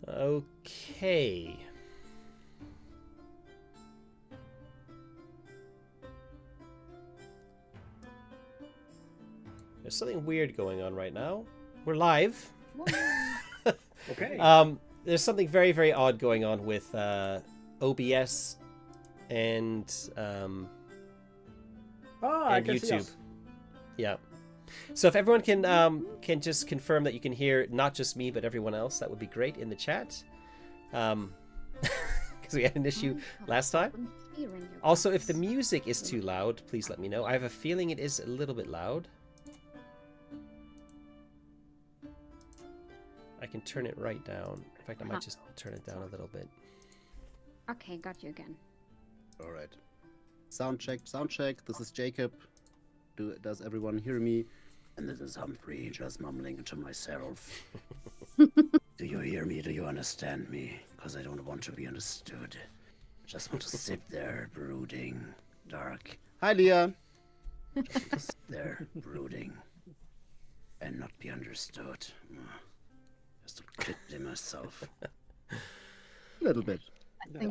Okay. There's something weird going on right now. We're live. Okay. There's something very, very odd going on with OBS and I can see YouTube. us. Yeah. So if everyone can just confirm that you can hear not just me but everyone else, that would be great in the chat. Because we had an issue last time. Also, if the music is too loud, please let me know. I have a feeling it is a little bit loud. I can turn it right down. In fact, I might just turn it down a little bit. Okay, got you again. All right. Sound check, sound check. This is Jacob. Does everyone hear me? And this is Humphrey, just mumbling to myself. Do you hear me? Do you understand me? Because I don't want to be understood. Just want to sit there, brooding, dark. Hi, Leah. Just want to sit there, brooding, and not be understood. Just to pity myself. A little bit.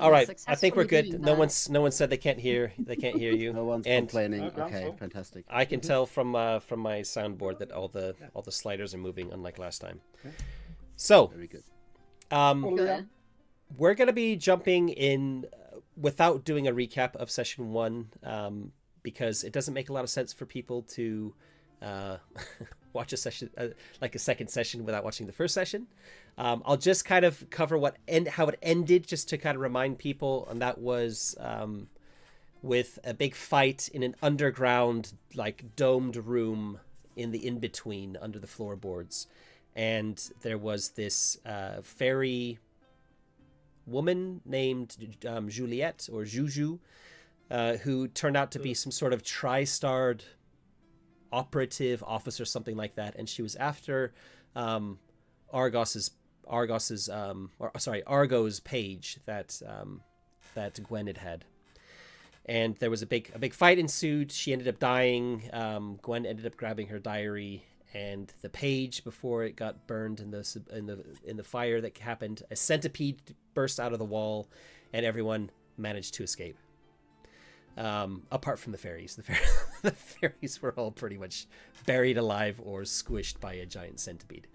All right, I think we're good. No one said they can't hear you. No one's complaining. Okay, fantastic. I can tell from my soundboard that all the sliders are moving, unlike last time. Okay. So, Very good. We're gonna be jumping in without doing a recap of session 1, because it doesn't make a lot of sense for people to watch a session like a second session without watching the first session. I'll just kind of cover how it ended, just to kind of remind people, and that was with a big fight in an underground, like, domed room in the in-between under the floorboards, and there was this fairy woman named Juliette, or Juju, who turned out to be some sort of tri-starred operative officer, something like that, and she was after Argo's page that Gwen had. And there was a big fight ensued. She ended up dying. Gwen ended up grabbing her diary and the page before it got burned in the fire that happened. A centipede burst out of the wall, and everyone managed to escape. Apart from the fairies. The fairies were all pretty much buried alive or squished by a giant centipede.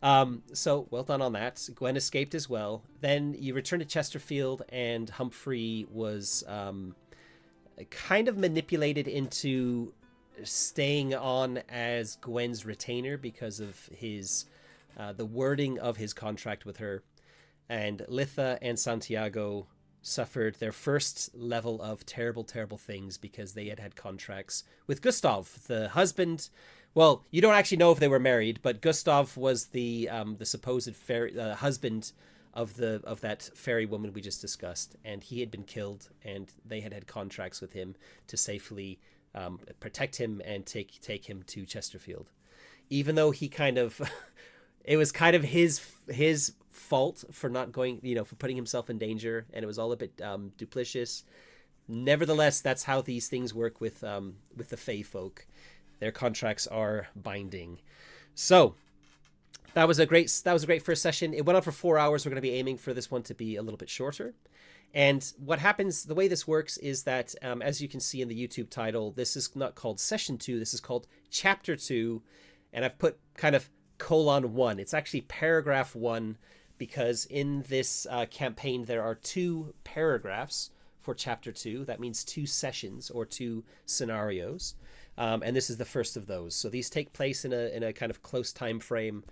So well done on that. Gwen escaped as well. Then you return to Chesterfield, and Humphrey was kind of manipulated into staying on as Gwen's retainer because of his the wording of his contract with her. And Litha and Santiago suffered their first level of terrible things because they had contracts with Gustav, the husband. Well, you don't actually know if they were married, but Gustav was the supposed fairy husband of that fairy woman we just discussed, and he had been killed, and they had contracts with him to safely protect him and take him to Chesterfield, even though he kind of it was kind of his fault for not going, for putting himself in danger, and it was all a bit duplicitous. Nevertheless, that's how these things work with the Fae folk. Their contracts are binding. So that was a great first session. It went on for 4 hours. We're going to be aiming for this one to be a little bit shorter. And what happens, the way this works is that, as you can see in the YouTube title, this is not called Session 2. This is called Chapter 2. And I've put kind of :1. It's actually paragraph 1, because in this campaign there are 2 paragraphs for Chapter 2. That means 2 sessions or 2 scenarios. And this is the first of those. So these take place in a kind of close time frame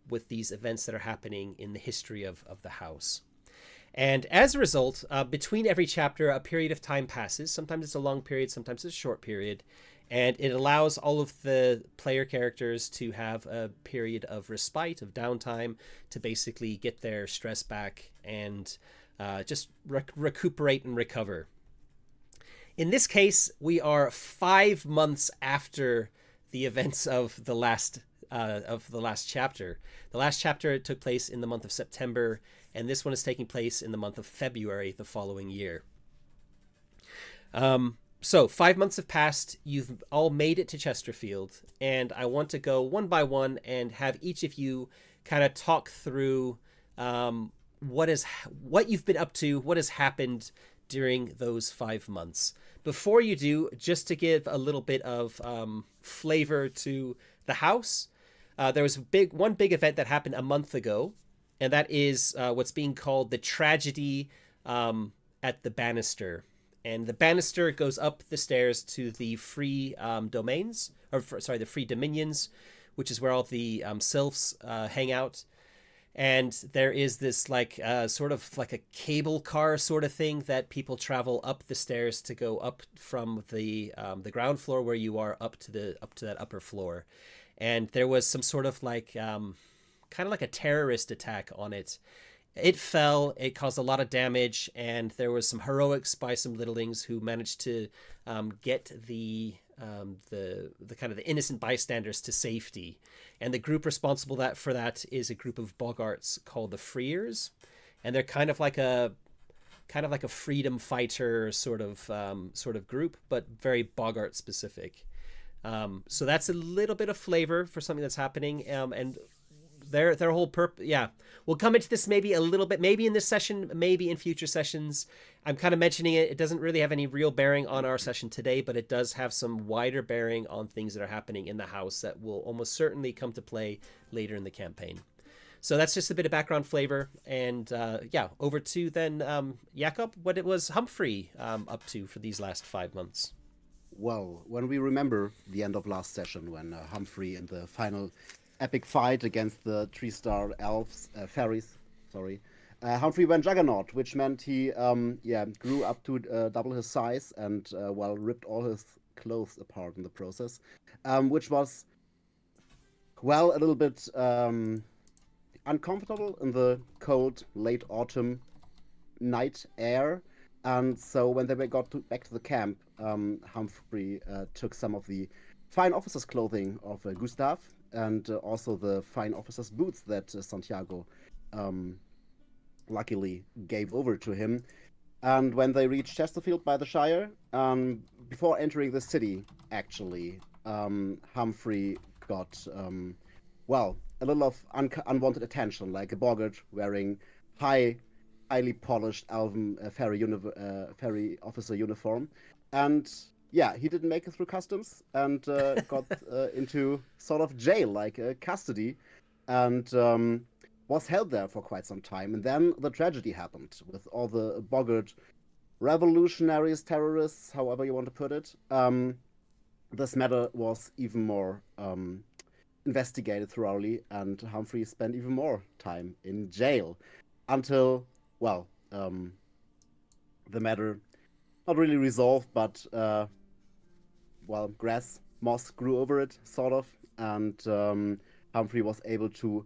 with these events that are happening in the history of the house. And as a result, between every chapter, a period of time passes. Sometimes it's a long period, sometimes it's a short period. And it allows all of the player characters to have a period of respite, of downtime, to basically get their stress back and just recuperate and recover. In this case, we are 5 months after the events of the last chapter. The last chapter took place in the month of September, and this one is taking place in the month of February the following year. So 5 months have passed. You've all made it to Chesterfield, and I want to go one by one and have each of you kind of talk through what you've been up to, what has happened during those 5 months. Before you do, just to give a little bit of flavor to the house, there was one big event that happened a month ago, and that is what's being called the tragedy at the banister. And the banister goes up the stairs to the free domains, the free dominions, which is where all the sylphs hang out. And there is this sort of like a cable car sort of thing that people travel up the stairs to go up from the ground floor where you are up to that upper floor. And there was some sort of kind of like a terrorist attack on it. It fell, it caused a lot of damage, and there was some heroics by some littlings who managed to get the kind of the innocent bystanders to safety. And the group responsible for that is a group of boggarts called the Freers, and they're kind of like a freedom fighter sort of group, but very boggart specific. So that's a little bit of flavor for something that's happening, and their whole purpose. Yeah, we'll come into this maybe a little bit, maybe in this session, maybe in future sessions. I'm kind of mentioning it. It doesn't really have any real bearing on our session today, but it does have some wider bearing on things that are happening in the house that will almost certainly come to play later in the campaign. So that's just a bit of background flavor. And over to then Jakob, what it was Humphrey up to for these last 5 months. Well, when we remember the end of last session, when Humphrey in the final epic fight against the 3-star fairies, Humphrey went Juggernaut, which meant he grew up to double his size and ripped all his clothes apart in the process, which was a little bit uncomfortable in the cold late autumn night air. And so when they got back to the camp, Humphrey took some of the fine officer's clothing of Gustav, and also the fine officer's boots that Santiago luckily gave over to him. And when they reached Chesterfield by the Shire, before entering the city, actually, Humphrey got, a little of unwanted attention, like a boggart wearing highly polished elven ferry officer uniform. And he didn't make it through customs and got into sort of jail, like custody, and was held there for quite some time. And then the tragedy happened with all the boggart revolutionaries, terrorists, however you want to put it. This matter was even more investigated thoroughly, and Humphrey spent even more time in jail until, the matter not really resolved, but moss grew over it, sort of, and Humphrey was able to,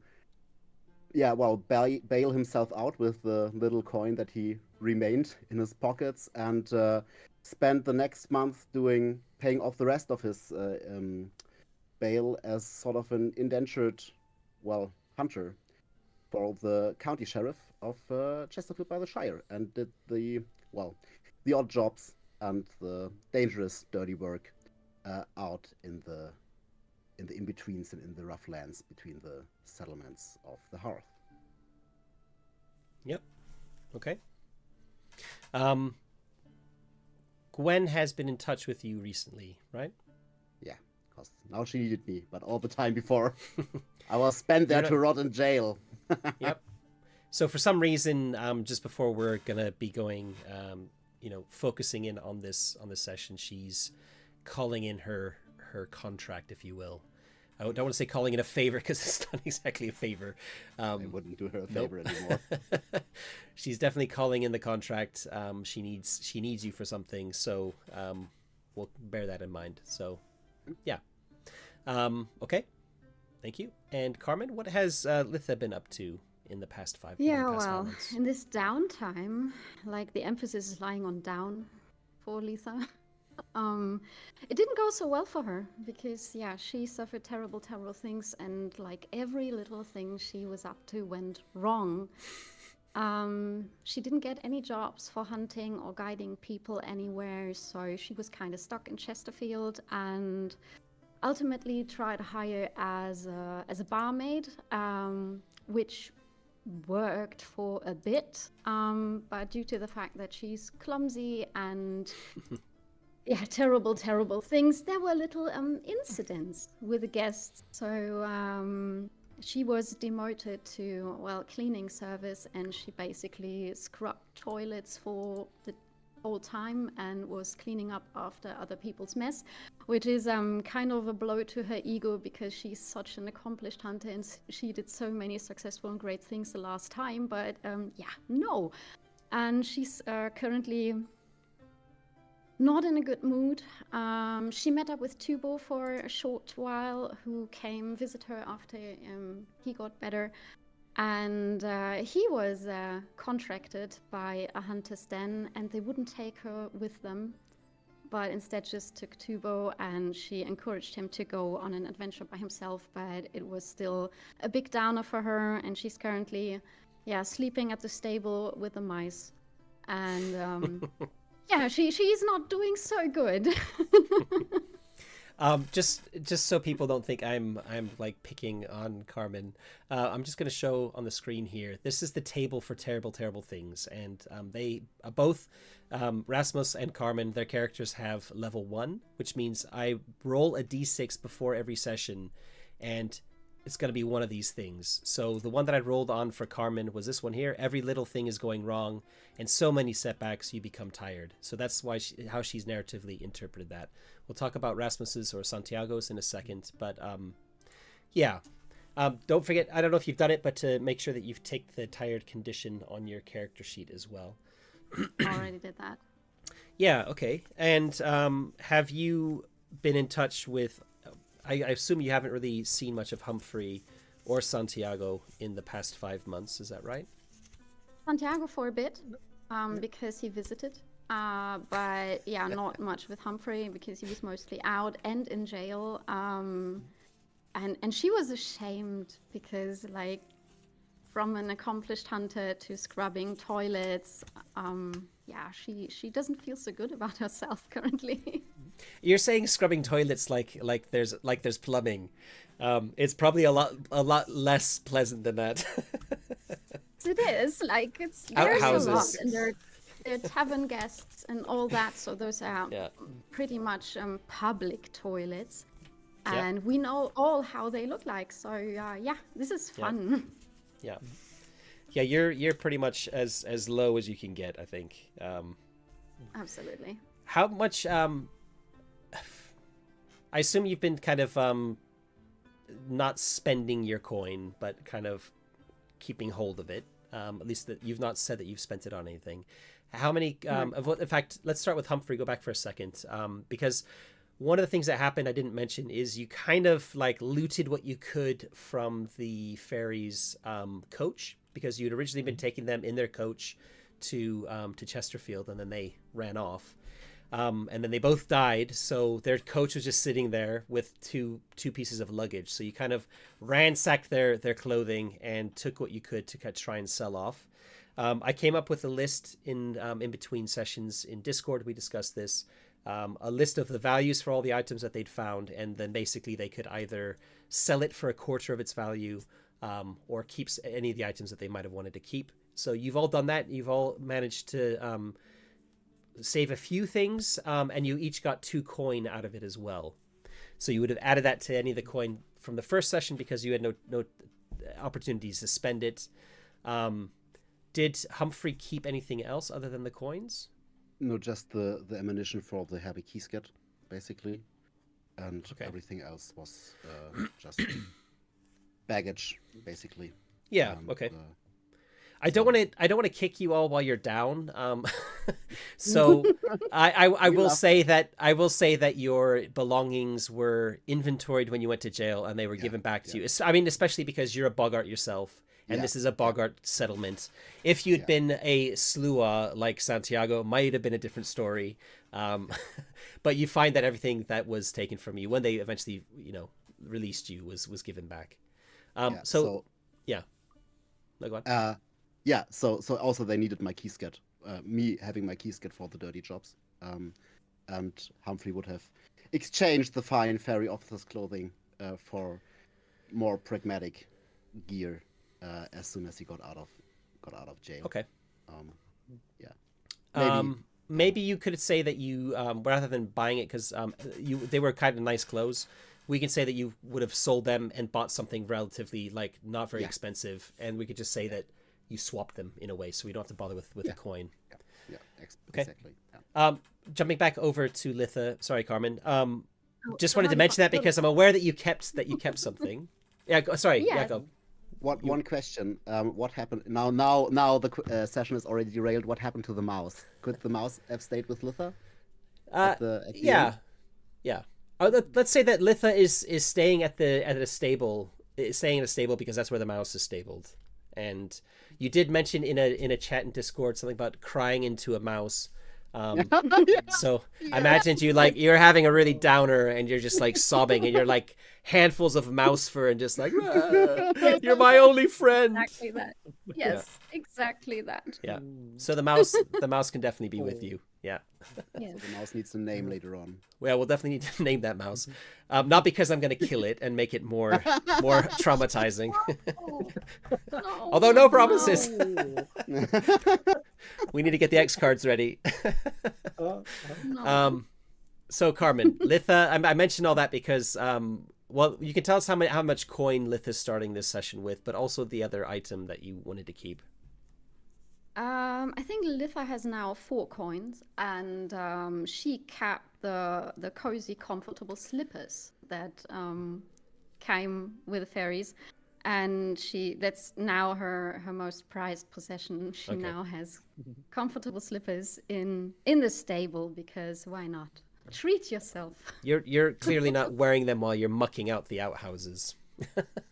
bail himself out with the little coin that he remained in his pockets, and spent the next month paying off the rest of his bail as sort of an indentured, hunter for the county sheriff of Chesterfield by the Shire, and did the odd jobs and the dangerous, dirty work out in the in-betweens and in the rough lands between the settlements of the Hearth. Yep. Okay. Gwen has been in touch with you recently, right? Yeah, because now she needed me, but all the time before, I was spent there to rot in jail. Yep. So for some reason, just before we're gonna be going, focusing in on this session, she's calling in her contract, if you will. I don't want to say calling in a favor because it's not exactly a favor. I wouldn't do her a favor anymore. She's definitely calling in the contract. She needs you for something, so we'll bear that in mind. So, yeah. Okay. Thank you. And Carmen, what has Litha been up to in the past 5 months? In this downtime, the emphasis is lying on down for Litha. It didn't go so well for her because, she suffered terrible things, and every little thing she was up to went wrong. She didn't get any jobs for hunting or guiding people anywhere, so she was kind of stuck in Chesterfield and ultimately tried to hire as a barmaid, which worked for a bit, but due to the fact that she's clumsy and yeah, terrible things, there were little incidents with the guests. So she was demoted to, well, cleaning service, and she basically scrubbed toilets for the whole time and was cleaning up after other people's mess, which is kind of a blow to her ego because she's such an accomplished hunter and she did so many successful and great things the last time. But yeah, no. And she's currently not in a good mood. She met up with Tubo for a short while, who came visit her after he got better. And he was contracted by a hunter's den, and they wouldn't take her with them, but instead just took Tubo, and she encouraged him to go on an adventure by himself, but it was still a big downer for her, and she's currently, yeah, sleeping at the stable with the mice. And yeah, she's not doing so good. Just so people don't think I'm like picking on Carmen, I'm just going to show on the screen here. This is the table for terrible things, and they both Rasmus and Carmen, their characters have level 1, which means I roll a d6 before every session, and it's going to be one of these things. So the one that I rolled on for Carmen was this one here. Every little thing is going wrong, and so many setbacks you become tired. So that's why how she's narratively interpreted that. We'll talk about Rasmus's or Santiago's in a second, but yeah. Don't forget, I don't know if you've done it, but to make sure that you've taken the tired condition on your character sheet as well. Already did that. Yeah, okay. And have you been in touch with... I assume you haven't really seen much of Humphrey or Santiago in the past 5 months, is that right? Santiago for a bit, because he visited. But yeah, not much with Humphrey because he was mostly out and in jail. And she was ashamed because, like, from an accomplished hunter to scrubbing toilets, yeah, she doesn't feel so good about herself currently. You're saying scrubbing toilets like there's plumbing. It's probably a lot less pleasant than that. It is like there's a lot, and they're tavern guests and all that. So those are pretty much public toilets, and we know all how they look like. So yeah, this is fun. Yeah. Yeah, you're pretty much as low as you can get, I think. Absolutely. How much? I assume you've been kind of not spending your coin, but kind of keeping hold of it. At least that you've not said that you've spent it on anything. How many? In fact, let's start with Humphrey. Go back for a second, because one of the things that happened I didn't mention is you kind of like looted what you could from the fairies' coach, because you'd originally been taking them in their coach to Chesterfield, and then they ran off. And then they both died, so their coach was just sitting there with two pieces of luggage. So you kind of ransacked their clothing and took what you could to try and sell off. I came up with a list in between sessions in Discord. We discussed this. A list of the values for all the items that they'd found, and then basically they could either sell it for a quarter of its value, or keep any of the items that they might have wanted to keep. So you've all done that. You've all managed to save a few things, and you each got 2 coin out of it as well. So you would have added that to any of the coin from the first session because you had no opportunities to spend it. Did Humphrey keep anything else other than the coins? No, just the ammunition for the heavy keysket, basically, and everything else was just baggage, basically. Yeah. Okay. I don't want to kick you all while you're down. So I will say that your belongings were inventoried when you went to jail, and they were given back to you. I mean, especially because you're a boggart yourself, and this is a boggart settlement. If you'd been a slua like Santiago, it might have been a different story. But you find that everything that was taken from you when they eventually, released you was given back. No, go on. yeah, so also they needed my key skit, me having my key skit for the dirty jobs, and Humphrey would have exchanged the fine fairy officer's clothing for more pragmatic gear as soon as he got out of jail. Okay. Yeah. Maybe. Maybe you could say that you, rather than buying it because they were kind of nice clothes, we can say that you would have sold them and bought something relatively like not very expensive, and we could just say that you swapped them in a way, so we don't have to bother with the coin. Yeah. Okay. Exactly. Yeah. Jumping back over to Litha. Sorry, Carmen. Just wanted to mention that because I'm aware that you kept something. Yeah. Sorry. Yeah. Go. One question. What happened now? The session is already derailed. What happened to the mouse? Could the mouse have stayed with Litha? At the end? Yeah. Let's say that Litha is staying at a stable. Staying at a stable because that's where the mouse is stabled. And you did mention in a chat in Discord something about crying into a mouse. So I imagined you're having a really downer and you're just like sobbing and you're like handfuls of mouse fur and just like, you're my only friend. Exactly that. Yes, exactly that. Yeah. So the mouse can definitely be with you. Yeah. Yes. So the mouse needs a name later on. Well, we'll definitely need to name that mouse. Not because I'm going to kill it and make it more traumatizing. No, Although no promises. We need to get the X cards ready. no. So Carmen, Litha, I mentioned all that because, well, you can tell us how much coin Litha's starting this session with, but also the other item that you wanted to keep. I think Litha has now 4 coins, and she kept the cozy, comfortable slippers that came with the fairies, and that's now her most prized possession. She now has comfortable slippers in the stable because why not? Treat yourself. You're clearly not wearing them while you're mucking out the outhouses.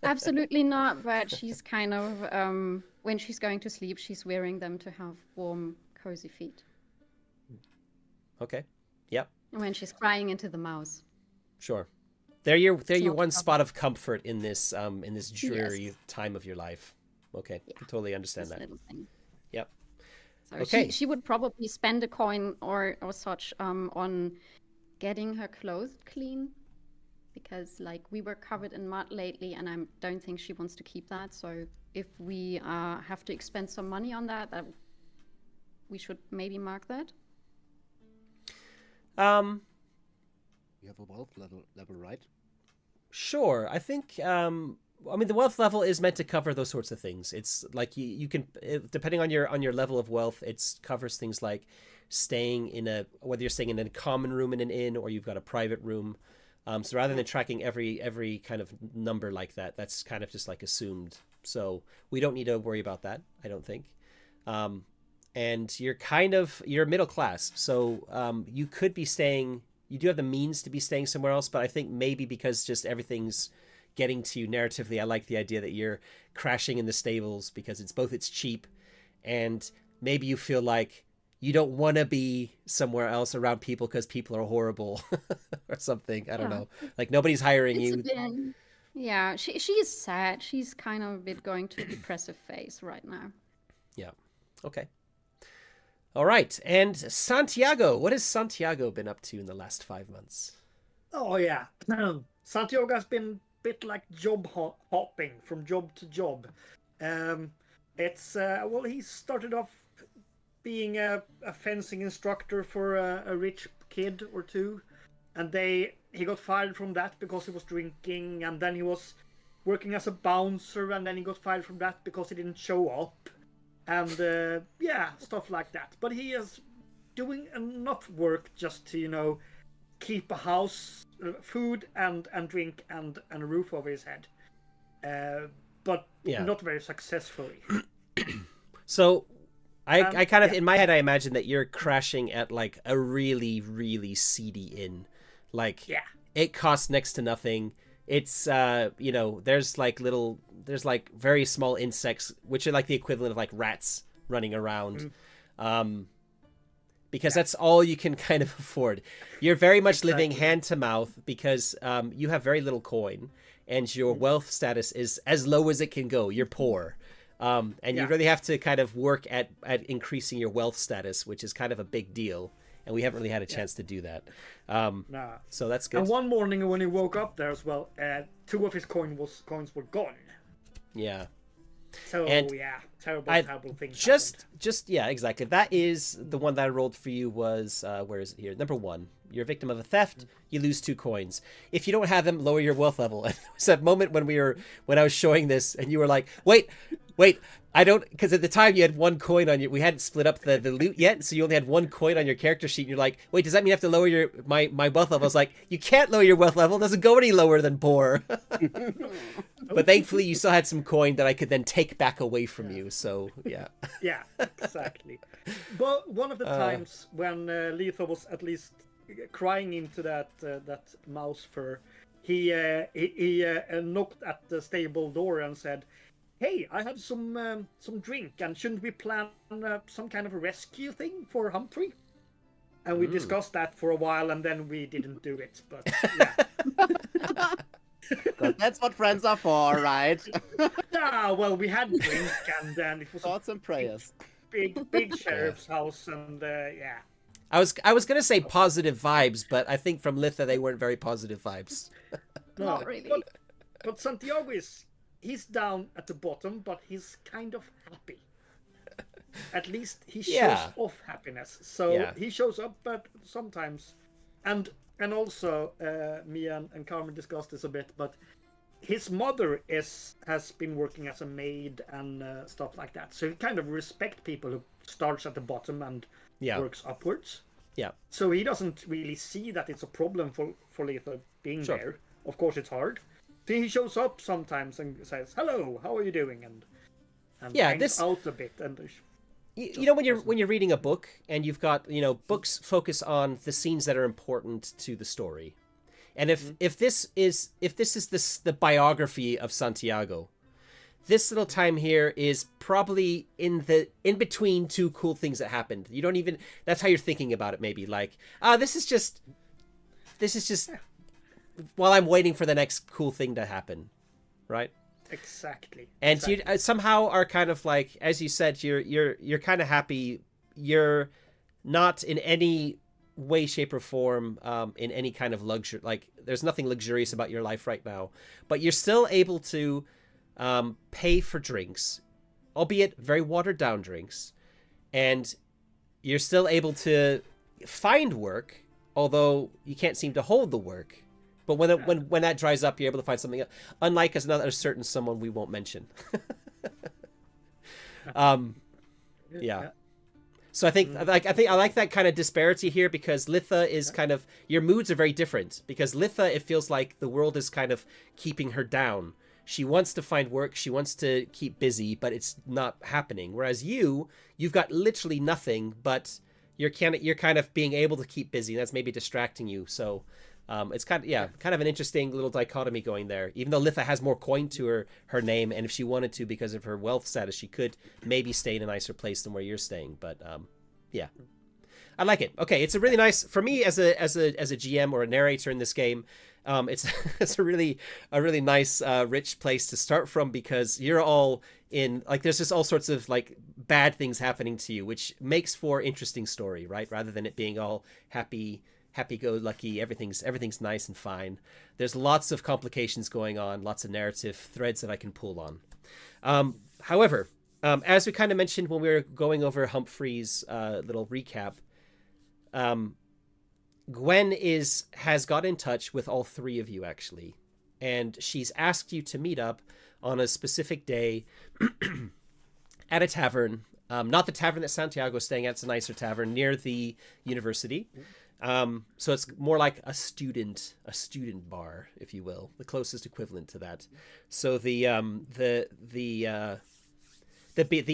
Absolutely not, but she's kind of when she's going to sleep, she's wearing them to have warm, cozy feet. Okay. Yep. And when she's crying into the mouse. Sure. They're your one spot of comfort in this dreary time of your life. Okay. Yeah, I totally understand that. Little thing. Yep. So Okay. she would probably spend a coin or such on getting her clothes clean, because like we were covered in mud lately, and I don't think she wants to keep that. So if we have to expend some money on that, we should maybe mark that. You have a wealth level, right? Sure. I think I mean the wealth level is meant to cover those sorts of things. It's like you can, depending on your level of wealth, it covers things like whether you're staying in a common room in an inn or you've got a private room. So rather than tracking every kind of number like that, that's kind of just like assumed. So we don't need to worry about that, I don't think. And you're middle class, so you could be staying. You do have the means to be staying somewhere else, but I think maybe because just everything's getting to you narratively, I like the idea that you're crashing in the stables because it's cheap, and maybe you feel like you don't want to be somewhere else around people because people are horrible or something. I don't know. Like nobody's hiring you. Yeah, she is sad. She's kind of a bit going to a depressive phase right now. Yeah. Okay. All right. And Santiago, what has Santiago been up to in the last 5 months? Oh, yeah. Santiago has been a bit like job hopping from job to job. Well, he started off being a fencing instructor for a rich kid or two, and he got fired from that because he was drinking, and then he was working as a bouncer, and then he got fired from that because he didn't show up, and yeah, stuff like that. But he is doing enough work just to keep a house, food and drink and a roof over his head, but not very successfully. So I kind of, in my head, I imagine that you're crashing at like a really, really seedy inn. Like, it costs next to nothing. It's, there's like very small insects, which are like the equivalent of like rats running around. Because that's all you can kind of afford. You're very much living hand to mouth because you have very little coin and your wealth status is as low as it can go. You're poor. And you really have to kind of work at increasing your wealth status, which is kind of a big deal. And we haven't really had a chance to do that. So that's good. And one morning when he woke up there as well, 2 of his coins were gone. Yeah. So terrible things. Just yeah, exactly. That is the one that I rolled for you was where is it here? Number 1. You're a victim of a theft. You lose 2 coins. If you don't have them, lower your wealth level. And there was that moment when I was showing this, and you were like, wait. I don't, because at the time you had 1 coin on you. We hadn't split up the loot yet, so you only had 1 coin on your character sheet. And you're like, wait, does that mean I have to lower my wealth level? I was like, you can't lower your wealth level. It doesn't go any lower than poor. But thankfully, you still had some coin that I could then take back away from you. So yeah. Yeah, exactly. But one of the times when Letha was at least crying into that mouse fur, he knocked at the stable door and said, "Hey, I have some drink, and shouldn't we plan some kind of a rescue thing for Humphrey?" And we discussed that for a while, and then we didn't do it. But yeah, that's what friends are for, right? well, we had drink, and then it was thoughts and prayers. Big sheriff's house, and yeah. I was gonna say positive vibes, but I think from Litha they weren't very positive vibes. No, Not really. But Santiago he's down at the bottom, but he's kind of happy. At least he shows off happiness. So he shows up, but sometimes, and also me and Carmen discussed this a bit, but his mother has been working as a maid and stuff like that. So he kind of respect people who starts at the bottom and works upwards. Yeah. So he doesn't really see that it's a problem for Letha being there. Of course, it's hard. So he shows up sometimes and says, "Hello, how are you doing?" and hangs out a bit. And you know, when you're reading a book and you've got, books focus on the scenes that are important to the story, and if this is the biography of Santiago, this little time here is probably in between 2 cool things that happened. You don't even, that's how you're thinking about it. Maybe like, this is just while I'm waiting for the next cool thing to happen, right? Exactly. And you somehow are kind of like, as you said, you're kind of happy. You're not in any way, shape, or form in any kind of luxury. Like, there's nothing luxurious about your life right now, but you're still able to pay for drinks, albeit very watered down drinks, and you're still able to find work, although you can't seem to hold the work. But when that dries up, you're able to find something else. Unlike a certain someone we won't mention. Yeah. So I think I like that kind of disparity here, because Litha is kind of, your moods are very different. Because Litha, it feels like the world is kind of keeping her down. She wants to find work, she wants to keep busy, but it's not happening. Whereas you've got literally nothing, but you're kind of being able to keep busy. And that's maybe distracting you. So it's kind of an interesting little dichotomy going there. Even though Litha has more coin to her name, and if she wanted to, because of her wealth status, she could maybe stay in a nicer place than where you're staying. But yeah, I like it. Okay, it's a really nice, for me as a GM or a narrator in this game. It's a really nice rich place to start from, because you're all in, like, there's just all sorts of like bad things happening to you, which makes for interesting story, right? Rather than it being all happy-go-lucky, everything's nice and fine. There's lots of complications going on, lots of narrative threads that I can pull on. However, as we kind of mentioned when we were going over Humphrey's little recap, Gwen has got in touch with all 3 of you, actually, and she's asked you to meet up on a specific day at a tavern. Not the tavern that Santiago's staying at, it's a nicer tavern near the university. So it's more like a student bar, if you will, the closest equivalent to that. So the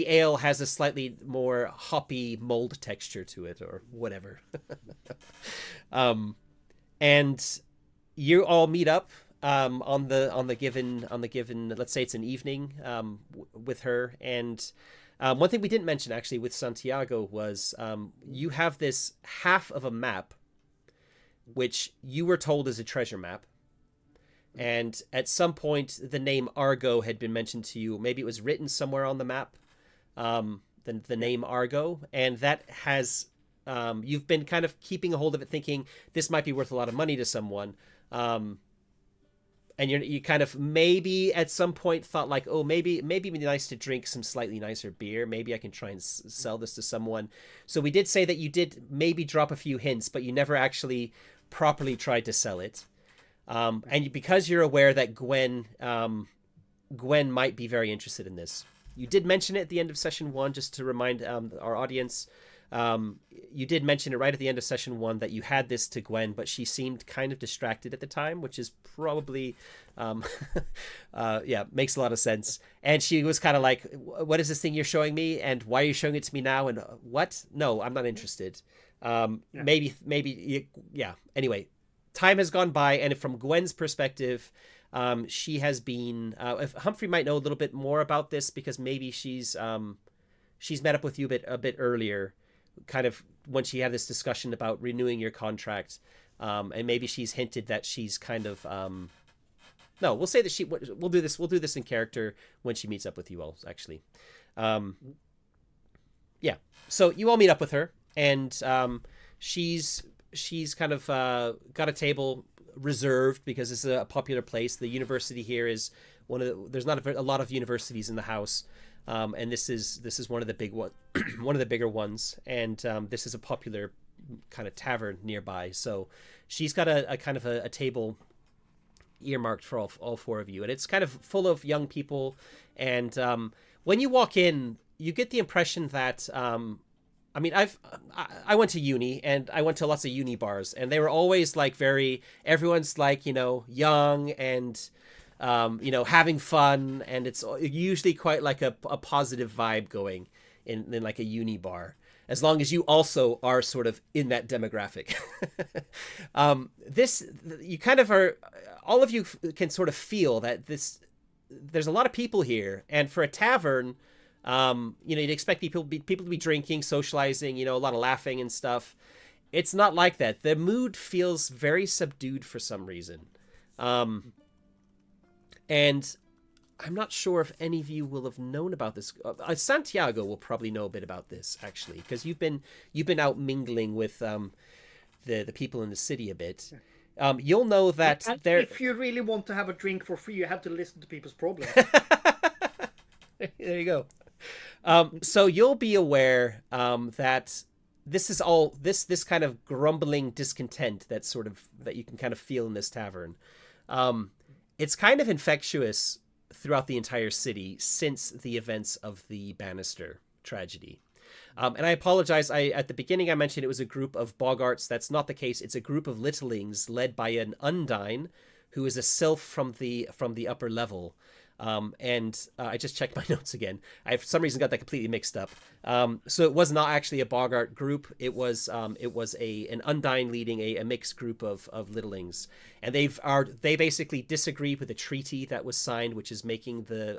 ale has a slightly more hoppy mold texture to it, or whatever. And you all meet up on the given, let's say it's an evening, with her. And one thing we didn't mention actually with Santiago was you have this half of a map, which you were told is a treasure map, And at some point, the name Argo had been mentioned to you. Maybe it was written somewhere on the map, the name Argo. And that has, you've been kind of keeping a hold of it, thinking this might be worth a lot of money to someone. And you kind of maybe at some point thought like, oh, maybe it'd be nice to drink some slightly nicer beer. Maybe I can try and sell this to someone. So we did say that you did maybe drop a few hints, but you never actually properly tried to sell it. And because you're aware that Gwen might be very interested in this, you did mention it at the end of session 1, just to remind our audience. You did mention it right at the end of session 1 that you had this to Gwen, but she seemed kind of distracted at the time, which is probably, makes a lot of sense. And she was kind of like, what is this thing you're showing me? And why are you showing it to me now? And what? No, I'm not interested. Maybe. Anyway, time has gone by. And from Gwen's perspective, she has been, if Humphrey might know a little bit more about this, because maybe she's met up with you a bit earlier, kind of when she had this discussion about renewing your contract, and maybe she's hinted that she's kind of no, we'll say that we'll do this in character when she meets up with you all, actually. So you all meet up with her, and she's kind of got a table reserved because this is a popular place. The university here is there's not a lot of universities in the house. And this is one of the one of the bigger ones, and this is a popular kind of tavern nearby. So she's got a kind of a table earmarked for all 4 of you, and it's kind of full of young people. And when you walk in, you get the impression that I went to uni, and I went to lots of uni bars, and they were always like everyone's like, young and having fun, and it's usually quite like a positive vibe going in like a uni bar, as long as you also are sort of in that demographic. You kind of are, all of you can sort of feel that there's a lot of people here, and for a tavern, you'd expect people to be drinking, socializing, a lot of laughing and stuff. It's not like that. The mood feels very subdued for some reason. And I'm not sure if any of you will have known about this. Santiago will probably know a bit about this, actually, because you've been out mingling with the people in the city a bit. You'll know that if you really want to have a drink for free, you have to listen to people's problems. There you go. So you'll be aware that this is all this kind of grumbling discontent that you can kind of feel in this tavern. It's kind of infectious throughout the entire city since the events of the Bannister tragedy. And I apologize. At the beginning I mentioned it was a group of boggarts. That's not the case. It's a group of littlings led by an undine, who is a sylph from the upper level. I just checked my notes again. I, for some reason, got that completely mixed up. So it was not actually a boggart group. It was an undine leading a mixed group of littlings, and they basically disagree with the treaty that was signed, which is making the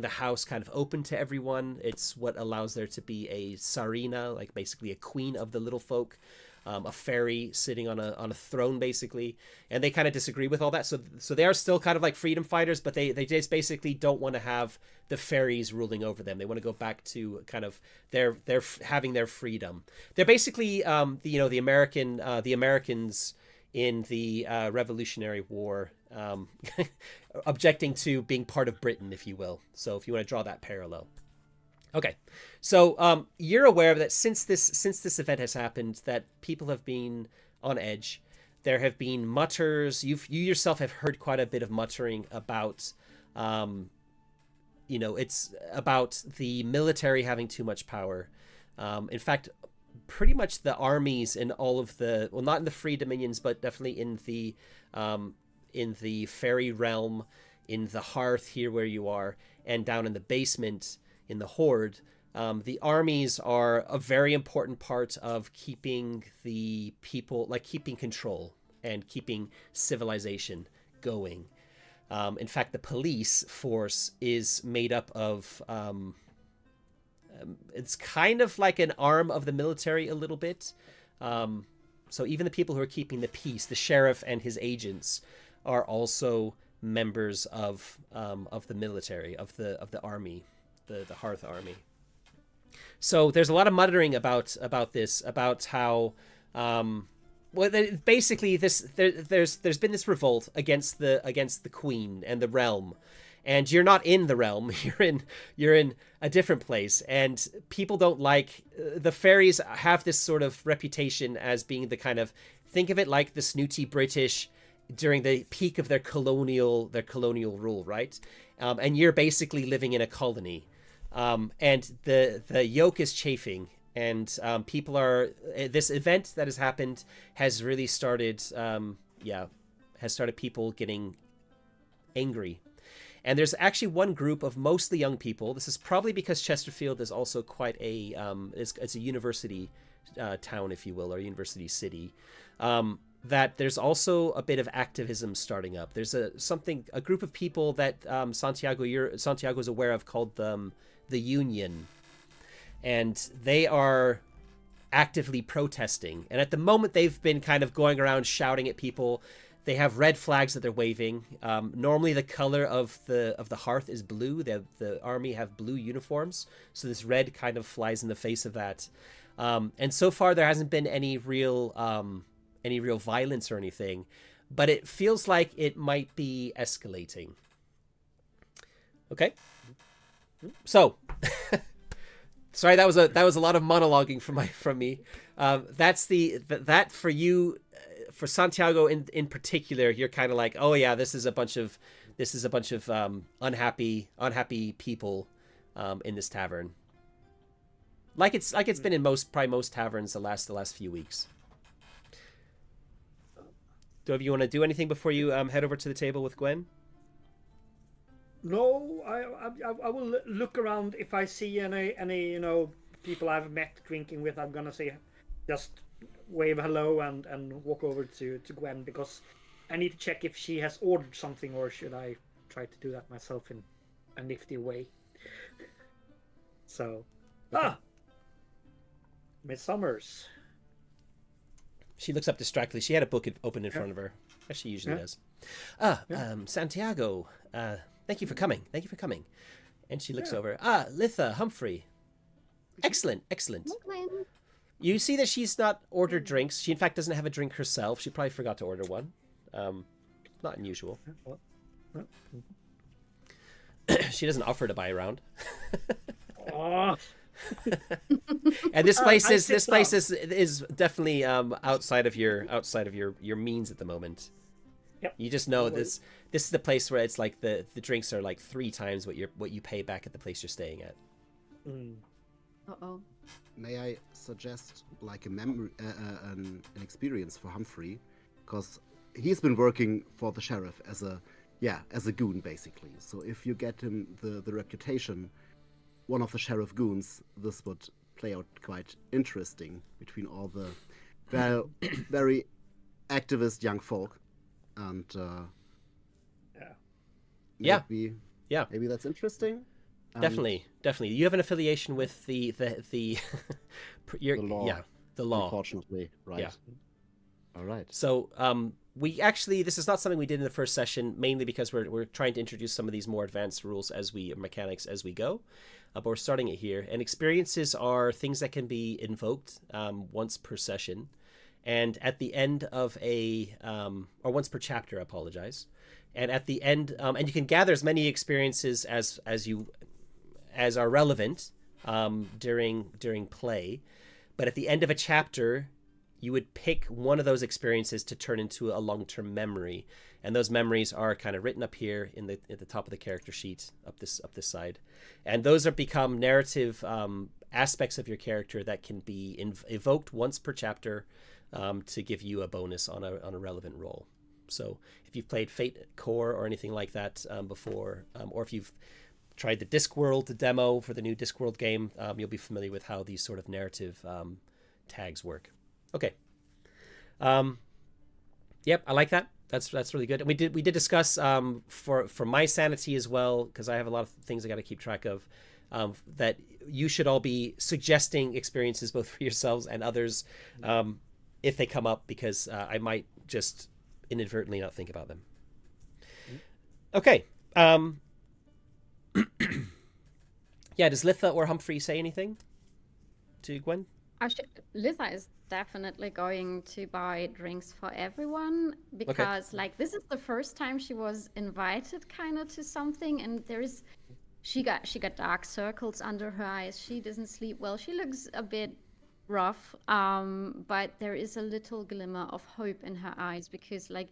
house kind of open to everyone. It's what allows there to be a Tsarina, like basically a queen of the little folk. A fairy sitting on a throne, basically, and they kind of disagree with all that. So they are still kind of like freedom fighters, but they just basically don't want to have the fairies ruling over them. They want to go back to kind of their having their freedom. They're basically the Americans in the Revolutionary War, objecting to being part of Britain, if you will. So if you want to draw that parallel. Okay, so you're aware that since this event has happened, that people have been on edge. There have been mutters. You yourself have heard quite a bit of muttering about, it's about the military having too much power. In fact, pretty much the armies in all of not in the Free Dominions, but definitely in the Fairy Realm, in the Hearth here where you are, and down in the basement. In the Horde, the armies are a very important part of keeping the people, like keeping control and keeping civilization going. In fact, the police force is made up of, it's kind of like an arm of the military a little bit. So even the people who are keeping the peace, the sheriff and his agents, are also members of the military, of the army, the Hearth army. So there's a lot of muttering about this, about how basically there's been this revolt against the queen and the realm, and you're not in the realm, you're in a different place, and people don't like the fairies have this sort of reputation as being the kind of, think of it like the snooty British during the peak of their colonial rule, right? And you're basically living in a colony. And the yoke is chafing, and people are. This event that has happened has really started. Has started people getting angry, and there's actually one group of mostly young people. This is probably because Chesterfield is also quite a it's a university town, if you will, or university city. That there's also a bit of activism starting up. There's a group of people that Santiago's aware of called the Union, and they are actively protesting. And at the moment, they've been kind of going around shouting at people. They have red flags that they're waving. Normally, the color of the Hearth is blue. The army have blue uniforms, so this red kind of flies in the face of that. And so far, there hasn't been any real violence or anything, but it feels like it might be escalating. Okay. So, sorry, that was a lot of monologuing from me. That's that for you, for Santiago in particular. You're kind of like, oh yeah, this is a bunch of unhappy people in this tavern. Like it's been in most taverns the last few weeks. Do you want to do anything before you head over to the table with Gwen? No, I will look around. If I see any people I've met drinking with, I'm gonna say just wave hello and walk over to Gwen, because I need to check if she has ordered something, or should I try to do that myself in a nifty way. So, Midsummer's. She looks up distractedly. She had a book open in front of her, as she usually does. Santiago, thank you for coming. And she looks over. Litha, Humphrey. Excellent. You see that she's not ordered drinks. She, in fact, doesn't have a drink herself. She probably forgot to order one. Not unusual. She doesn't offer to buy around. And this place is definitely outside of your means at the moment. Yep. You just know this is the place where it's like the drinks are like 3 times what you pay back at the place you're staying at. Uh-oh. May I suggest like a memory, an experience for Humphrey, because he's been working for the sheriff as a goon basically. So if you get him the reputation, one of the sheriff goons, this would play out quite interesting between all the very activist young folk, and maybe that's interesting. Definitely. You have an affiliation with the law. Yeah, the law. Unfortunately, right. Yeah. All right. So this is not something we did in the first session, mainly because we're trying to introduce some of these more advanced rules mechanics as we go. But we're starting it here. And experiences are things that can be invoked once per session, and at the end of or once per chapter. I apologize. And at the end, and you can gather as many experiences as are relevant during play. But at the end of a chapter, you would pick one of those experiences to turn into a long-term memory, and those memories are kind of written up here at the top of the character sheet up this side, and those are become narrative aspects of your character that can be evoked once per chapter to give you a bonus on a relevant roll. So if you've played Fate Core or anything like that before, or if you've tried the Discworld demo for the new Discworld game, you'll be familiar with how these sort of narrative tags work. Okay. Yep, I like that. That's really good. And we did discuss for my sanity as well, because I have a lot of things I got to keep track of, that you should all be suggesting experiences both for yourselves and others. if they come up, because I might just inadvertently not think about them. Okay. Yeah, does Litha or Humphrey say anything to Gwen? Litha is definitely going to buy drinks for everyone because, like, this is the first time she was invited kind of to something, and she got dark circles under her eyes. She doesn't sleep well. She looks a bit rough, but there is a little glimmer of hope in her eyes because, like,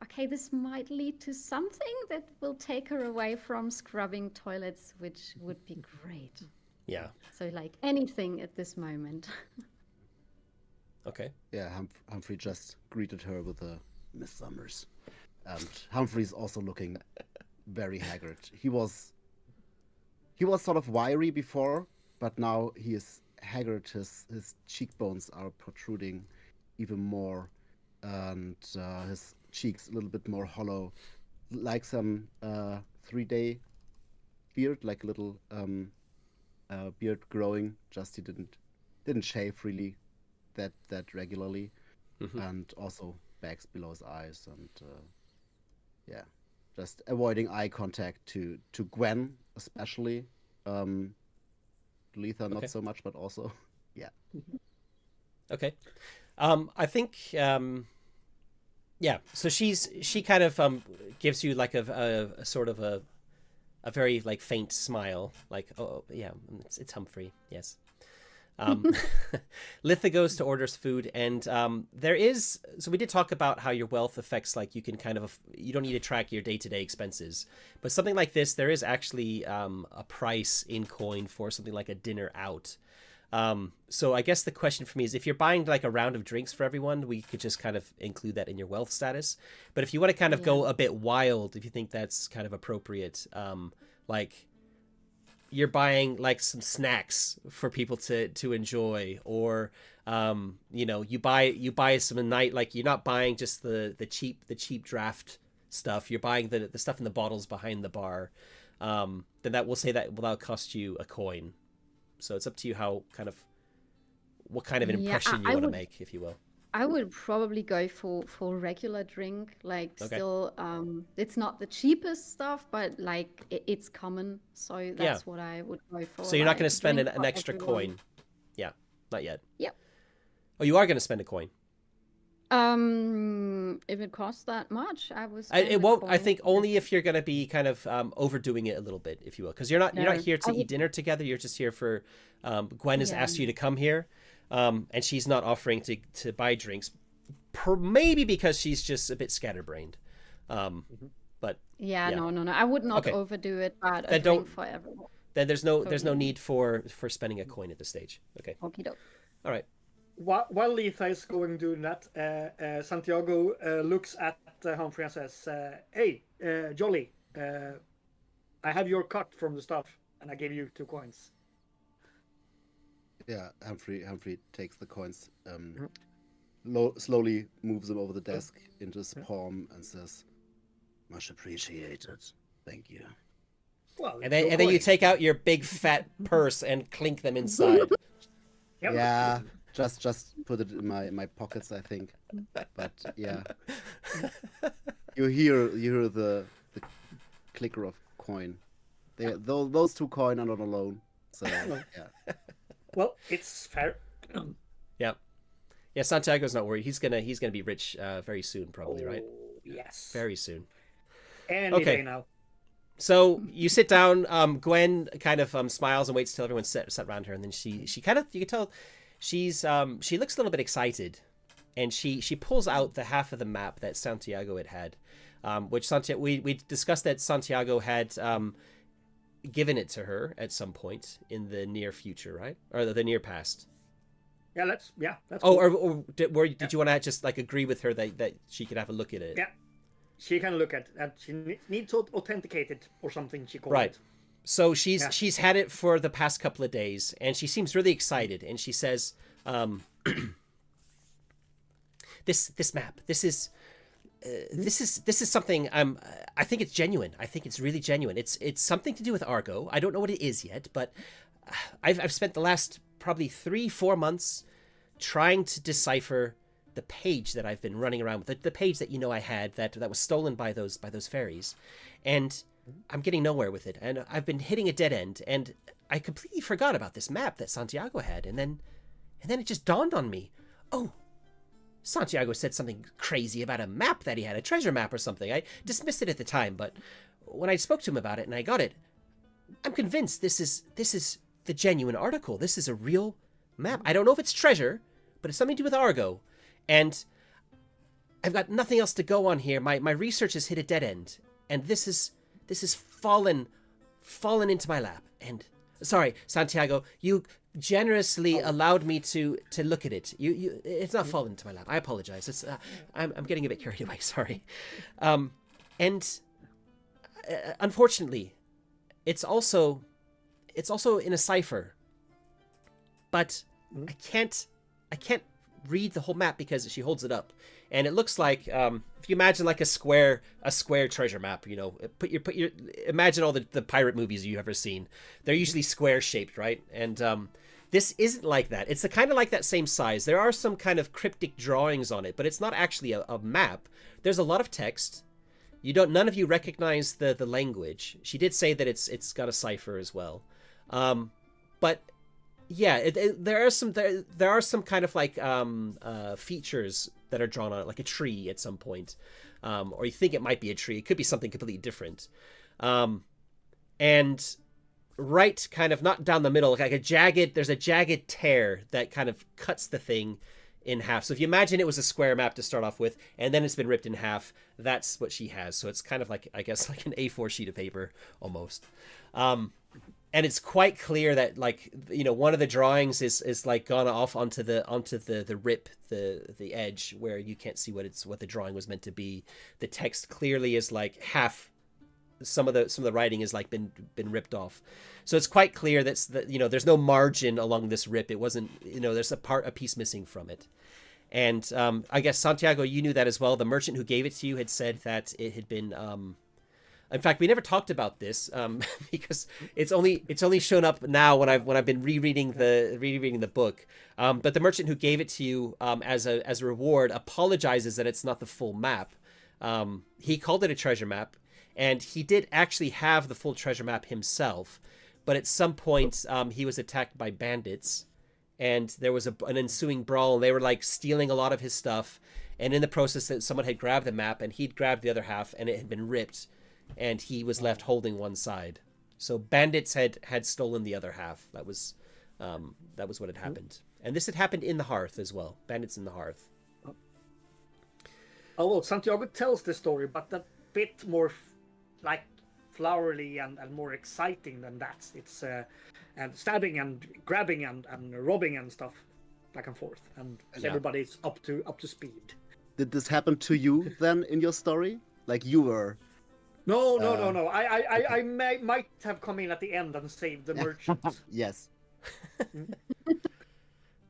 okay, this might lead to something that will take her away from scrubbing toilets, which would be great. Yeah. So, like, anything at this moment. Okay. Yeah, Humphrey just greeted her with a Miss Summers. And Humphrey's also looking very haggard. He was sort of wiry before, but now he is haggard. His cheekbones are protruding even more, and his cheeks a little bit more hollow, like some 3-day beard, like a little beard growing. Just he didn't shave really that regularly, and also bags below his eyes, and yeah, just avoiding eye contact to Gwen especially. Letha not so much, but also yeah. Okay. I think yeah, so she kind of gives you like a sort of a very like faint smile, like, oh yeah, it's Humphrey, yes. Litha goes to order food, and so we did talk about how your wealth affects, like, you can kind of, you don't need to track your day-to-day expenses, but something like this, there is actually a price in coin for something like a dinner out. So I guess the question for me is, if you're buying like a round of drinks for everyone, we could just kind of include that in your wealth status. But if you want to kind of go a bit wild, if you think that's kind of appropriate, like you're buying like some snacks for people to enjoy, or you know, you buy some night, like you're not buying just the cheap draft stuff, you're buying the stuff in the bottles behind the bar, then that will say that will cost you a coin. So it's up to you what kind of an impression you want to make, if you will. I would probably go for regular drink, like still, it's not the cheapest stuff, but like it's common, so that's what I would go for. So you're not like, going to spend an extra coin? Yeah, not yet. Yep. Oh, you are going to spend a coin? If it costs that much, it won't. I think only if you're going to be kind of overdoing it a little bit, if you will, because you're not here to eat dinner together. You're just here for Gwen has asked you to come here, and she's not offering to buy drinks, maybe because she's just a bit scatterbrained. But no, I would not overdo it. But a drink for everyone. Then there's no need for spending a coin at this stage. Okay. Okie doke. All right. While Letha is going doing that, Santiago looks at Humphrey and says, "Hey, Jolly, I have your cut from the stuff, and I gave you 2 coins." Yeah, Humphrey takes the coins, slowly moves them over the desk into his palm, and says, "Much appreciated. Thank you." Well, and then you take out your big fat purse and clink them inside. Yep. Yeah. Just put it in my pockets, I think. But yeah, you hear the clicker of coin. Those 2 coin are not alone. So yeah. Well, it's fair. Yeah. Santiago's not worried. He's gonna be rich very soon, probably, right? Yes. Very soon. Any day now. So you sit down. Gwen kind of smiles and waits till everyone's sat around her, and then she kind of, you can tell. She looks a little bit excited, and she pulls out the half of the map that Santiago had, which we discussed that Santiago had given it to her at some point in the near future, right, or the near past. Yeah, that's cool. Or did you want to just like agree with her that she could have a look at it? Yeah, she can look at it. She needs to authenticate it or something. She called it. So she's had it for the past couple of days, and she seems really excited. And she says, "This map, this is something. I think it's genuine. I think it's really genuine. It's something to do with Argo. I don't know what it is yet, but I've spent the last probably 3-4 months trying to decipher the page that I've been running around with, the page that I had that was stolen by those fairies, and I'm getting nowhere with it, and I've been hitting a dead end, and I completely forgot about this map that Santiago had, and then it just dawned on me, oh, Santiago said something crazy about a map that he had, a treasure map or something. I dismissed it at the time, but when I spoke to him about it and I got it, I'm convinced this is the genuine article. This is a real map. I don't know if it's treasure, but it's something to do with Argo. And I've got nothing else to go on here. My research has hit a dead end, and this is fallen into my lap. And sorry, Santiago, you generously allowed me to look at it. It's not fallen into my lap. I apologize. It's I'm getting a bit carried away. Sorry. And unfortunately, it's also in a cipher. But I can't read the whole map because she holds it up, and it looks like if you imagine like a square treasure map, imagine all the pirate movies you've ever seen. They're usually square shaped, right? And this isn't like that. It's kind of like that same size. There are some kind of cryptic drawings on it, but it's not actually a map. There's a lot of text. None of you recognize the language. She did say that it's got a cipher as well, but yeah, there are some kind of like features that are drawn on it, like a tree at some point, or you think it might be a tree. It could be something completely different, and right, kind of not down the middle, like there's a jagged tear that kind of cuts the thing in half. So if you imagine it was a square map to start off with, and then it's been ripped in half, that's what she has. So it's kind of like, I guess, like an A4 sheet of paper almost. And it's quite clear that, like, one of the drawings is like gone off onto the rip, the edge where you can't see what the drawing was meant to be. The text clearly is like half. Some of the writing is like been ripped off, so it's quite clear that there's no margin along this rip. It wasn't, there's a piece missing from it. And I guess, Santiago, you knew that as well. The merchant who gave it to you had said that it had been in fact, we never talked about this because it's only shown up now when I've been rereading the book. But the merchant who gave it to you as a reward apologizes that it's not the full map. He called it a treasure map, and he did actually have the full treasure map himself. But at some point, he was attacked by bandits, and there was an ensuing brawl, and they were like stealing a lot of his stuff. And in the process, someone had grabbed the map, and he'd grabbed the other half, and it had been ripped. And he was left holding one side. So bandits had stolen the other half. That was what had happened. And this had happened in the Hearth as well. Bandits in the Hearth. Oh, well, Santiago tells the story, but a bit more like flowery and more exciting than that. It's and stabbing and grabbing and robbing and stuff back and forth, and everybody's up to speed. Did this happen to you then in your story? Like you were? No. I might have come in at the end and saved the merchant. Yes.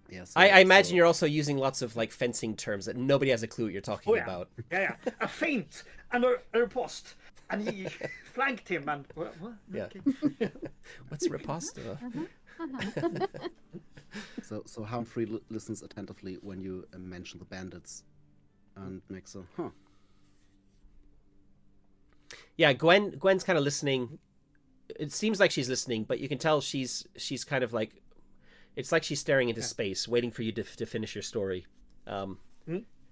Yes. I imagine you're also using lots of like fencing terms that nobody has a clue what you're talking about. Yeah. A feint and a riposte, and he flanked him and what? Yeah. Okay. What's riposte? So Humphrey listens attentively when you mention the bandits, and makes a Yeah, Gwen's kind of listening. It seems like she's listening, but you can tell she's kind of like, it's like she's staring into space, waiting for you to finish your story.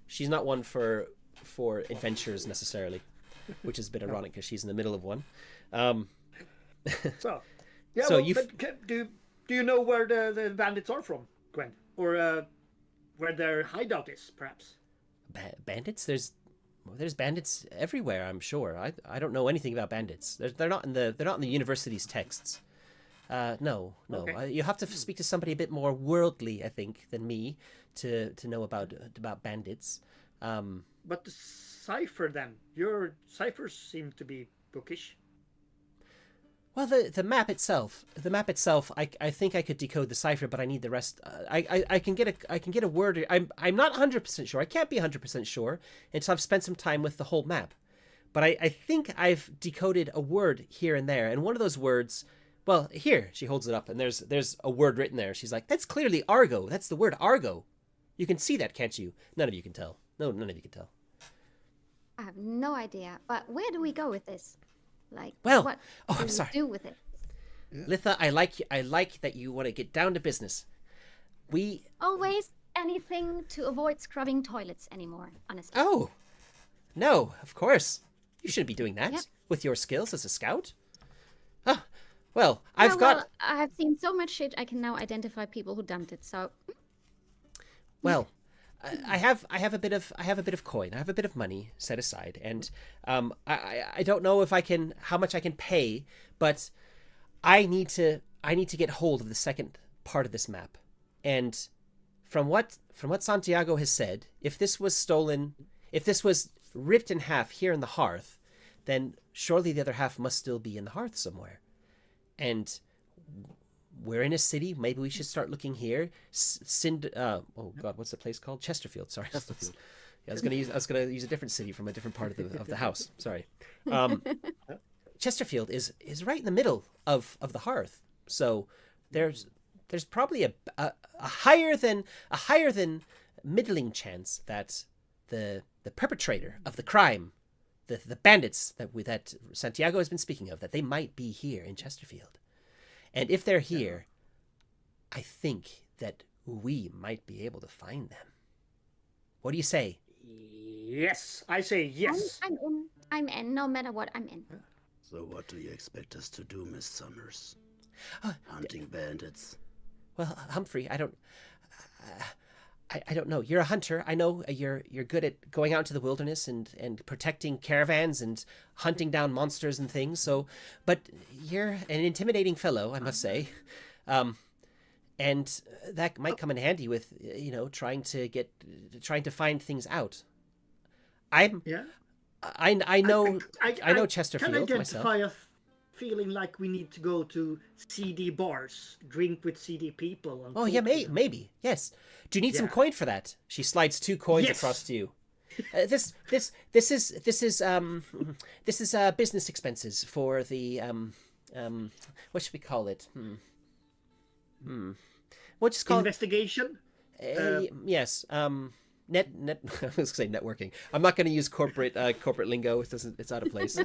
She's not one for adventures necessarily, which is a bit ironic because she's in the middle of one. So do you know where the bandits are from, Gwen, or where their hideout is, perhaps? Bandits? There's bandits everywhere, I'm sure. I don't know anything about bandits. They're not in the university's texts. No. Okay. You have to speak to somebody a bit more worldly, I think, than me to know about bandits. But the cipher, then, your ciphers seem to be bookish. Well, the map itself, I think I could decode the cipher, but I need the rest. I can get a word. I'm not 100% sure. I can't be 100% sure until I've spent some time with the whole map. But I think I've decoded a word here and there, and one of those words, well, here she holds it up, and there's a word written there. She's like, "That's clearly Argo. That's the word Argo." You can see that, can't you? None of you can tell. No, none of you can tell. I have no idea. But where do we go with this? Like, Well, what oh, do I'm we sorry. do with it? Litha, I like that you want to get down to business. We Always anything to avoid scrubbing toilets anymore, honestly. Oh. No, of course. You shouldn't be doing that Yep. with your skills as a scout. Ah, well, I've got Well, I have seen so much shit, I can now identify people who dumped it, so... well, I have a bit of coin. I have a bit of money set aside, and I don't know if I can how much I can pay, but I need to get hold of the second part of this map. And from what Santiago has said, if this was stolen, if this was ripped in half here in the hearth, then surely the other half must still be in the hearth somewhere. And we're in a city. Maybe we should start looking here. Oh God, what's the place called? Chesterfield. Sorry. Chesterfield. Yeah, I was gonna use a different city from a different part of the house. Sorry. Chesterfield is right in the middle of the hearth. So there's probably a higher than middling chance that the perpetrator of the crime, the bandits that Santiago has been speaking of, that they might be here in Chesterfield. And if they're here, I think that we might be able to find them. What do you say? Yes, I say yes. I'm in, no matter what, I'm in. So what do you expect us to do, Miss Summers? Hunting bandits. Well, Humphrey, I don't know. You're a hunter. I know you're good at going out into the wilderness and protecting caravans and hunting down monsters and things. So, but you're an intimidating fellow, I must say. And that might come in handy with, trying to find things out. I know Chesterfield can identify myself. a feeling like we need to go to CD bars, drink with CD people. And Oh yeah, talk to them. maybe yes. Do you need some Yeah. coin for that? She slides 2 coins Yes. across to you. This is business expenses for the what should we call it? We'll just call Investigation. yes. Net. I was gonna say networking. I'm not going to use corporate lingo. It's out of place.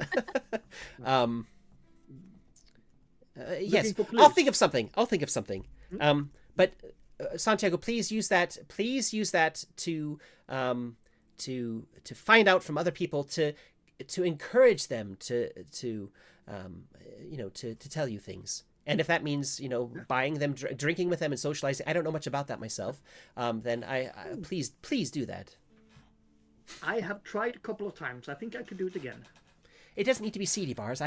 Yes, for I'll clues. think of something. But Santiago, please use that to find out from other people, to encourage them to tell you things. And if that means buying them, drinking with them, and socializing, I don't know much about that myself. Then I please do that. I have tried a couple of times. I think I could do it again. It doesn't need to be seedy bars.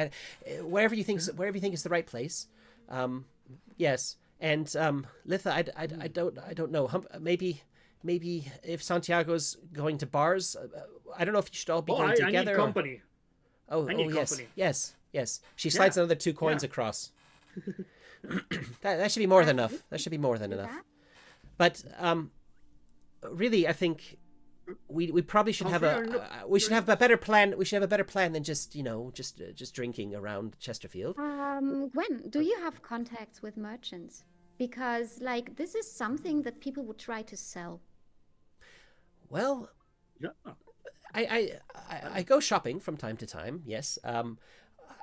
Wherever you think is the right place. Yes, and Litha, I don't know. Maybe if Santiago's going to bars, I don't know if you should all be going I together. need company. Oh, I need yes, company. yes. She slides another 2 coins across. that should be more than enough. That should be more than enough. But really, I think we probably should have a better plan. We should have a better plan than just drinking around Chesterfield. Gwen, do you have contacts with merchants? Because, this is something that people would try to sell. Well, Yeah. I go shopping from time to time. Yes.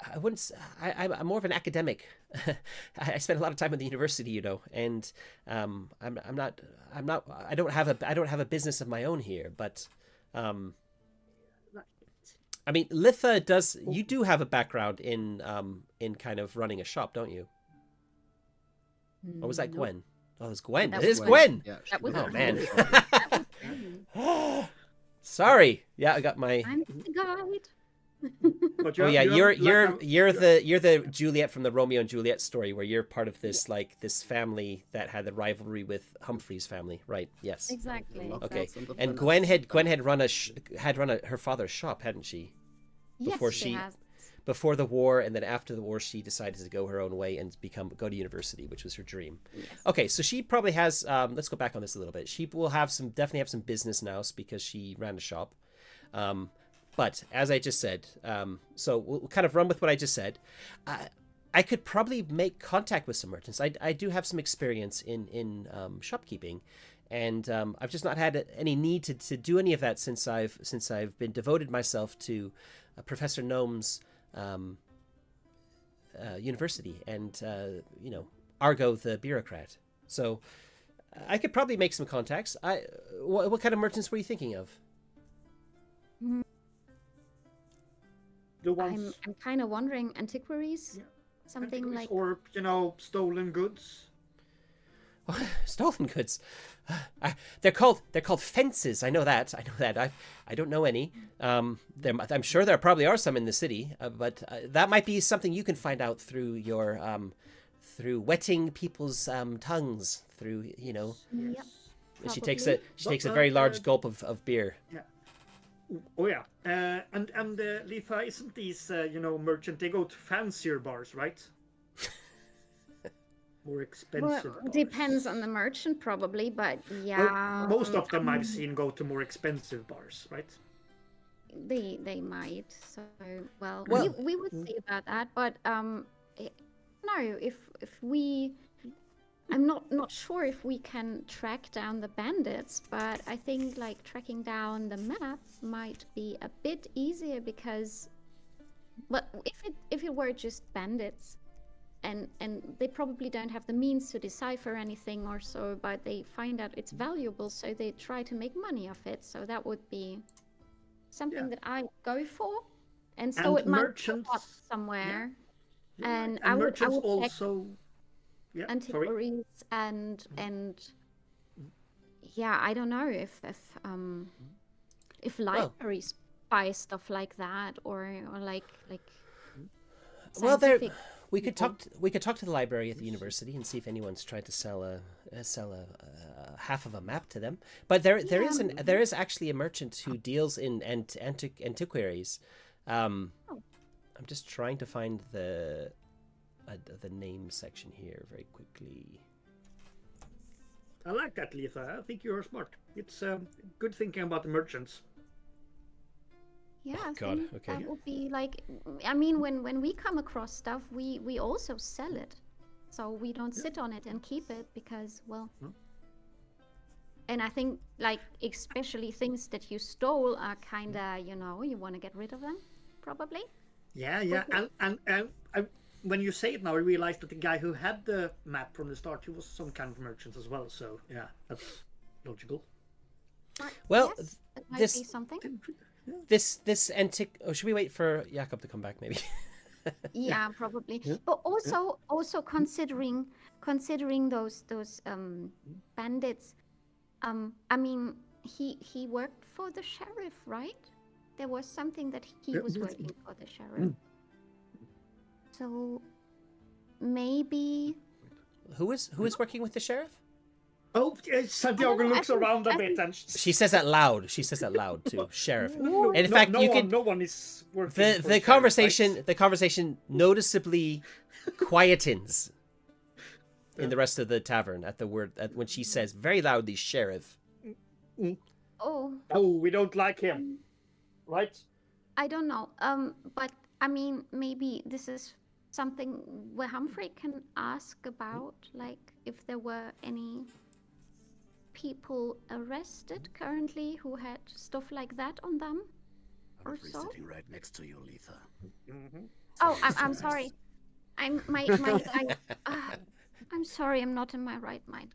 I wouldn't. I'm more of an academic. I spend a lot of time at the university, and I'm not. I don't have a business of my own here. But I mean, Litha does. You do have a background in kind of running a shop, don't you? Or was that Gwen? Oh, it was Gwen. That It was is Gwen. Yeah, That was Oh Gwen. man. Sorry. Yeah, I got my. I'm the guide. But Oh you yeah, have- you're the Juliet from the Romeo and Juliet story, where you're part of this this family that had the rivalry with Humphrey's family, right? Yes. Exactly. Okay. That's the And finance. Gwen had run her father's shop, hadn't she? Before Yes, she- she has. Before the war, and then after the war, she decided to go her own way and go to university, which was her dream. Yes. Okay, so she probably has. Let's go back on this a little bit. She will definitely have some business now because she ran a shop. But as I just said, so we'll kind of run with what I just said. I could probably make contact with some merchants. I do have some experience in shopkeeping, and I've just not had any need to do any of that since I've been devoted myself to Professor Gnome's university and Argo the bureaucrat. So I could probably make some contacts. What kind of merchants were you thinking of? The ones, I'm kind of wondering, antiquaries, something antiquities, like, or stolen goods. Stolen goods. They're called fences. I know that. I don't know any. I'm sure there probably are some in the city, but that might be something you can find out through your through wetting people's tongues. Through Yep. She takes a very large gulp of beer. Yeah. Oh yeah. And Lifa, isn't these merchant? They go to fancier bars, right? More expensive. Well, bars. depends on the merchant, probably, but yeah. Well, most of them I've seen go to more expensive bars, right? They might. So well, Well- we would see about that, but no, if we. I'm not sure if we can track down the bandits, but I think like tracking down the map might be a bit easier because, well, if it were just bandits, and they probably don't have the means to decipher anything or so, but they find out it's valuable, so they try to make money of it. So that would be something that I go for, and so And it might merchants- pop up somewhere. Yeah, And right. I would merchants check also. Yeah, sorry. antiquaries and yeah, I don't know if libraries buy stuff like that or like Well, scientific we could talk to the library at the university and see if anyone's tried to sell a half of a map to them. But there is actually a merchant who deals in antiquaries. I'm just trying to find the name section here very quickly. I like that, Lisa. I think you're smart. It's good thinking about the merchants. Yeah, I God, think okay. that would be like, I mean, when we come across stuff, we also sell it, so we don't sit on it and keep it because, well, and I think like especially things that you stole are kind of, you want to get rid of them, probably. Yeah, and when you say it now, I realized that the guy who had the map from the start, he was some kind of merchant as well. So yeah, that's logical. But Well, yes, that might this- be something. This antique. Oh, should we wait for Jakob to come back? Maybe. Yeah, probably. But also considering those bandits, I mean, he worked for the sheriff, right? There was something that he was working for the sheriff. So maybe Who is working with the sheriff? Oh, Santiago I looks think- around a I bit think- and She says that loud. Too. Sheriff. No, And in fact, no you one, could no one is working. for the sheriff, conversation right? the conversation noticeably quietens in the rest of the tavern at when she says very loudly sheriff. oh, Oh, we don't like him, right? I don't know. But I mean, maybe this is something where Humphrey can ask about, like if there were any people arrested currently who had stuff like that on them. Or Humphrey's so? sitting right next to you, Letha. Oh, I'm sorry. I'm sorry. I'm not in my right mind.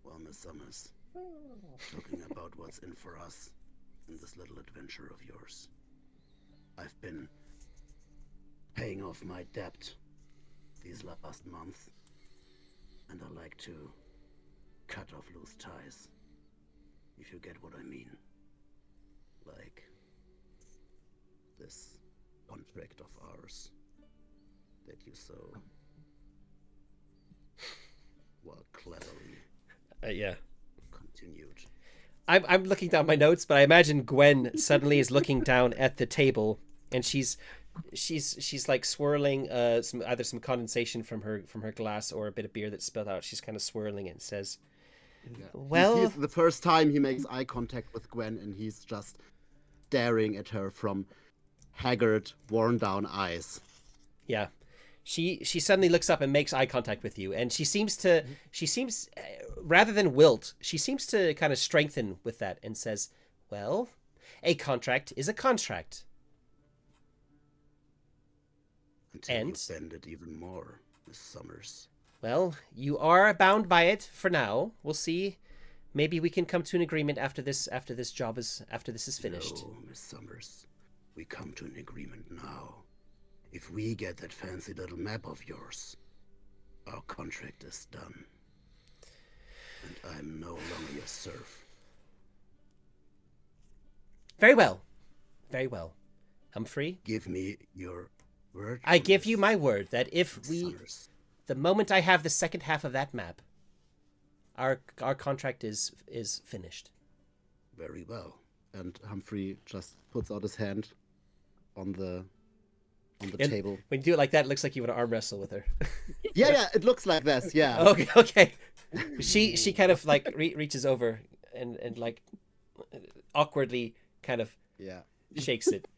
Well, Miss Summers, talking about what's in for us in this little adventure of yours. I've been paying off my debt these last months, and I like to cut off loose ties, if you get what I mean. Like this contract of ours that you so cleverly Yeah. continued. I'm looking down my notes, but I imagine Gwen suddenly is looking down at the table, and she's like swirling either some condensation from her glass or a bit of beer that's spilled out. She's kind of swirling it and says, "Well, He's the first time he makes eye contact with Gwen, and he's just staring at her from haggard, worn-down eyes. yeah, She suddenly looks up and makes eye contact with you, and she seems rather than wilt, she seems to kind of strengthen with that and says, "Well, a contract is a contract." Until you bend it even more, Miss Summers. Well, you are bound by it for now. We'll see. Maybe we can come to an agreement after this is finished. No, Miss Summers. We come to an agreement now. If we get that fancy little map of yours, our contract is done. And I'm no longer your serf. Very well. Very well. Humphrey? Give me your word. I give you my word that if Summers. the moment I have the second half of that map, our contract is finished. Very well. And Humphrey just puts out his hand on the table. When you do it like that, it looks like you want to arm wrestle with her. Yeah, it looks like this, yeah. Okay. She kind of like reaches over and like awkwardly kind of shakes it.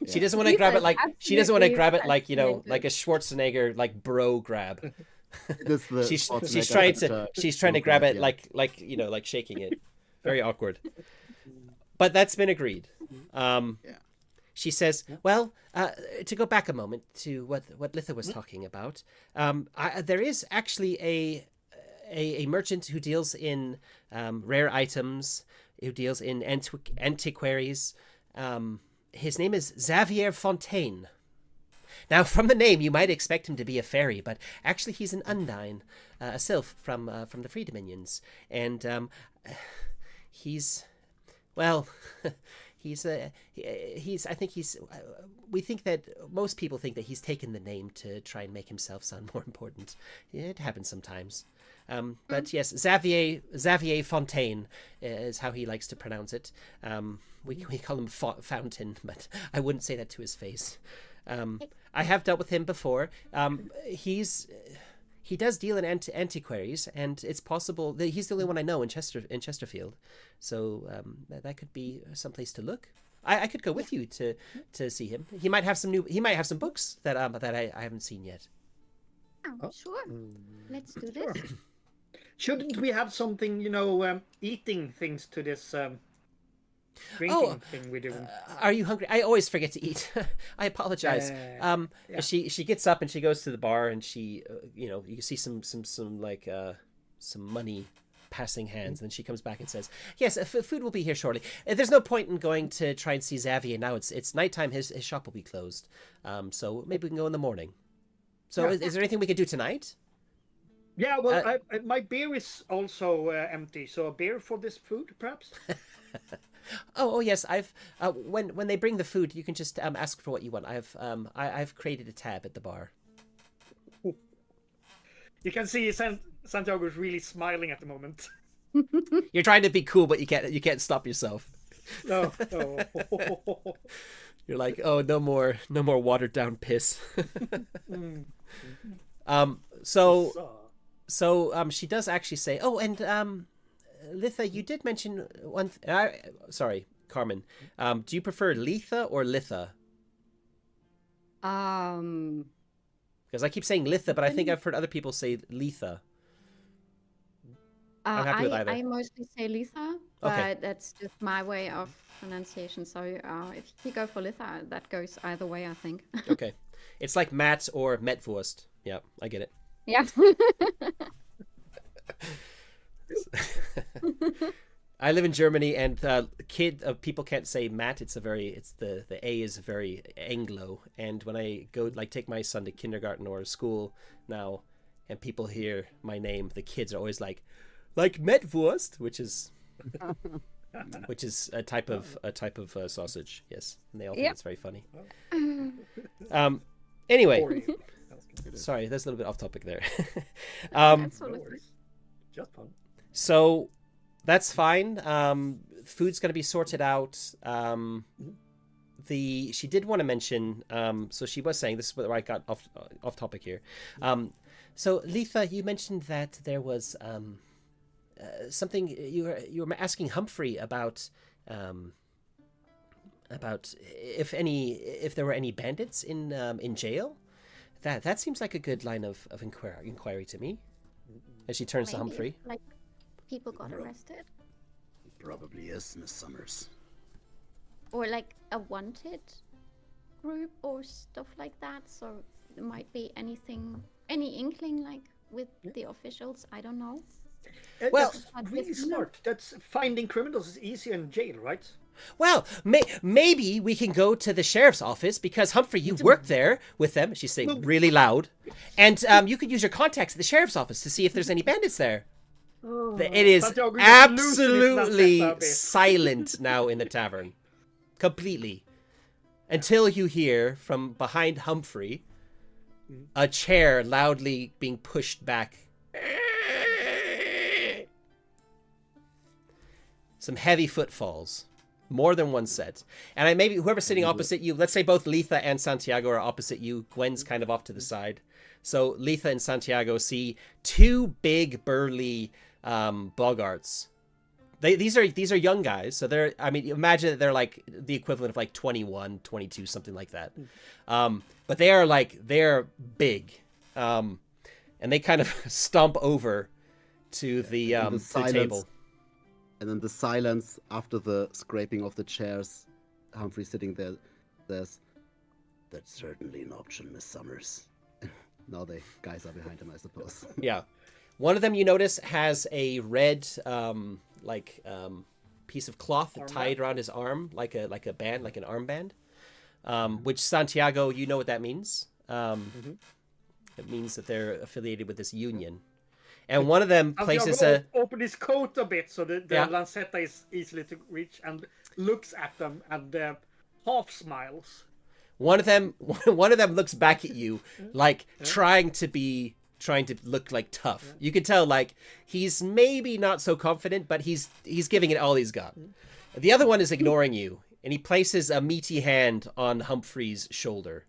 She doesn't want to grab it like like a Schwarzenegger like bro grab. She's trying to grab it like shaking it. Very awkward. But that's been agreed. She says, "Well, to go back a moment to what Litha was talking about, there is actually a merchant who deals in rare items, who deals in antiquaries. His name is Xavier Fontaine. Now, from the name, you might expect him to be a fairy, but actually he's an Undine, a sylph from the Free Dominions, and he's we think that most people think that he's taken the name to try and make himself sound more important. It happens sometimes. But yes, Xavier Fontaine is how he likes to pronounce it. We call him Fountain, but I wouldn't say that to his face. I have dealt with him before. He does deal in antiquaries, and it's possible that he's the only one I know in Chesterfield. So that could be someplace to look. I could go with you to see him. He might have some books that I haven't seen yet. Oh, sure. Let's do this. Shouldn't we have something, eating things to this drinking thing we're doing? Are you hungry? I always forget to eat. I apologize. She gets up and she goes to the bar, and she, you can see some money passing hands. And then she comes back and says, "Yes, food will be here shortly. There's no point in going to try and see Xavier now. It's nighttime. His shop will be closed. So maybe we can go in the morning. So is there anything we could do tonight?" Yeah, well, my beer is also empty. So a beer for this food, perhaps? Oh yes, I've when they bring the food, you can just ask for what you want. I've created a tab at the bar. You can see Santiago is really smiling at the moment. You're trying to be cool, but you can't stop yourself. No. You're like, oh, no more watered down piss. So she does actually say, oh, and Litha, you did mention one. Sorry, Carmen. Do you prefer Litha or Litha? Because I keep saying Litha, but I think I've heard other people say Litha. I'm happy with either. I mostly say Litha, but that's just my way of pronunciation. So if you go for Litha, that goes either way, I think. Okay. It's like Matt or Metwurst. Yeah, I get it. Yeah. I live in Germany, and people can't say Matt. The A is very Anglo, and when I go take my son to kindergarten or school now, and people hear my name, the kids are always like Metwurst, which is a type of sausage. Yes, and they all think it's very funny. Anyway, sorry, that's a little bit off topic there. Just fun. So that's fine. Food's going to be sorted out. She did want to mention. So she was saying, this is where I got off topic here. So Litha, you mentioned that there was something you were asking Humphrey about if there were any bandits in jail. That seems like a good line of inquiry to me. As she turns to Maybe, Humphrey. like, people got arrested. Probably is, Miss Summers. Or like a wanted group or stuff like that. So there might be any inkling like with the officials. I don't know. Well, that's really smart. That's finding criminals is easier in jail, right? Well, maybe we can go to the sheriff's office because Humphrey, you worked there with them. She's saying really loud, and you could use your contacts at the sheriff's office to see if there's any bandits there. It is absolutely silent now in the tavern, completely, until you hear from behind Humphrey a chair loudly being pushed back. Some heavy footfalls. More than one set. And maybe whoever's sitting opposite you, let's say both Letha and Santiago are opposite you. Gwen's kind of off to the side. So Letha and Santiago see two big, burly boggarts. These are young guys. So imagine that they're like the equivalent of like 21, 22, something like that. But they're big. And they kind of stomp over to the table. And then the silence after the scraping of the chairs, Humphrey sitting there says, "That's certainly an option, Miss Summers." Now the guys are behind him, I suppose. Yeah. One of them, you notice, has a red piece of cloth tied around his arm, like a band, like an armband. Which Santiago, you know what that means. It means that they're affiliated with this union. And one of them places open his coat a bit so the lancetta is easily to reach and looks at them and half smiles. One of them looks back at you like trying to look like tough. You can tell like he's maybe not so confident, but he's giving it all he's got. The other one is ignoring you, and he places a meaty hand on Humphrey's shoulder,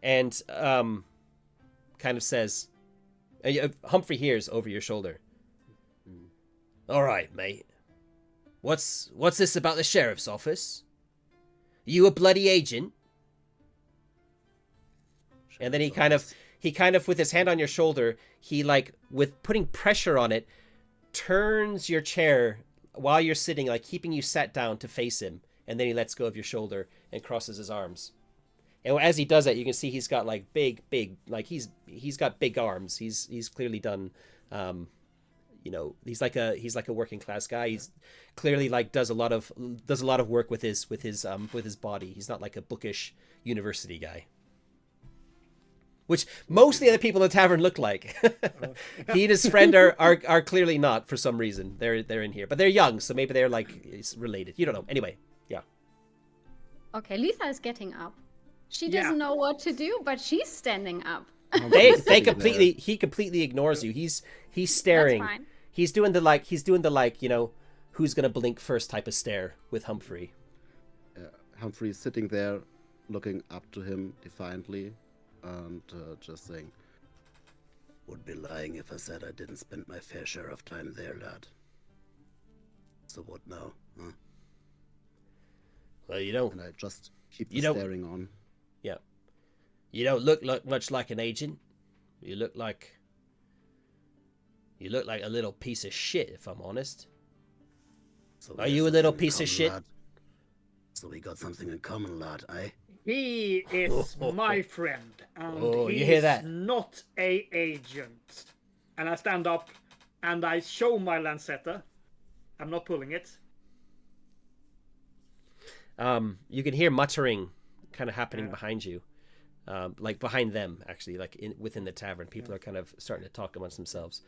and kind of says. Humphrey hears over your shoulder. All right, mate. What's this about the sheriff's office? You a bloody agent? And then he kind of with his hand on your shoulder, he like with putting pressure on it, turns your chair while you're sitting, like keeping you sat down to face him, and then he lets go of your shoulder and crosses his arms. And as he does that, you can see he's got like big, like he's got big arms. He's clearly done, he's like a working class guy. He's clearly like does a lot of work with his body. He's not like a bookish university guy, which most of the other people in the tavern look like. He and his friend are clearly not for some reason. They're in here, but they're young, so maybe they're like related. You don't know. Anyway, yeah. Okay, Lisa is getting up. She doesn't know what to do, but she's standing up. He completely ignores you. He's staring. That's fine. He's doing the who's gonna blink first type of stare with Humphrey. Humphrey's sitting there, looking up to him defiantly, and just saying, "Would be lying if I said I didn't spend my fair share of time there, lad. So what now, huh?" Well, you don't. And I just keep staring on. Yeah. You don't look much like an agent. You look like a little piece of shit, if I'm honest. So are you a little piece of shit? Lad. So we got something in common, lad, eh? He is my friend, and you hear that? Not a agent. And I stand up, and I show my lancetta. I'm not pulling it. You can hear muttering kind of happening behind you. Like behind them, actually, like within the tavern. People are kind of starting to talk amongst themselves.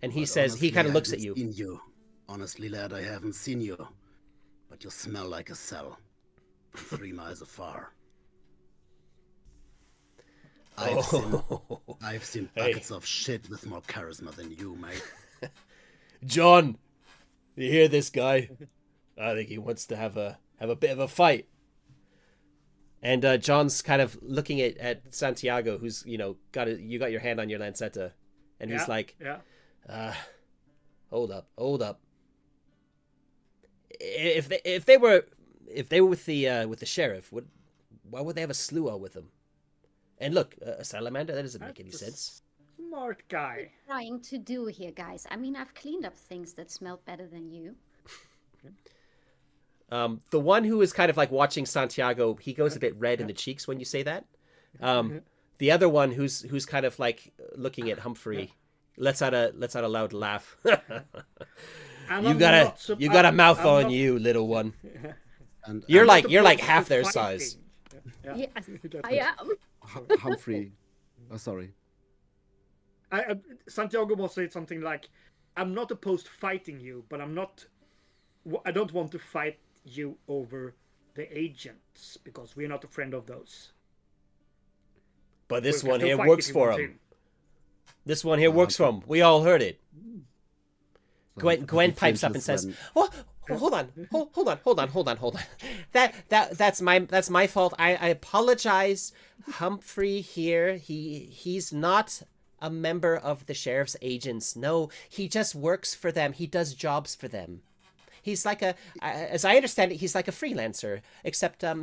And he says, he kind of looks at you. Honestly, lad, I haven't seen you. But you smell like a cell. From 3 miles afar. I've seen buckets of shit with more charisma than you, mate. John, you hear this guy? I think he wants to have a bit of a fight. And John's kind of looking at Santiago, who's you got your hand on your lancetta, and he's like, hold up. If they were with the sheriff, why would they have a sluagh with them? And look, a salamander, that doesn't make any That's a sense. Smart guy. Trying to do here, guys. I mean, I've cleaned up things that smelled better than you. The one who is kind of like watching Santiago, he goes a bit red in the cheeks when you say that. The other one who's kind of like looking at Humphrey lets out a loud laugh. You got a mouth on you, little one. And You're I'm not like opposed half to their fighting. size. Yeah. Yes, I am. Humphrey. Oh, sorry. Santiago will say something like, "I'm not opposed to fighting you, but I don't want to fight you over the agents because we're not a friend of those." But this We can one still here fight works if you for want him. This one here works for him. We all heard it. Gwen pipes up and says, "Oh, hold on. That's my fault. I apologize. Humphrey here. He's not a member of the sheriff's agents. No, he just works for them. He does jobs for them. He's like as I understand it, he's like a freelancer. Except I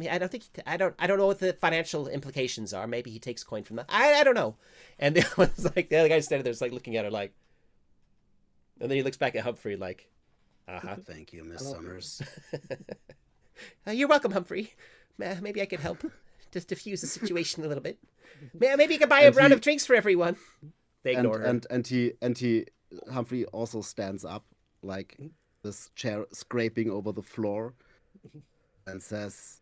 don't know what the financial implications are. Maybe he takes coin from that. I don't know." And the other guy's standing there, just like looking at her like, and then he looks back at Humphrey like, Thank you, Miss Summers. You're welcome, Humphrey. Maybe I could help. Just diffuse the situation a little bit. Maybe you could buy a round of drinks for everyone. They ignore her. And Humphrey also stands up, like this chair scraping over the floor, and says,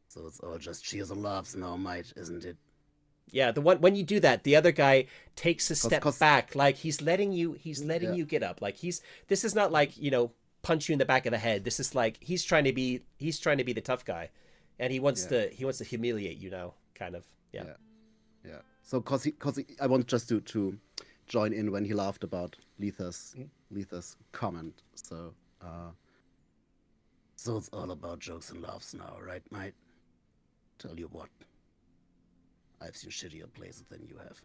"So it's all just cheers and laughs now, mate, isn't it?" Yeah, the one when you do that, the other guy takes a step back, like he's letting you get up. Like this is not like, punch you in the back of the head. This is like he's trying to be the tough guy, and he wants to humiliate you now, kind of. Yeah. So cause I want just to join in when he laughed about Letha's comment. So it's all about jokes and laughs now, right, mate? Tell you what, I've seen shittier places than you have.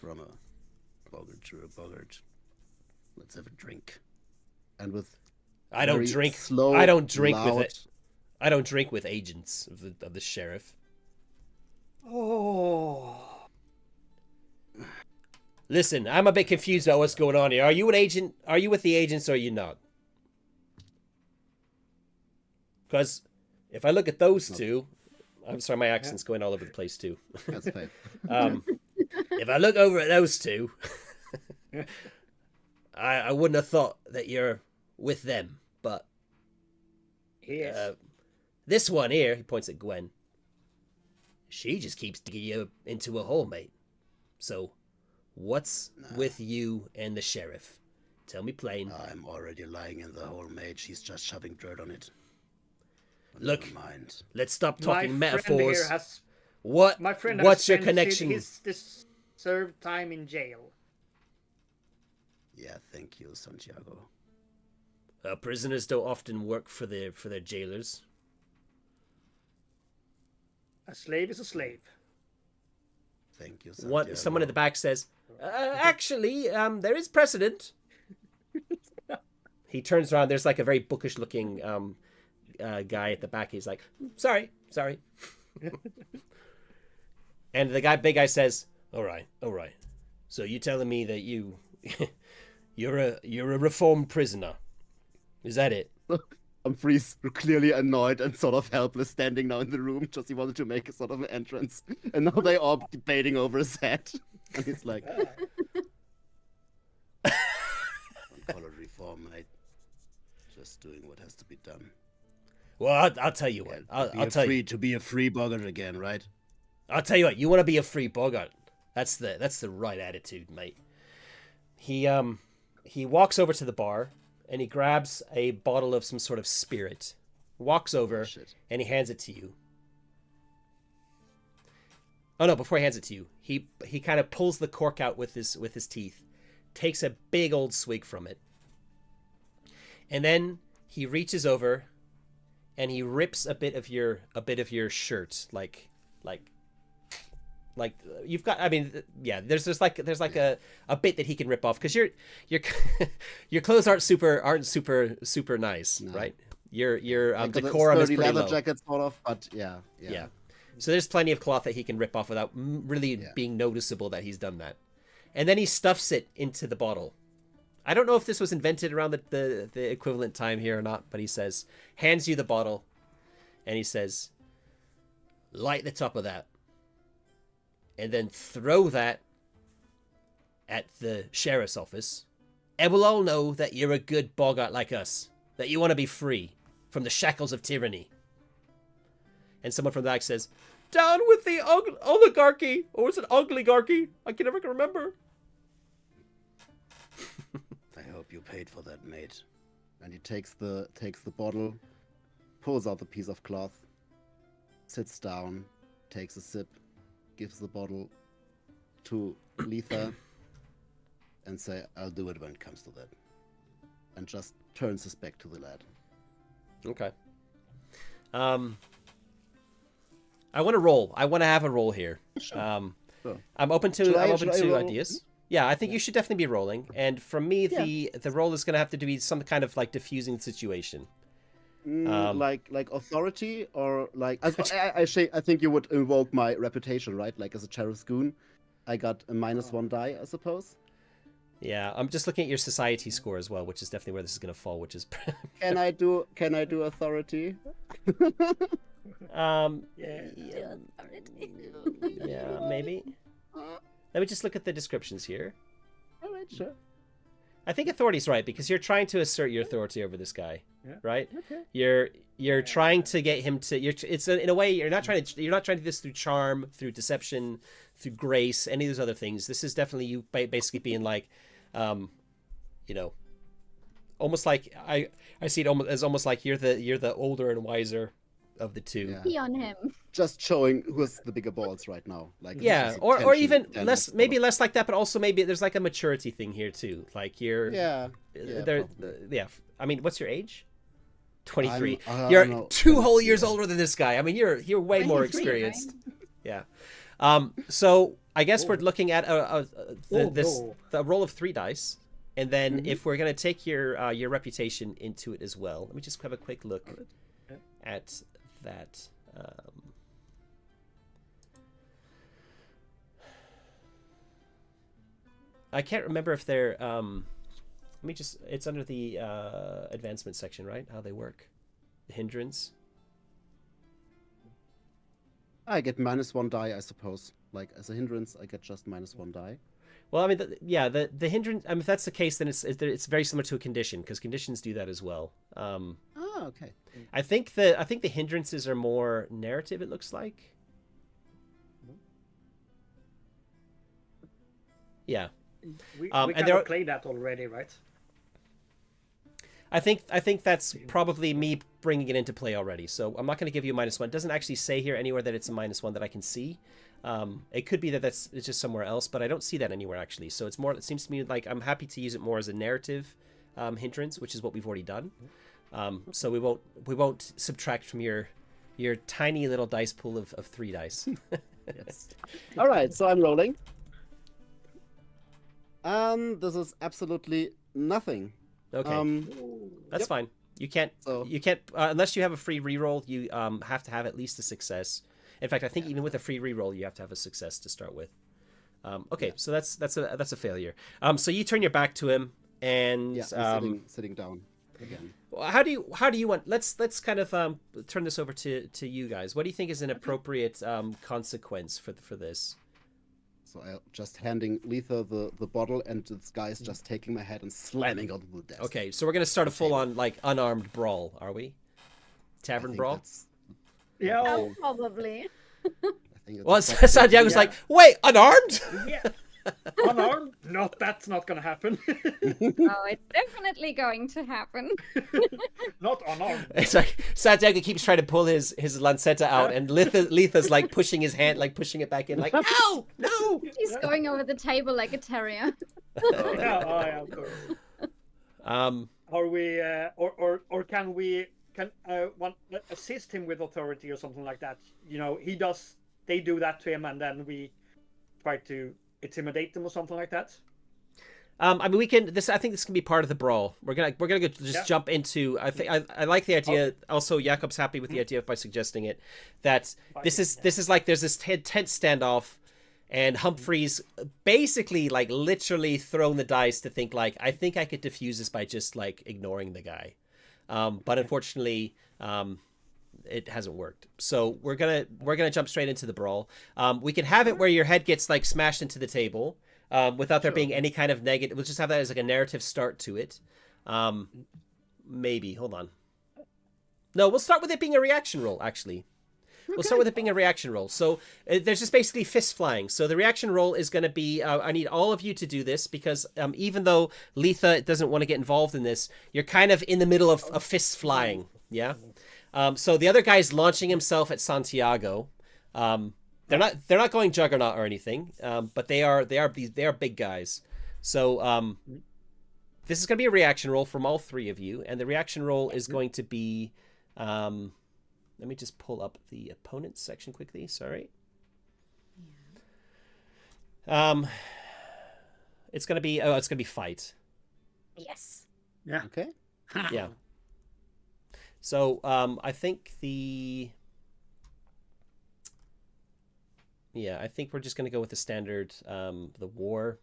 From a boggart to a boggart. Let's have a drink. And with I don't drink with agents of the sheriff. Oh. Listen, I'm a bit confused about what's going on here. Are you an agent? Are you with the agents or are you not? Because if I look at those two, I'm sorry, my accent's going all over the place too. That's fine. If I look over at those two, I wouldn't have thought that you're with them. But Yes. this one here, he points at Gwen. She just keeps digging you into a hole, mate. So, what's with you and the sheriff? Tell me plain. I'm already lying in the hole, mate. She's just shoving dirt on it. But Look, never mind. let's stop talking My friend metaphors. here has- What? My friend What's has your spent connection? his served time in jail. Yeah, thank you, Santiago. Prisoners don't often work for their jailers. A slave is a slave. Thank you, Santiago. Someone at the back says, actually, there is precedent. He turns around. There's like a very bookish-looking guy at the back. He's like, sorry. And the big guy says, all right. So you're telling me that you're a reformed prisoner? Is that it? Humphrey's clearly annoyed and sort of helpless, standing now in the room. Just he wanted to make a sort of an entrance, and now they are debating over his head. And he's like, "Don't call it reform, mate. Just doing what has to be done." Well, I'll tell you what. I'll tell you. To be a free boggart again, right? I'll tell you what. You want to be a free boggart? That's the right attitude, mate. He walks over to the bar. And he grabs a bottle of some sort of spirit, walks over, and he hands it to you. Oh no! Before he hands it to you, he kind of pulls the cork out with his teeth, takes a big old swig from it, and then he reaches over, and he rips a bit of your shirt, like you've got. I mean, yeah. There's like a bit that he can rip off because your clothes aren't super nice, No. right? Your Like decorum is sturdy pretty leather low. jacket, sort of. But yeah. So there's plenty of cloth that he can rip off without really being noticeable that he's done that. And then he stuffs it into the bottle. I don't know if this was invented around the equivalent time here or not, but he says, hands you the bottle, and he says, light the top of that, and then throw that at the sheriff's office, and we'll all know that you're a good boggart like us, that you want to be free from the shackles of tyranny. And someone from the back says, down with the oligarchy, or is it oligarchy? I can never remember. I hope you paid for that, mate. And he takes the bottle, pulls out the piece of cloth, sits down, takes a sip, gives the bottle to Letha, and say, I'll do it when it comes to that. And just turns his back to the lad. Okay. I want to roll. I want to have a roll here. Sure. I'm open to roll? ideas. Yeah, I think you should definitely be rolling. And from me, the roll is going to have to be some kind of like diffusing the situation. Like authority, or like I think you would invoke my reputation, right? Like as a sheriff's goon, I got a -1 die, I suppose. Yeah, I'm just looking at your society score as well, which is definitely where this is going to fall. Which is Can I do authority? yeah, maybe. Let me just look at the descriptions here. All right, sure. I think authority's right, because you're trying to assert your authority over this guy, right? Okay. You're trying to get him to. In a way you're not trying to do this through charm, through deception, through grace, any of those other things. This is definitely you basically being like, almost like I see it as almost like you're the older and wiser of the two. Yeah. Pee on him. Just showing who's the bigger balls right now. Like or even less, maybe less like that, but also maybe there's like a maturity thing here too. Like you're I mean, what's your age? 23. You're 2 whole years older than this guy. I mean, you're way more experienced. Right? Yeah. So I guess we're looking at the roll of 3 dice, and then if we're gonna take your reputation into it as well. Let me just have a quick look at that. I can't remember if they're it's under the advancement section, right? How they work, the hindrance. I get -1 die, I suppose. Like as a hindrance, I get just -1 die. Well, I mean, the hindrance. I mean, if that's the case, then it's very similar to a condition, because conditions do that as well. Okay. I think the hindrances are more narrative. It looks like. Yeah. We kind of played that already, right? I think that's probably me bringing it into play already. So I'm not going to give you a -1. It doesn't actually say here anywhere that it's a -1 that I can see. It could be that it's just somewhere else, but I don't see that anywhere actually. So it seems to me like I'm happy to use it more as a narrative hindrance, which is what we've already done. So we won't subtract from your tiny little dice pool of 3 dice. Yes. All right, so I'm rolling. This is absolutely nothing. Okay. That's fine. You can't unless you have a free reroll, you have to have at least a success. In fact, I think even with a free reroll, you have to have a success to start with. Okay, so that's a failure. So you turn your back to him, and I'm sitting down again. How do you want? Let's kind of turn this over to you guys. What do you think is an appropriate consequence for this? So I'm just handing Letha the bottle, and this guy's just taking my head and slamming onto the desk. Okay, so we're gonna start a full-on like unarmed brawl, are we? Tavern brawl. Yeah, probably. Well, Santiago's like, wait, unarmed? Yeah. Unarmed? No, that's not gonna happen. Oh, it's definitely going to happen. Not unarmed. It's like Santiago keeps trying to pull his lancetta out, and Letha's like pushing his hand, like pushing it back in, like, no. He's going over the table like a terrier. Yeah, of course. Are we, or can we assist him with authority or something like that? You know, they do that to him, and then we try to intimidate them or something like that. I mean, we can. This I think this can be part of the brawl. We're gonna go just jump into. I think I like the idea. Also, Jakob's happy with the idea by suggesting it. That this is like there's this tense standoff, and Humphrey's basically like literally thrown the dice to think like I think I could defuse this by just like ignoring the guy, but unfortunately, it hasn't worked. So we're gonna jump straight into the brawl. We can have it where your head gets like smashed into the table. Without there being any kind of negative, we'll just have that as like a narrative start to it. Maybe, hold on. No, we'll start with it being a reaction roll, actually. Okay. We'll start with it being a reaction roll. So there's just basically fists flying. So the reaction roll is going to be, I need all of you to do this because even though Letha doesn't want to get involved in this, you're kind of in the middle of fists flying, yeah? So the other guy's launching himself at Santiago. They're not going Juggernaut or anything, but they are big guys. So this is going to be a reaction roll from all three of you, and the reaction roll is going to be. Let me just pull up the opponents section quickly. Sorry. It's going to be fight. Yes. Yeah. Okay. Yeah. So I think the. Yeah, I think we're just going to go with the standard, the war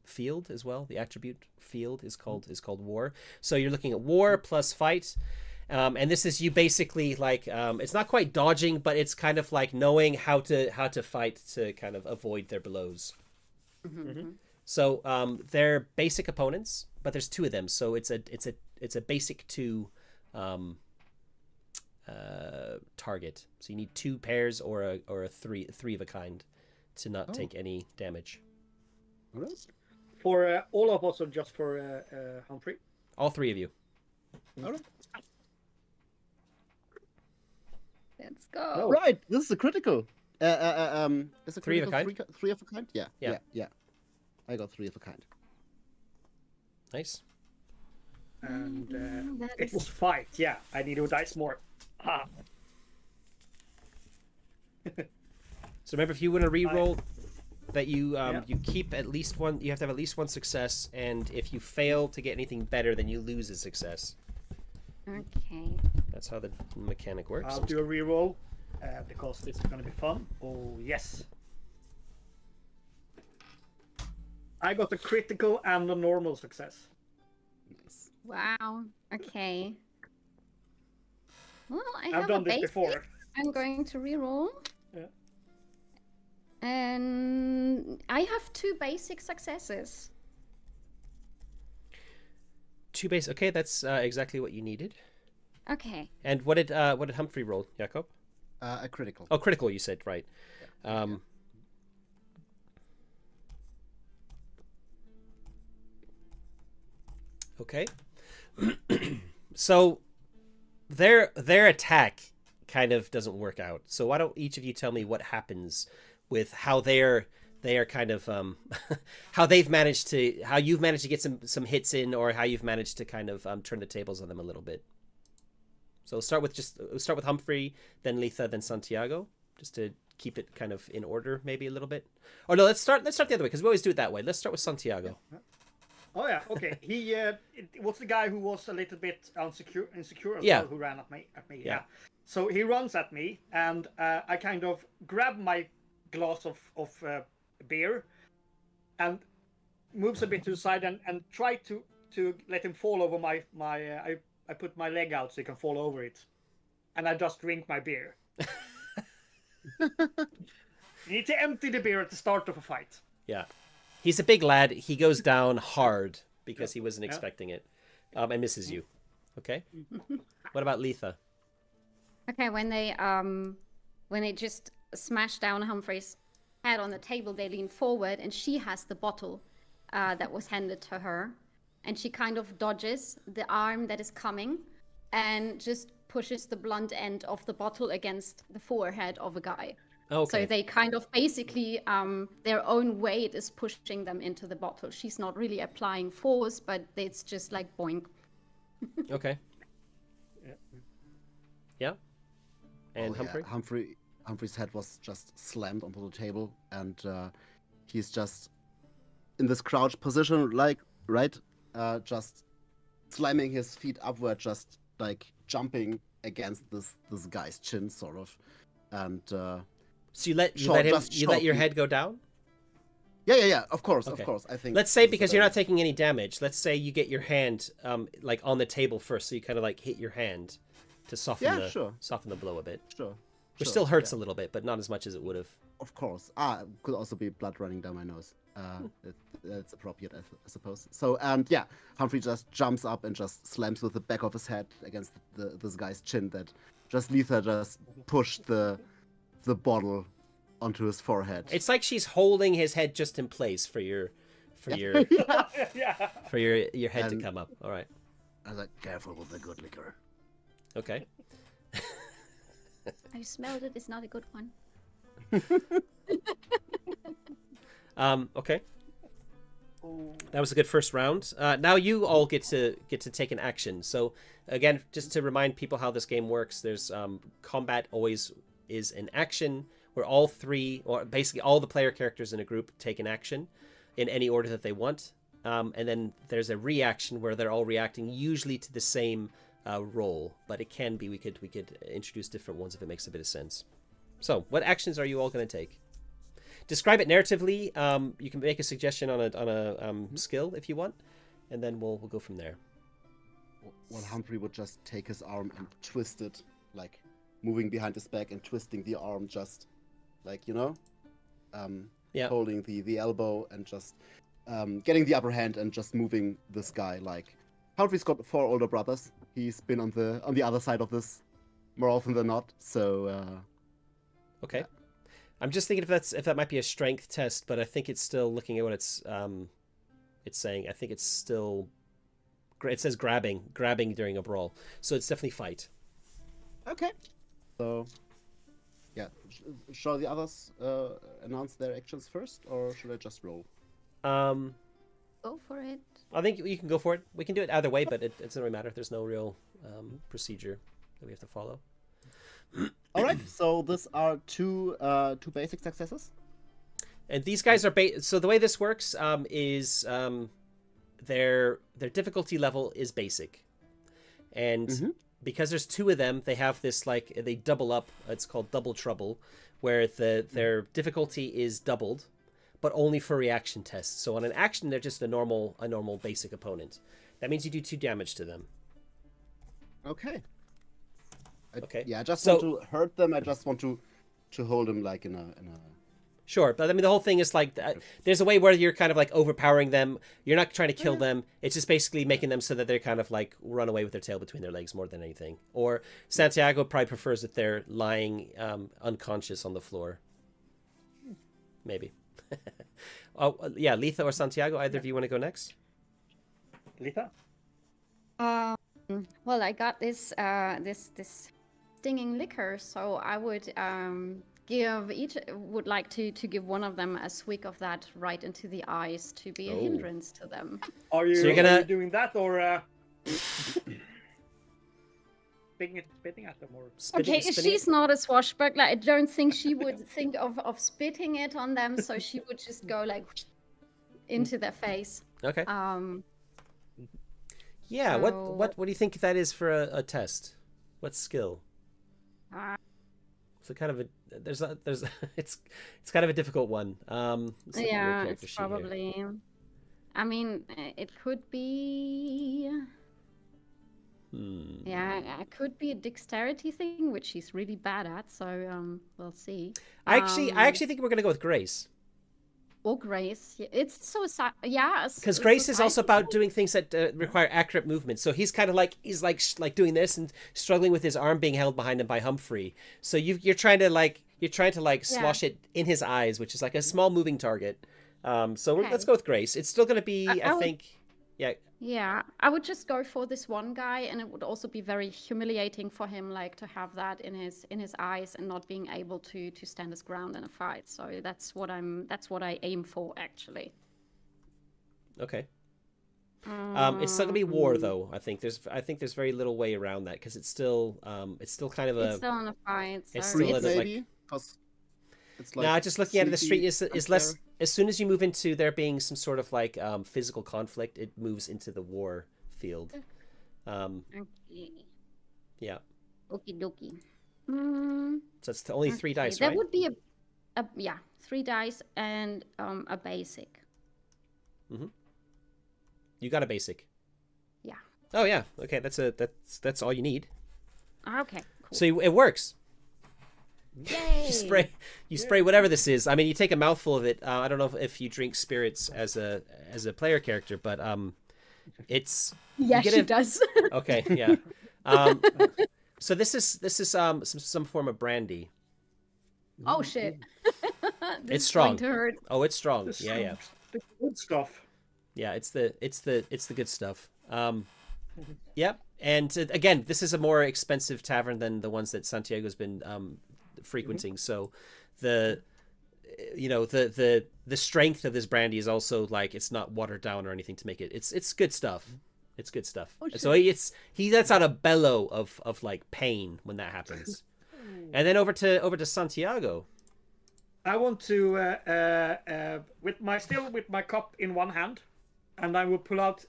field as well. The attribute field is called war. So you're looking at war plus fight, and this is you basically like it's not quite dodging, but it's kind of like knowing how to fight to kind of avoid their blows. Mm-hmm. So they're basic opponents, but there's two of them, so it's a basic two. Target. So you need two pairs or a three of a kind to not take any damage. All right. For all of us or just for Humphrey? All three of you. All right. Let's go. All right. This is a critical. Is a Three of a critical kind? Three of a kind? Yeah. Yeah. Yeah. I got three of a kind. Nice. And That it is- was fight. Yeah, I need to dice more. Ah. So remember, if you want to re-roll, that you you keep at least one. You have to have at least one success, and if you fail to get anything better, then you lose a success. Okay. That's how the mechanic works. I'll do a reroll because this is going to be fun. Oh, yes. I got a critical and a normal success. Nice. Wow. Okay. Well, I I've have done a this basic. before. I'm going to reroll. Yeah. And I have 2 basic successes. Two base. Okay, that's exactly what you needed. Okay. And what did Humphrey roll, Jakob? A critical. Oh, critical. You said right. Okay. So their attack kind of doesn't work out. So why don't each of you tell me what happens with how they are kind of how you've managed to get some hits in, or how you've managed to kind of turn the tables on them a little bit. So we'll start with Humphrey, then Letha, then Santiago, just to keep it kind of in order, maybe a little bit. Or no, let's start the other way, because we always do it that way. Let's start with Santiago. Oh yeah, okay. He it was the guy who was a little bit insecure as Yeah. well, who ran at me. Yeah. So he runs at me, and I kind of grab my glass of beer, and moves a bit to the side and try to let him fall over my I put my leg out so he can fall over it, and I just drink my beer. You need to empty the beer at the start of a fight. Yeah. He's a big lad. He goes down hard because he wasn't expecting it, and misses you. Okay. What about Letha? Okay, when they just smash down Humphrey's head on the table, they lean forward, and she has the bottle that was handed to her, and she kind of dodges the arm that is coming, and just pushes the blunt end of the bottle against the forehead of a guy. Okay. So they kind of basically, their own weight is pushing them into the bottle. She's not really applying force, but it's just like boink. Okay. Yeah. And Oh, yeah. Humphrey? Humphrey's head was just slammed onto the table, and he's just in this crouch position, like right, just slamming his feet upward, just like jumping against this guy's chin, sort of, and So you let your head go down. Yeah. Of course, Okay. of course. I think. Let's say, because you're not taking any damage, let's say you get your hand like on the table first, so you kind of like hit your hand to soften the blow a bit. Sure. Which still hurts a little bit, but not as much as it would have. Of course. Could also be blood running down my nose. That's appropriate, I suppose. So, yeah, Humphrey just jumps up and just slams with the back of his head against this guy's chin. That just Letha just pushed the bottle onto his forehead. It's like she's holding his head just in place for your Yeah. for your head to come up. All right. I was like, careful with the good liquor. Okay. I smelled it. It's not a good one. Okay. That was a good first round. Now you all get to take an action. So again, just to remind people how this game works, there's combat always is an action where all three, or basically all the player characters in a group, take an action in any order that they want. And then there's a reaction where they're all reacting usually to the same roll, but it can be we could introduce different ones if it makes a bit of sense. So what actions are you all going to take? Describe it narratively. You can make a suggestion on a skill if you want, and then we'll go from there. Well, Humphrey would just take his arm and twist it, like moving behind his back and twisting the arm, just like holding the elbow and just getting the upper hand and just moving this guy. Like Humphrey's got 4 older brothers. He's been on the other side of this more often than not. So okay. I'm just thinking if that might be a strength test, but I think it's still looking at what it's saying. I think it's still, it says grabbing during a brawl, so it's definitely fight. Okay. So yeah, shall the others announce their actions first, or should I just roll? Go for it. I think you can go for it. We can do it either way, but it doesn't really matter. There's no real procedure that we have to follow. All right, so these are two basic successes. And these guys are so the way this works is their difficulty level is basic, and because there's 2 of them, they have this like they double up. It's called double trouble, where their difficulty is doubled, but only for reaction tests. So on an action, they're just a normal basic opponent. That means you do 2 damage to them. Okay. Okay. Yeah, I just want to hurt them. I just want to hold them like in a. Sure, but I mean the whole thing is like there's a way where you're kind of like overpowering them. You're not trying to kill them. It's just basically making them so that they're kind of like run away with their tail between their legs more than anything. Or Santiago probably prefers that they're lying unconscious on the floor. Maybe. Oh yeah, Letha or Santiago. Either of you want to go next? Letha. Well, I got this this stinging liquor, so I would would like to give one of them a swig of that right into the eyes to be a hindrance to them. Are you, so are you doing that, or spitting at them, or spitting she's not a swashbuckler. I don't think she would think of spitting it on them, so she would just go like into their face. Okay. Yeah. So... What do you think that is for a test? What skill? It's kind of it's kind of a difficult one. Yeah, it's probably. Here. I mean, it could be. Yeah, it could be a dexterity thing, which she's really bad at. So we'll see. I actually think we're gonna go with Grace. Or Grace, it's so yeah. Because Grace is also about doing things that require accurate movement. So he's kind of like doing this and struggling with his arm being held behind him by Humphrey. So you're trying to slosh it in his eyes, which is like a small moving target. Let's go with Grace. It's still going to be, I think, yeah. Yeah, I would just go for this one guy, and it would also be very humiliating for him, like to have that in his eyes and not being able to stand his ground in a fight. So that's what I aim for, actually. Okay. It's still gonna be war, though. I think there's very little way around that because it's still kind of it's still in a fight. So it's still maybe because It's like No, just looking at the street sleepy is and less. there. As soon as you move into there being some sort of like physical conflict, it moves into the war field. Okay. Yeah. Okie dokie. Mm, So it's only 3 okay, dice, that right? would be a 3 dice and a basic. You got a basic. Yeah. Oh yeah. Okay, that's all you need. Okay. Cool. So it works. Yay! You spray whatever this is. I mean, you take a mouthful of it. I don't know if you drink spirits as a player character, but it's Yeah, get she a- does. okay. Yeah. So this is some form of brandy. Oh shit! This It's is going strong. to hurt. Oh, it's strong. The Yeah. the good stuff. Yeah, it's the good stuff. Yep. And again, this is a more expensive tavern than the ones that Santiago's been frequenting. So the strength of this brandy is also like it's not watered down or anything to make it. It's good stuff. It's good stuff. Oh, So he lets out a bellow of like pain when that happens. And then over to Santiago. I want to with my cup in one hand, and I will pull out.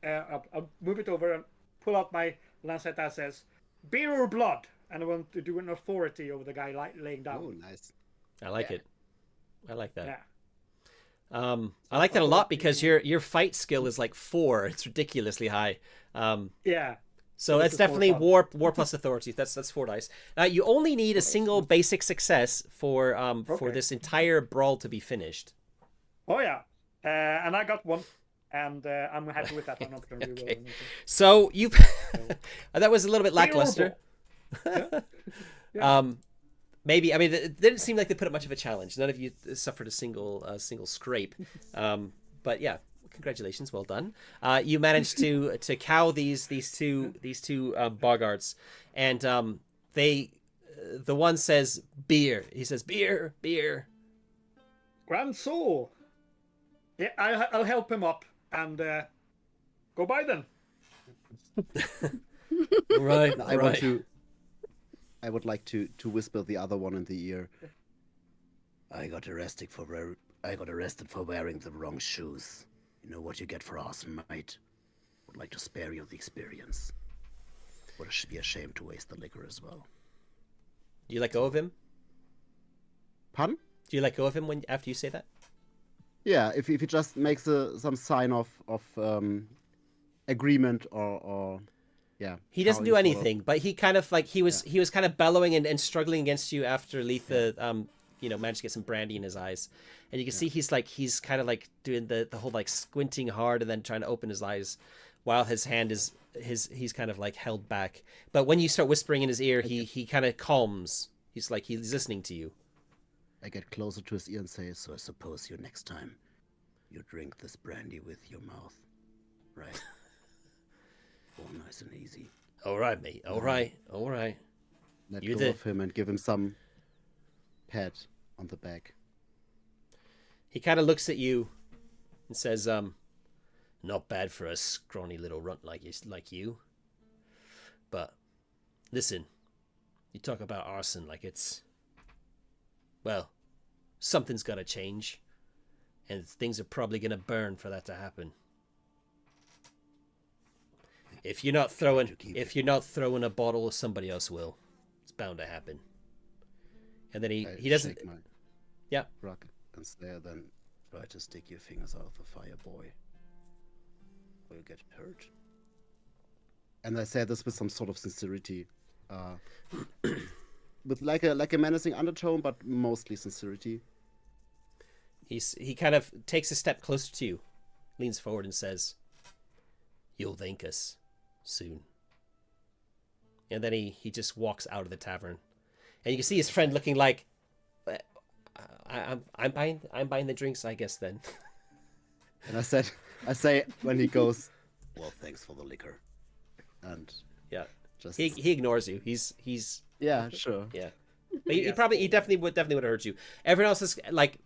I'll move it over and pull out my lancet that says "beer or blood," and I want to do an authority over the guy laying down. Oh, nice. I like it. I like that. Yeah. I like that a lot because your fight skill is like 4. It's ridiculously high. Yeah. So This that's is more definitely fun. war plus authority. That's 4 dice. You only need a single basic success for Okay. this entire brawl to be finished. Oh yeah. And I got one, and I'm happy with that. I'm not going to reroll Okay. anything. So you that was a little bit lackluster. Maybe it didn't seem like they put up much of a challenge. None of you suffered a single scrape. But yeah, congratulations, well done. You managed to cow these two boggarts, and the one says beer. He says beer. Grand soul. Yeah, I'll help him up and go by then. Right. I would like to whisper the other one in the ear. I got arrested for wearing the wrong shoes. You know what you get for arson, mate. Would like to spare you the experience. Would be ashamed to waste the liquor as well. Do you let go of him? Pardon? Do you let go of him after you say that? Yeah, if he just makes some sign of agreement or yeah. He doesn't how do sort of- anything, but he kind of like he was kind of bellowing and struggling against you after Letha managed to get some brandy in his eyes. And you can see he's kind of like doing the whole like squinting hard and then trying to open his eyes while his hand is he's kind of like held back. But when you start whispering in his ear, he kind of calms. He's listening to you. I get closer to his ear and say, so I suppose next time you drink this brandy with your mouth, right? Oh, nice and easy. All right, mate. All right. Let You go did. of him and give him some pat on the back. He kind of looks at you and says, not bad for a scrawny little runt like you. But listen, you talk about arson like it's, well, something's got to change, and things are probably going to burn for that to happen. If you're not throwing a bottle, somebody else will. It's bound to happen. And then I he doesn't. shake my Yeah. rock and stare, then try to stick your fingers out of the fire, boy. Or you get hurt. And I say this with some sort of sincerity. With like a menacing undertone, but mostly sincerity. He kind of takes a step closer to you, leans forward and says, "You'll thank us soon." And then he just walks out of the tavern, and you can see his friend looking like, I'm buying the drinks, I guess then. And I say when he goes, well, thanks for the liquor. And Yeah, just he ignores you. He's yeah, sure. yeah, but he definitely would have heard you. Everyone else is like,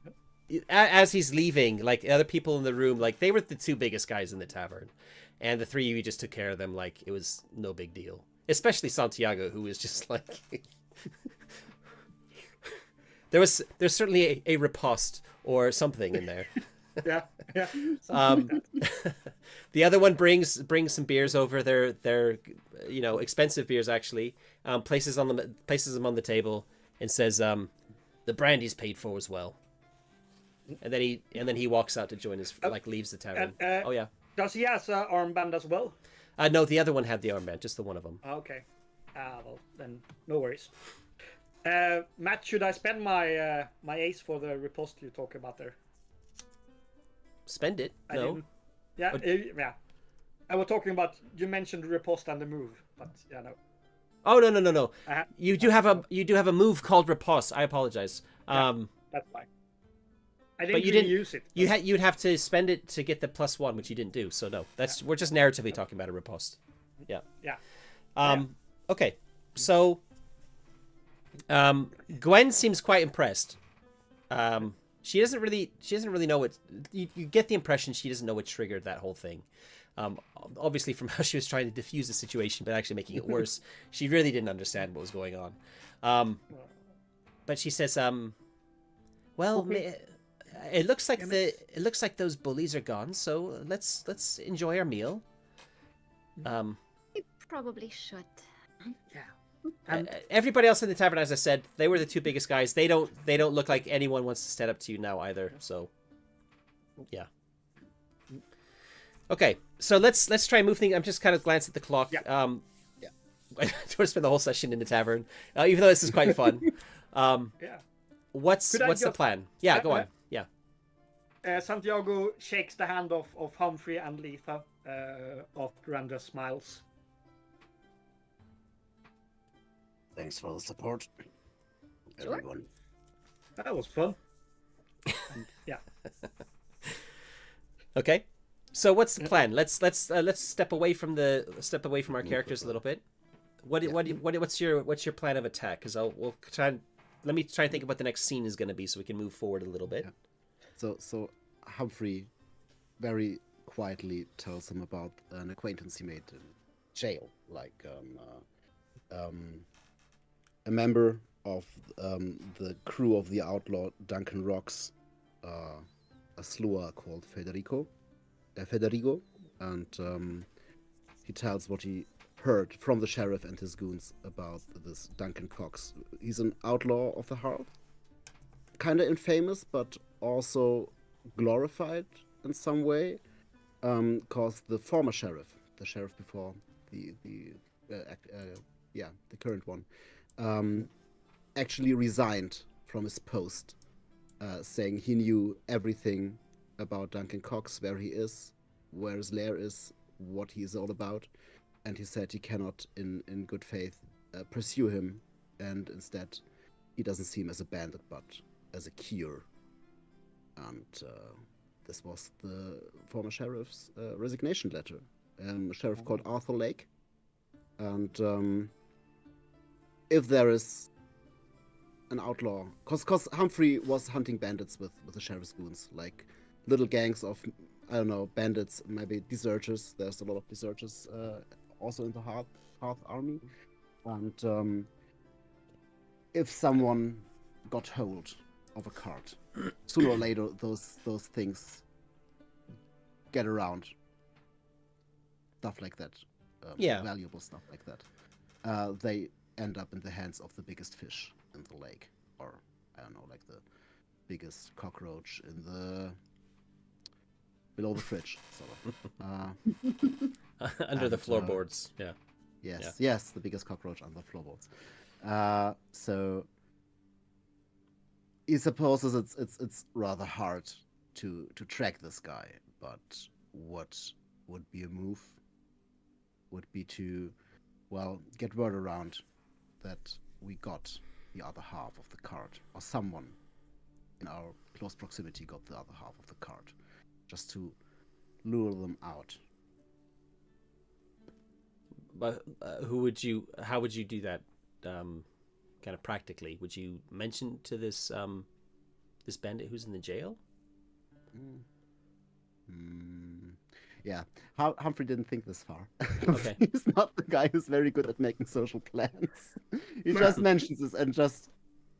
as he's leaving, like other people in the room, like they were the 2 biggest guys in the tavern, and the 3 of you just took care of them like it was no big deal. Especially Santiago, who was just like, there's certainly a riposte or something in there. Yeah. The other one brings some beers over. They're expensive beers actually. Places them on the table and says, the brandy's paid for as well. And then he walks out to join his leaves the tavern. Oh yeah. Does he has an armband as well? No, the other one had the armband, just the one of them. Okay. Well then, no worries. Matt, should I spend my ace for the riposte you talk about there? Spend it? No. Yeah. I was talking about, you mentioned the riposte and the move, but yeah, no. Oh no. You do have a move called riposte. I apologize. That's fine. I didn't use it. You'd have to spend it to get the +1, which you didn't do. So no, we're just narratively talking about a riposte. Yeah. Yeah. Okay. So Gwen seems quite impressed. She doesn't really know what you get the impression she doesn't know what triggered that whole thing. Obviously from how she was trying to diffuse the situation but actually making it worse, she really didn't understand what was going on. But she says, well, it looks like those bullies are gone, so let's enjoy our meal. We probably should. Yeah. Everybody else in the tavern, as I said, they were the two biggest guys. They don't look like anyone wants to stand up to you now either. So, yeah. Okay, so let's try and move things. I'm just kind of glancing at the clock. Yeah. I don't want to spend the whole session in the tavern, even though this is quite fun. Yeah. What's the plan? Yeah, go on. Yeah. Santiago shakes the hand of Humphrey and Letha after Andra smiles. Thanks for the support, Sure. everyone. That was fun. Yeah. Okay. So what's the plan? Let's step away from our characters a little bit. What's your plan of attack? Because let me try and think of what the next scene is going to be so we can move forward a little bit. Yeah. So Humphrey very quietly tells him about an acquaintance he made in jail, like a member of the crew of the outlaw Duncan Rocks, a slewer called Federico, and he tells what he heard from the sheriff and his goons about this Duncan Cox. He's an outlaw of the hearth, kind of infamous, but also glorified in some way, because the former sheriff, the sheriff before the current one, actually resigned from his post, saying he knew everything about Duncan Cox, where he is, where his lair is, what he is all about, and he said he cannot, in good faith, pursue him, and instead he doesn't see him as a bandit, but as a cure. And this was the former sheriff's resignation letter. A sheriff called Arthur Lake. And if there is an outlaw, because Humphrey was hunting bandits with the sheriff's goons, like little gangs of, I don't know, bandits, maybe deserters. There's a lot of deserters also in the Hearth army. And if someone got hold of a cart, sooner or later those things get around. Stuff like that. Valuable stuff like that. They end up in the hands of the biggest fish in the lake. Or, I don't know, like the biggest cockroach in the... below the fridge, sort of. Under the floorboards, yeah. Yes, the biggest cockroach on the floorboards. So he supposes it's rather hard to track this guy, but what would be a move would be to, well, get word around that we got the other half of the cart, or someone in our close proximity got the other half of the cart, just to lure them out. But how would you do that, kind of practically? Would you mention to this this bandit who's in the jail? Yeah, Humphrey didn't think this far. Okay. He's not the guy who's very good at making social plans. He just mentions this and just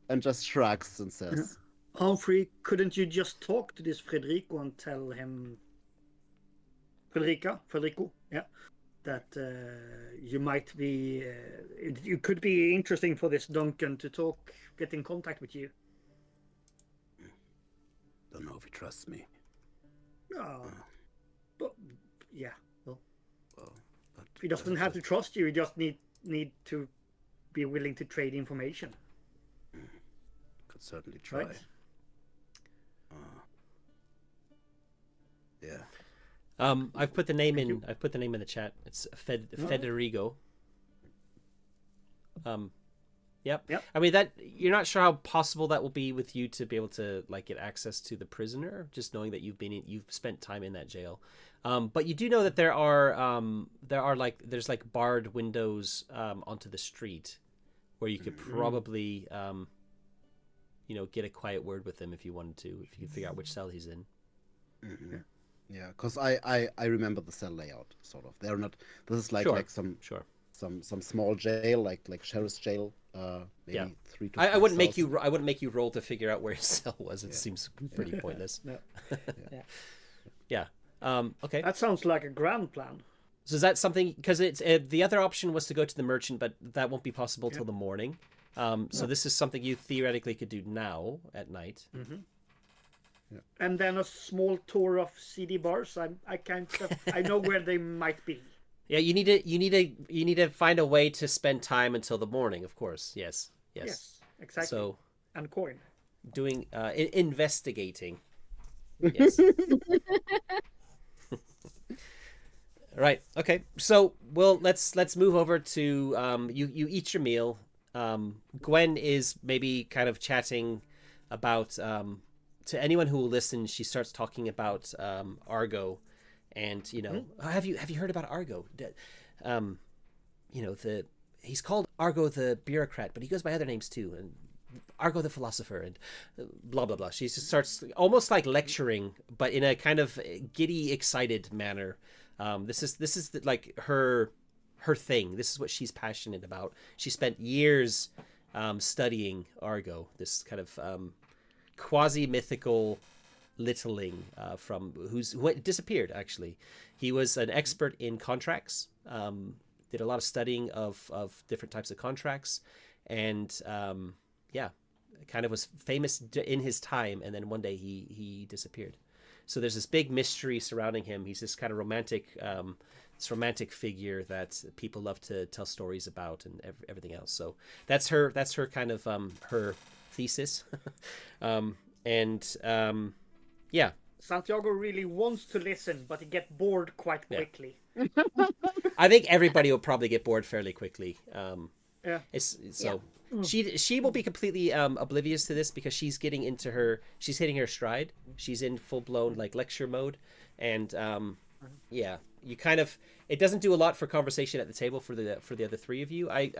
and just shrugs and says, Humphrey, couldn't you just talk to this Federico and tell him... Federico, yeah. That you might be... it could be interesting for this Duncan to get in contact with you. don't know if he trusts me. But, yeah, well... Well, but He doesn't have to trust you, he just need to be willing to trade information. could certainly try. Right? Yeah. I've put the name in. I've put the name in the chat. It's Federico. Yep. I mean that you're not sure how possible that will be with you to be able to like get access to the prisoner, just knowing that you've spent time in that jail. But you do know that there's like barred windows onto the street where you could probably get a quiet word with him if you wanted to, if you could figure out which cell he's in. Mm-hmm. Yeah, because I remember the cell layout sort of. They're not. This is like some small jail, like sheriff's jail. Maybe 3 to 4 I wouldn't cells. I wouldn't make you roll to figure out where his cell was. It seems pretty pointless. Yeah. Okay. That sounds like a grand plan. So is that something? Because it's the other option was to go to the merchant, but that won't be possible till the morning. So this is something you theoretically could do now at night. Mm-hmm. Yeah. And then a small tour of CD bars. I know where they might be. Yeah, you need to find a way to spend time until the morning. Of course, yes, exactly. So and coin. Doing investigating. Yes. Right. Okay. So let's move over to you eat your meal. Gwen is maybe kind of chatting about to anyone who will listen. She starts talking about Argo, and have you heard about Argo? He's called Argo the bureaucrat, but he goes by other names too, and Argo the philosopher, and blah blah blah. She just starts almost like lecturing, but in a kind of giddy, excited manner. This is like her thing. This is what she's passionate about. She spent years studying Argo, this kind of quasi-mythical littling who disappeared, actually. He was an expert in contracts, did a lot of studying of different types of contracts, and kind of was famous in his time, and then one day he disappeared. So there's this big mystery surrounding him. He's this kind of romantic figure that people love to tell stories about, and everything else. So that's her kind of her thesis. Santiago really wants to listen, but he gets bored quite quickly. I think everybody will probably get bored fairly quickly. She will be completely oblivious to this because she's hitting her stride. She's in full blown like lecture mode, and you kind of, it doesn't do a lot for conversation at the table for the other three of you. I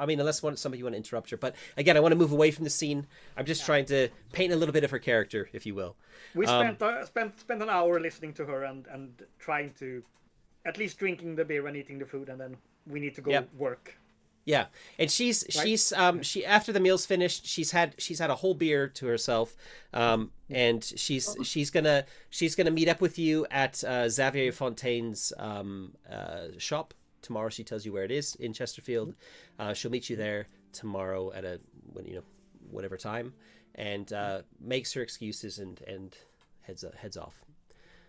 mean, unless some of you want to interrupt her, but again, I want to move away from the scene. I'm just trying to paint a little bit of her character, if you will. We spent an hour listening to her and trying to, at least drinking the beer and eating the food, and then we need to go work. Yeah, and she after the meal's finished, she's had a whole beer to herself, and she's gonna meet up with you at Xavier Fontaine's shop tomorrow. She tells you where it is in Chesterfield. She'll meet you there tomorrow at whatever time, and makes her excuses and heads off.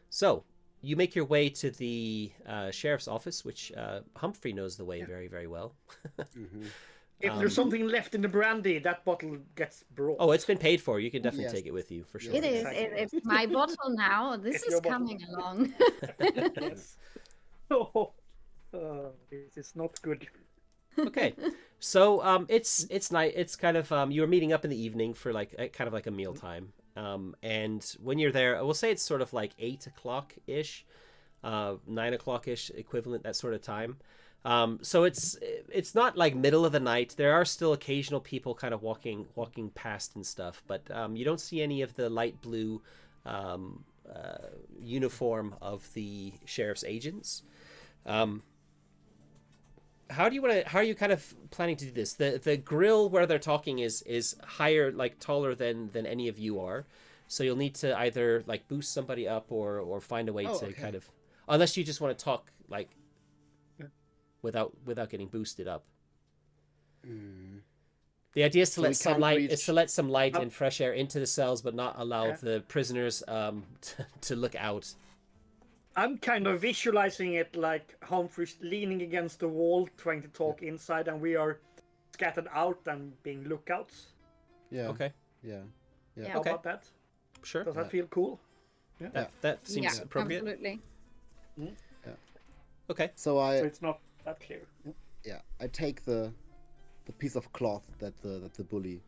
So you make your way to the sheriff's office, which Humphrey knows the way very, very well. Mm-hmm. If there's something left in the brandy, that bottle gets brought. Oh, it's been paid for. You can definitely take it with you, for sure. It is. It's my bottle now. This is coming along. Yes. This is not good. Okay, so it's night. It's kind of you're meeting up in the evening for kind of like a mealtime. And when you're there, I will say it's sort of like 8 o'clock ish, 9 o'clock ish equivalent, that sort of time. So it's not like middle of the night. There are still occasional people kind of walking past and stuff, but you don't see any of the light blue uniform of the sheriff's agents. how are you kind of planning to do this? The grill where they're talking is higher, like taller than any of you are, so you'll need to either like boost somebody up or find a way to kind of, unless you just want to talk like without getting boosted up. The idea is to let some light and fresh air into the cells, but not allow the prisoners to look out. I'm kind of visualizing it like Humphrey's leaning against the wall, trying to talk inside, and we are scattered out and being lookouts. Yeah. Okay. Yeah. How about that? Sure. Does that feel cool? That seems appropriate. Absolutely. Yeah. Okay. So it's not that clear. Yeah, I take the piece of cloth that the bully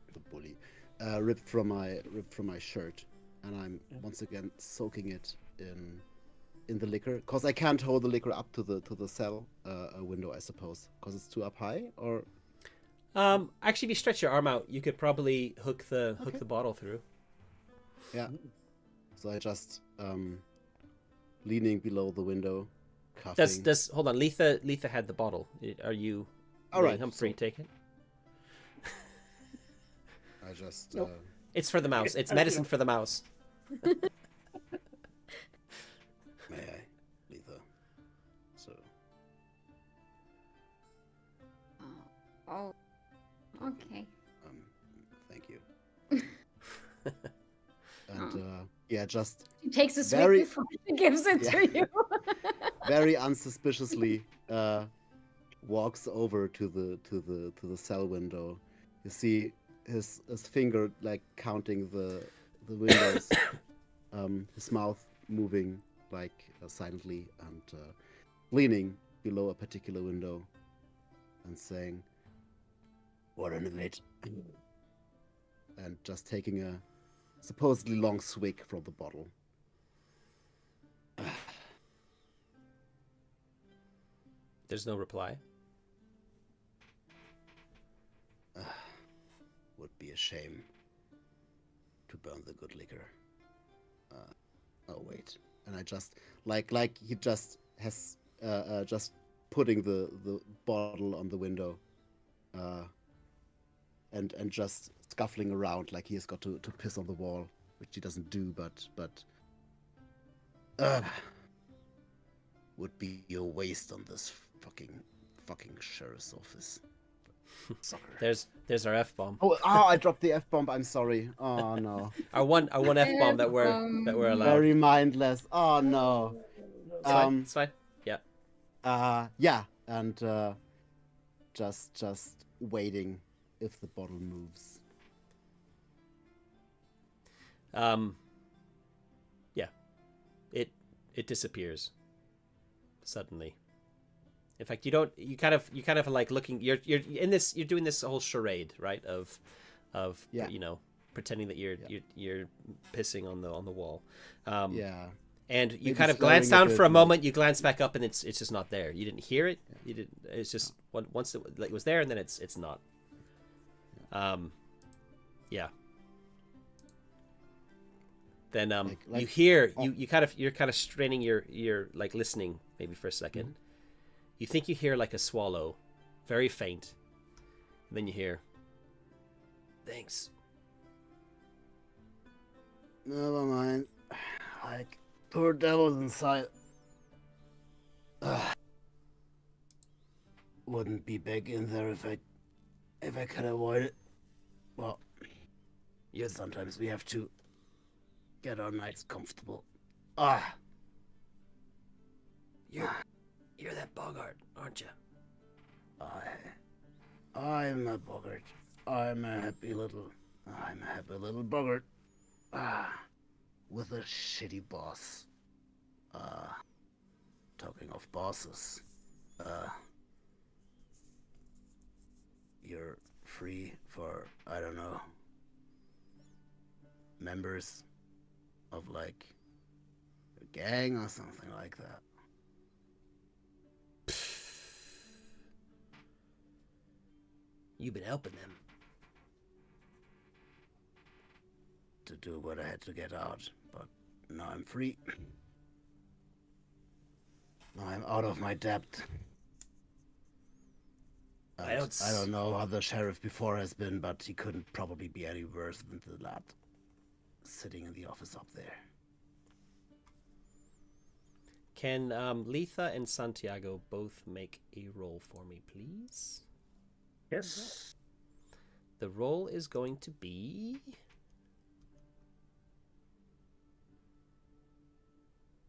ripped from my shirt, and I'm once again soaking it in the liquor, because I can't hold the liquor up to the cell window, I suppose, because it's too up high. Or actually, if you stretch your arm out, you could probably hook the bottle through. Yeah. So I just leaning below the window, coughing. Does hold on, Letha had the bottle. Are you? All right, Humphrey, take it. I just. Nope. It's for the mouse. It's medicine for the mouse. May I, Letha? So. Oh, okay. Thank you. And just. He takes a very- swig before he gives it to you. Very unsuspiciously walks over to the cell window. You see his finger like counting the windows, his mouth moving like silently, and leaning below a particular window and saying, "What an event!" and just taking a supposedly long swig from the bottle. There's no reply. Would be a shame to burn the good liquor. Oh wait, and I just like he just has just putting the bottle on the window, and just scuffling around like he has got to piss on the wall, which he doesn't do, but would be a waste on this fucking sheriff's office. Sucker. There's our F-bomb. Oh, I dropped the F-bomb. I'm sorry. Oh no. Our one F-bomb that we're allowed. Very mindless. Oh no. It's fine. Yeah. Yeah, and just waiting if the bottle moves. Yeah. It disappears suddenly. In fact, you kind of like looking. You're doing this whole charade, right? Of pretending that you're pissing on the wall. Yeah. And you Maybe kind of staring glance down at it for a and- moment. You glance back up, and it's just not there. You didn't hear it. You didn't. It's just once it was there, and then it's not. Yeah. Then you hear you're kind of straining your like listening maybe for a second. Mm-hmm. You think you hear like a swallow, very faint, and then you hear, "Thanks." Never mind. Like poor devil's inside. Wouldn't be back in there if I could avoid it. Well, sometimes we have to get our nights comfortable. You're that Bogart, aren't you? I'm a Bogart. I'm a happy little Bogart. With a shitty boss. Talking of bosses. You're free for, I don't know, members of like a gang or something like that. You've been helping them. To do what I had to get out, but now I'm free. Now I'm out of my debt. I don't I don't know how the sheriff before has been, but he couldn't probably be any worse than the lad sitting in the office up there. Can Letha and Santiago both make a roll for me, please? Yes. The roll is going to be...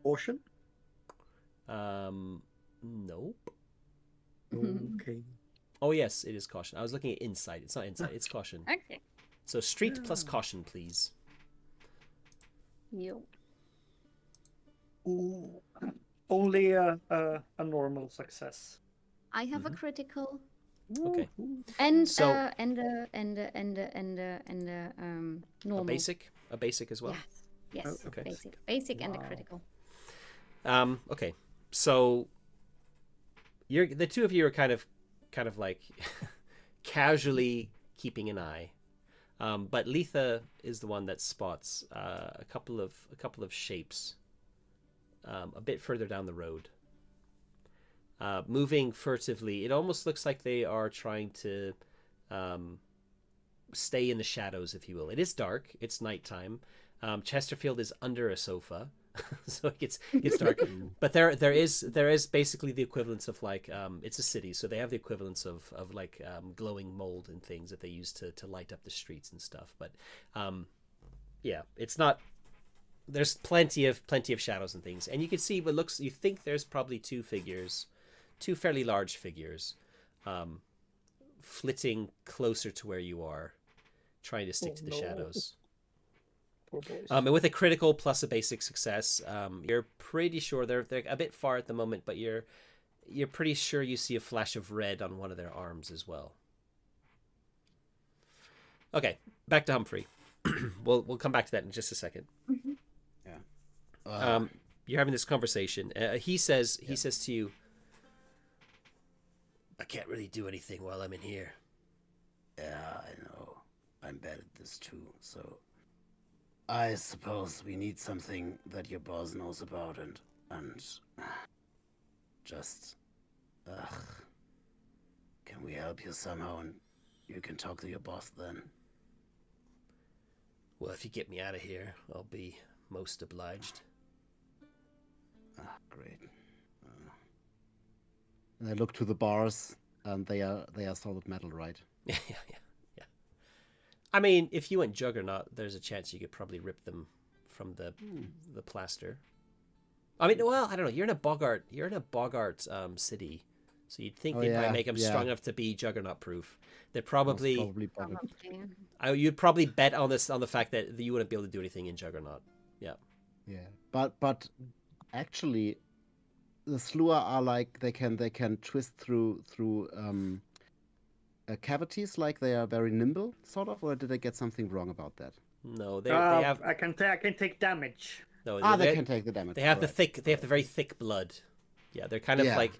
Caution? Nope. Okay. Oh, yes, it is caution. I was looking at insight. It's not insight, it's caution. Okay. So street plus caution, please. You. Ooh. Only a normal success. I have a critical Okay. and So- normal. A basic as well. Yes. Yes. Okay. Basic and a Wow. critical. Okay. So the two of you are kind of like casually keeping an eye. But Letha is the one that spots a couple of shapes a bit further down the road. Moving furtively. It almost looks like they are trying to stay in the shadows, if you will. It is dark. It's nighttime. Chesterfield is under a sofa, so it gets dark. But there is basically the equivalence of like it's a city, so they have the equivalence of like glowing mold and things that they use to light up the streets and stuff. But yeah, it's not. There's plenty of shadows and things, and you can see what looks. You think there's probably two fairly large figures, flitting closer to where you are, trying to stick to the shadows. Poor boys. And with a critical plus a basic success, you're pretty sure they're a bit far at the moment, but you're pretty sure you see a flash of red on one of their arms as well. Okay, back to Humphrey. We'll come back to that in just a second. Yeah. You're having this conversation. He says to you, "I can't really do anything while I'm in here." Yeah, I know. I'm bad at this too, so I suppose we need something that your boss knows about and just can we help you somehow and you can talk to your boss then? Well, if you get me out of here, I'll be most obliged. Ah, great. And I look to the bars and they are solid metal, right? Yeah. I mean, if you went Juggernaut, there's a chance you could probably rip them from the plaster. I mean, well, I don't know. You're in a Bogart city, so you'd think they'd probably make them strong enough to be Juggernaut proof. They're probably better. you'd probably bet on the fact that you wouldn't be able to do anything in Juggernaut. Yeah. Yeah, but actually, the Slua are like they can twist through cavities, like they are very nimble, sort of. Or did I get something wrong about that? No, they have I can take damage. no. They can take the damage. They have correct. They have the very thick blood. Yeah, they're kind of Yeah. like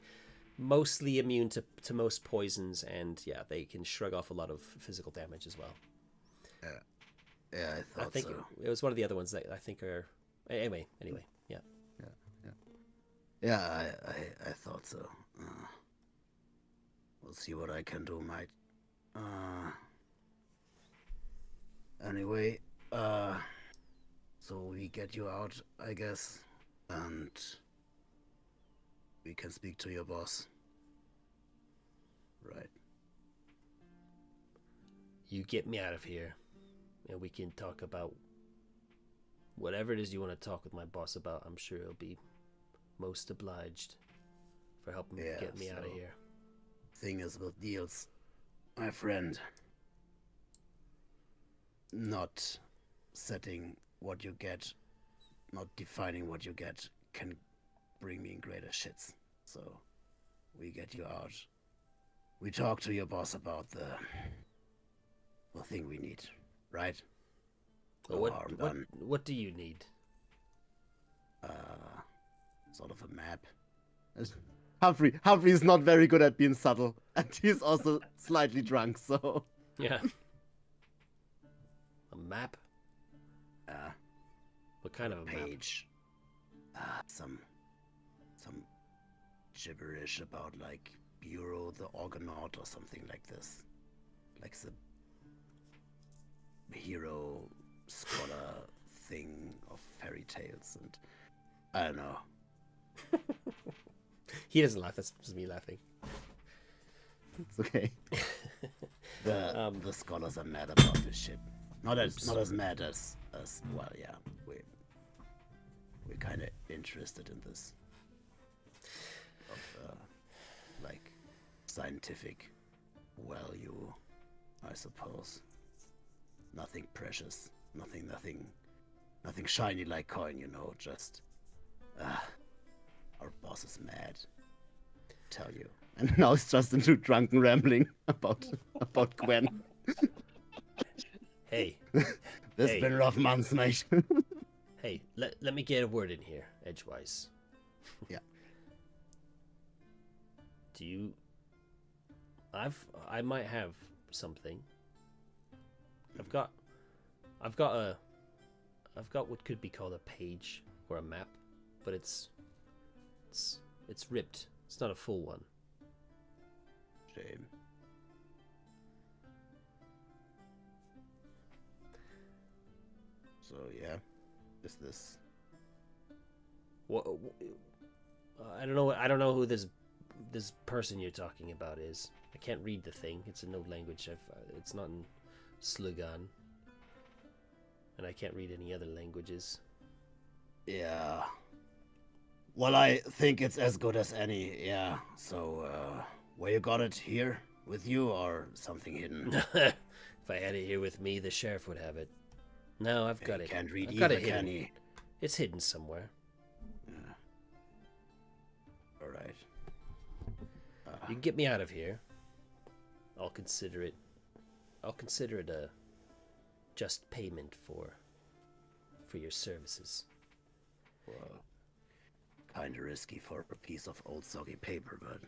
mostly immune to most poisons, and yeah, they can shrug off a lot of physical damage as well. Yeah, I I thought think so. it was one of the other ones that I think are anyway. Yeah. Yeah, I thought so. We'll see what I can do, mate. Anyway, so we get you out, I guess, and we can speak to your boss. Right. You get me out of here, and we can talk about whatever it is you want to talk with my boss about. I'm sure he'll be most obliged for helping get me out of here. Thing is with deals, my friend. Not setting what you get, not defining what you get, can bring me in greater shits. So, we get you out. We talk to your boss about the thing we need, right? No harm done. What do you need? Sort of a map. Humphrey is not very good at being subtle, and he's also slightly drunk, so... Yeah. A map? What kind of a map? Page. Some gibberish about, like, Bureau the Orgonaut or something like this. Like the hero scholar thing of fairy tales, and I don't know. He doesn't laugh. That's just me laughing. It's okay. The scholars are mad about this shit. Not as mad as well. Yeah, we're kind of interested in this. Of like scientific value, I suppose. Nothing precious, nothing shiny like coin, you know. Just our boss is mad. Tell you. And now it's just into drunken rambling about Gwen. Hey. This Hey. been a rough month, mate. Hey, let me get a word in here, edgewise. Yeah. I might have something. I've got what could be called a page or a map, but it's ripped. It's not a full one. Shame. So yeah, is this? What? I don't know. I don't know who this person you're talking about is. I can't read the thing. It's in no language. It's not in Slugan, and I can't read any other languages. Yeah. Well, I think it's as good as any. Yeah. So, where you got it here with you, or something hidden? If I had it here with me, the sheriff would have it. No, I've got it. Can't read I've got either, it hidden. can he? It's hidden somewhere. Yeah. All right. You can get me out of here. I'll consider it a just payment for your services. Well, kind of risky for a piece of old soggy paper, but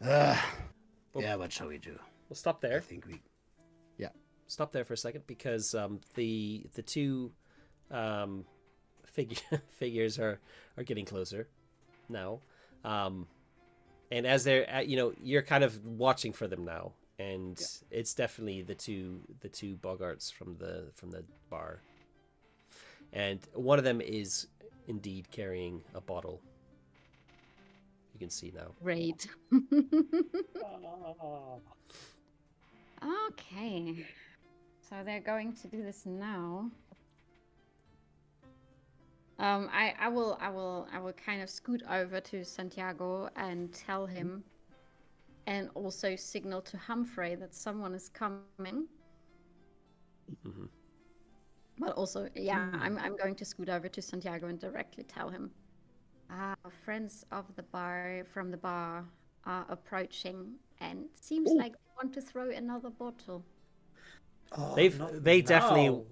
yeah. What shall we do? We'll stop I there. think we. Stop there for a second because the two figures are getting closer now, and as they're you're kind of watching for them now, and it's definitely the two boggarts from the bar, and one of them is indeed carrying a bottle. You can see now. Great. Okay. So they're going to do this now. I will kind of scoot over to Santiago and tell him, and also signal to Humphrey that someone is coming. Mm-hmm. But also, yeah, I'm going to scoot over to Santiago and directly tell him. Friends of the bar from the bar are approaching, and it seems like they want to throw another bottle. Oh, They not definitely now.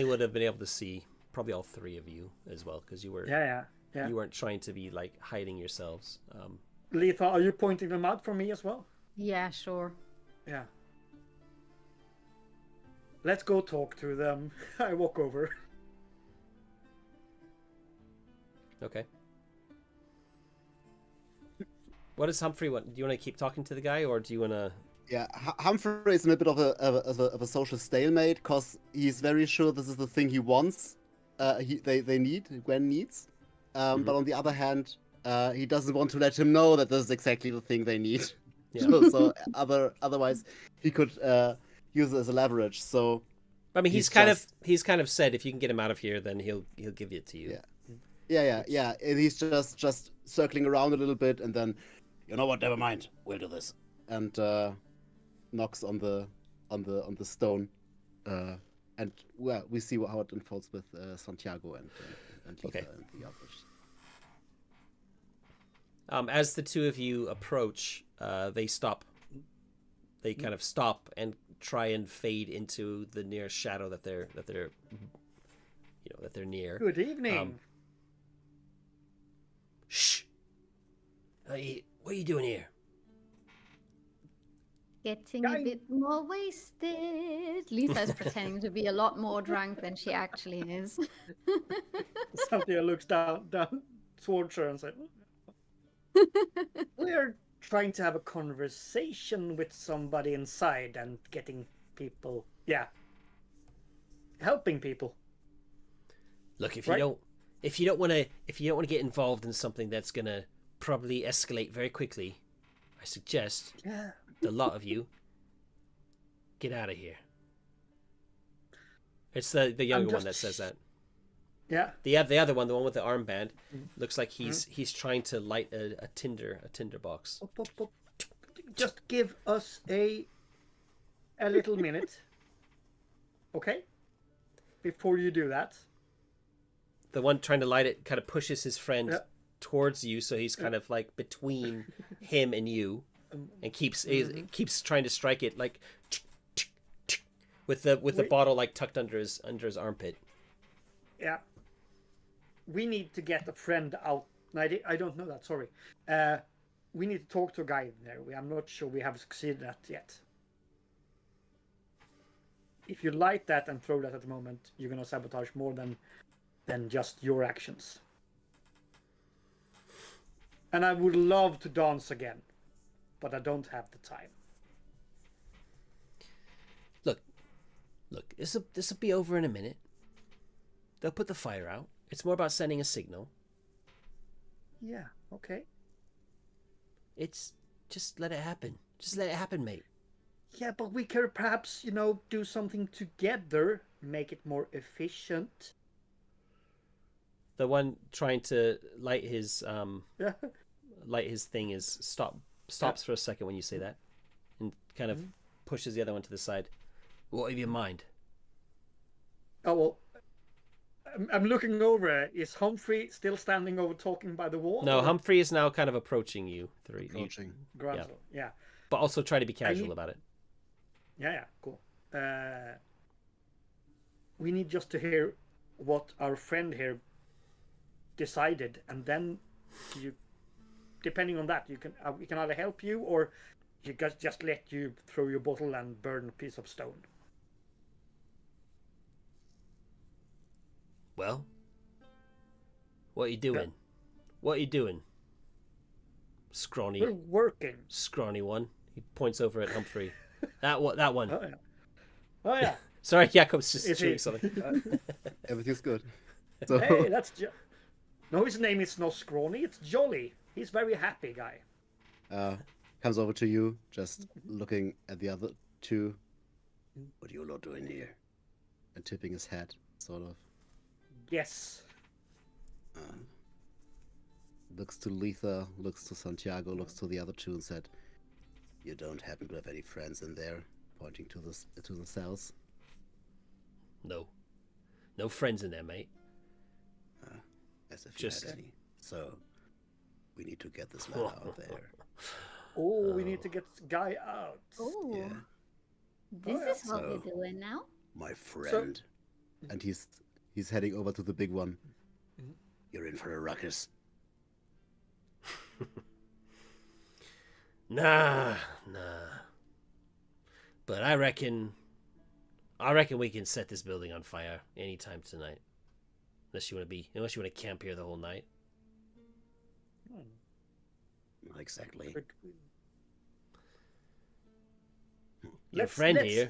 would have been able to see probably all three of you as well, because you were Yeah. you weren't trying to be like hiding yourselves. Letha, are you pointing them out for me as well? Yeah, sure. Yeah. Let's go talk to them. I walk over. Okay. What does Humphrey want? Do you want to keep talking to the guy, or do you want to? Yeah, Humphrey is in a bit of a social stalemate because he's very sure this is the thing he wants. They need, Gwen needs. But on the other hand, he doesn't want to let him know that this is exactly the thing they need. Yeah. so otherwise he could use it as a leverage. So I mean, he's kind of said if you can get him out of here, then he'll give it to you. Yeah. And he's just circling around a little bit, and then, you know what? Never mind. We'll do this. And knocks on the stone, and well, we see how it unfolds with Santiago and Letha Okay. and the others. As the two of you approach, they stop. They kind of stop and try and fade into the nearest shadow that they're near. Good evening. Shh. What are you doing here? Getting a bit more wasted. Letha's pretending to be a lot more drunk than she actually is. Santiago looks down towards her and says, "We're trying to have a conversation with somebody inside and getting people, helping people. Look, if you don't want to get involved in something that's gonna probably escalate very quickly, I suggest the lot of you get out of here. It's the younger one that says that. Yeah. The other one, the one with the armband, looks like he's trying to light a tinder box. Just give us a little minute, okay? Before you do that. The one trying to light it kind of pushes his friend towards you, so he's kind of like between him and you, and keeps trying to strike it like with the bottle like tucked under his armpit. Yeah. We need to get a friend out. I don't know that. Sorry. We need to talk to a guy in there. I'm not sure we have succeeded at yet. If you light that and throw that at the moment, you're gonna sabotage more than just your actions. And I would love to dance again, but I don't have the time. Look, this will be over in a minute. They'll put the fire out. It's more about sending a signal. Yeah, okay. It's just let it happen. Just let it happen, mate. Yeah, but we could perhaps, do something together, make it more efficient. The one trying to light his thing is stops for a second when you say that, and kind of pushes the other one to the side. What have you in mind? Oh, well, I'm looking over. Is Humphrey still standing over talking by the wall? No, Humphrey is now kind of approaching you. Approaching. Yeah. But also try to be casual about it. Yeah, cool. We need just to hear what our friend here decided, and then depending on that, we can either help you or you just let you throw your bottle and burn a piece of stone. Well, what are you doing? Yeah. What are you doing? Scrawny. We're working. Scrawny one. He points over at Humphrey. That one. Oh yeah. Sorry, Jakob's just chewing something. Everything's good. So... Hey, that's no. His name is not Scrawny. It's Jolly. He's very happy guy. Comes over to you, just looking at the other two. What are you lot doing here? And tipping his head, sort of. Yes. Looks to Letha, looks to Santiago, looks to the other two and said, "You don't happen to have any friends in there?" Pointing to the cells. No friends in there, mate. As if you had any. So, we need to get this man out there. We need to get this guy out. Oh, Yeah. this is what we're doing now. My friend. And he's heading over to the big one. You're in for a ruckus. Nah. But I reckon we can set this building on fire anytime tonight. Unless you want to camp here the whole night. Not exactly. Your friend here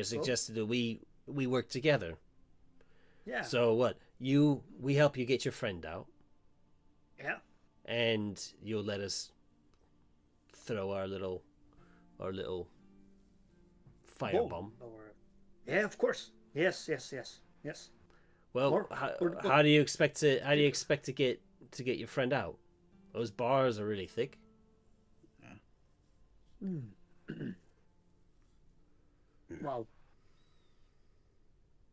suggested that we work together. Yeah. So what? We help you get your friend out. Yeah. And you'll let us throw our little firebomb. Yeah, of course. Yes. Well, how do you expect to get your friend out? Those bars are really thick. Well,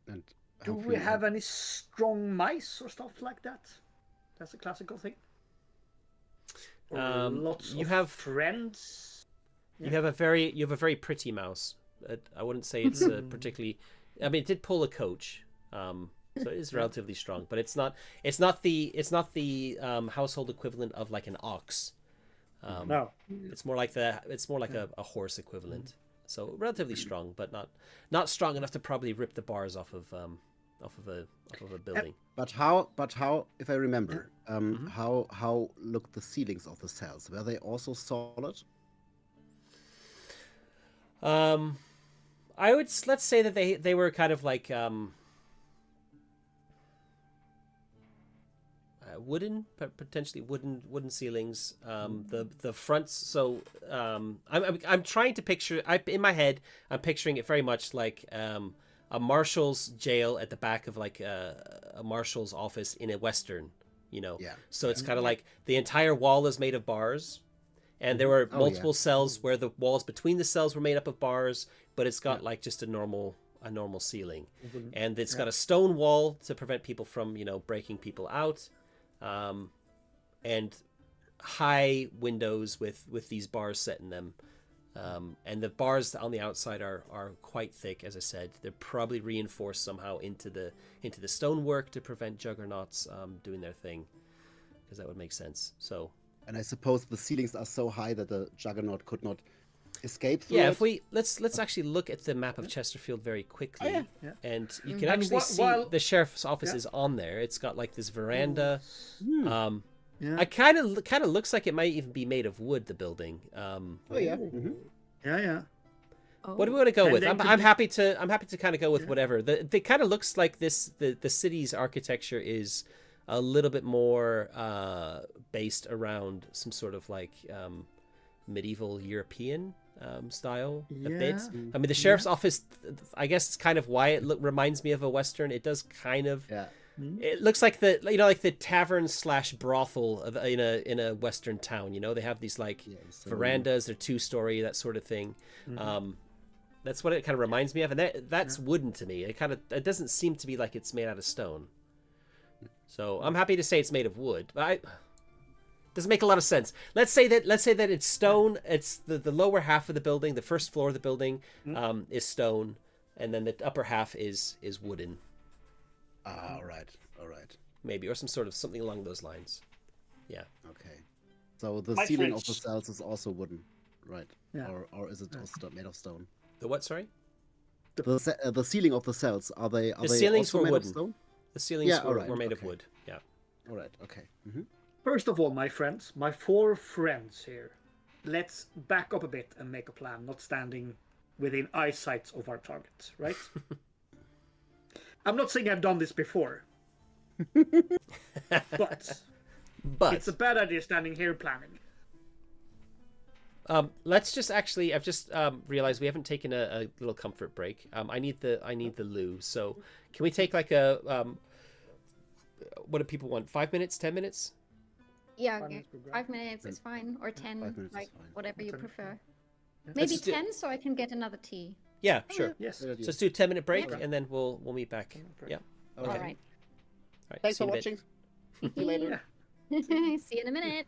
And do we have any strong mice or stuff like that? That's a classical thing. Or lots of friends. You have a very pretty mouse. I wouldn't say it's particularly. I mean, it did pull a coach, so it is relatively strong. But it's not the household equivalent of like an ox. No, it's more like a horse equivalent. So relatively strong, but not strong enough to probably rip the bars off of a building. But how? If I remember, how looked the ceilings of the cells? Were they also solid? Let's say that they were kind of like wooden, potentially wooden ceilings. The fronts. So I'm trying to picture. In my head, I'm picturing it very much like a marshal's jail at the back of like a marshal's office in a western. Yeah. So it's kind of like the entire wall is made of bars, and there were multiple cells where the walls between the cells were made up of bars, but it's got like just a normal ceiling, and it's got a stone wall to prevent people from breaking people out. And high windows with these bars set in them, and the bars on the outside are quite thick. As I said, they're probably reinforced somehow into the stonework to prevent juggernauts doing their thing, because that would make sense. So, and I suppose the ceilings are so high that the juggernaut could not escape through yeah, it? if we let's actually look at the map of Chesterfield very quickly, and you can And actually see while- the sheriff's office is on there. It's got like this veranda. Yeah. It kind of looks like it might even be made of wood. The building. Yeah. What do we want to go And with? then I'm could happy to kind of go with whatever. It kind of looks like the city's architecture is a little bit more based around some sort of like medieval European style a bit. I mean, the sheriff's office, I guess, is kind of why it reminds me of a western. It does kind of. Yeah. It looks like the tavern / brothel in a western town. They have these like verandas. They're 2-story, that sort of thing. That's what it kind of reminds me of, and that's wooden to me. It doesn't seem to be like it's made out of stone. So I'm happy to say it's made of wood, but doesn't make a lot of sense. Let's say that it's stone. It's the lower half of the building, the first floor of the building, is stone, and then the upper half is wooden. All right. Maybe, or something along those lines. Yeah. Okay. So the My ceiling friends- of the cells is also wooden, right? Yeah. Or is it also made of stone? The what? Sorry. The ceiling of the cells are they ceilings also were made wooden. of stone? The ceilings all right, were made of okay. wood. Yeah. All right. Okay. First of all, my friends, my 4 friends here, let's back up a bit and make a plan, not standing within eyesight of our target, right? I'm not saying I've done this before, but it's a bad idea standing here planning. Let's just actually. I've just realized we haven't taken a little comfort break. I need the loo. So can we take like a what do people want? 5 minutes? 10 minutes? Yeah, 5 minutes per grab. 5 minutes is fine, or 10, 5 minutes is like fine. whatever you 10. prefer. Let's Maybe just do- 10, so I can get another tea. Yeah, sure. Yes. Good idea. So let's do a 10-minute break, Okay. and then we'll meet back. Yeah. Okay. All right. All right. Thanks see for you in a bit. watching. See you later. See you in a minute.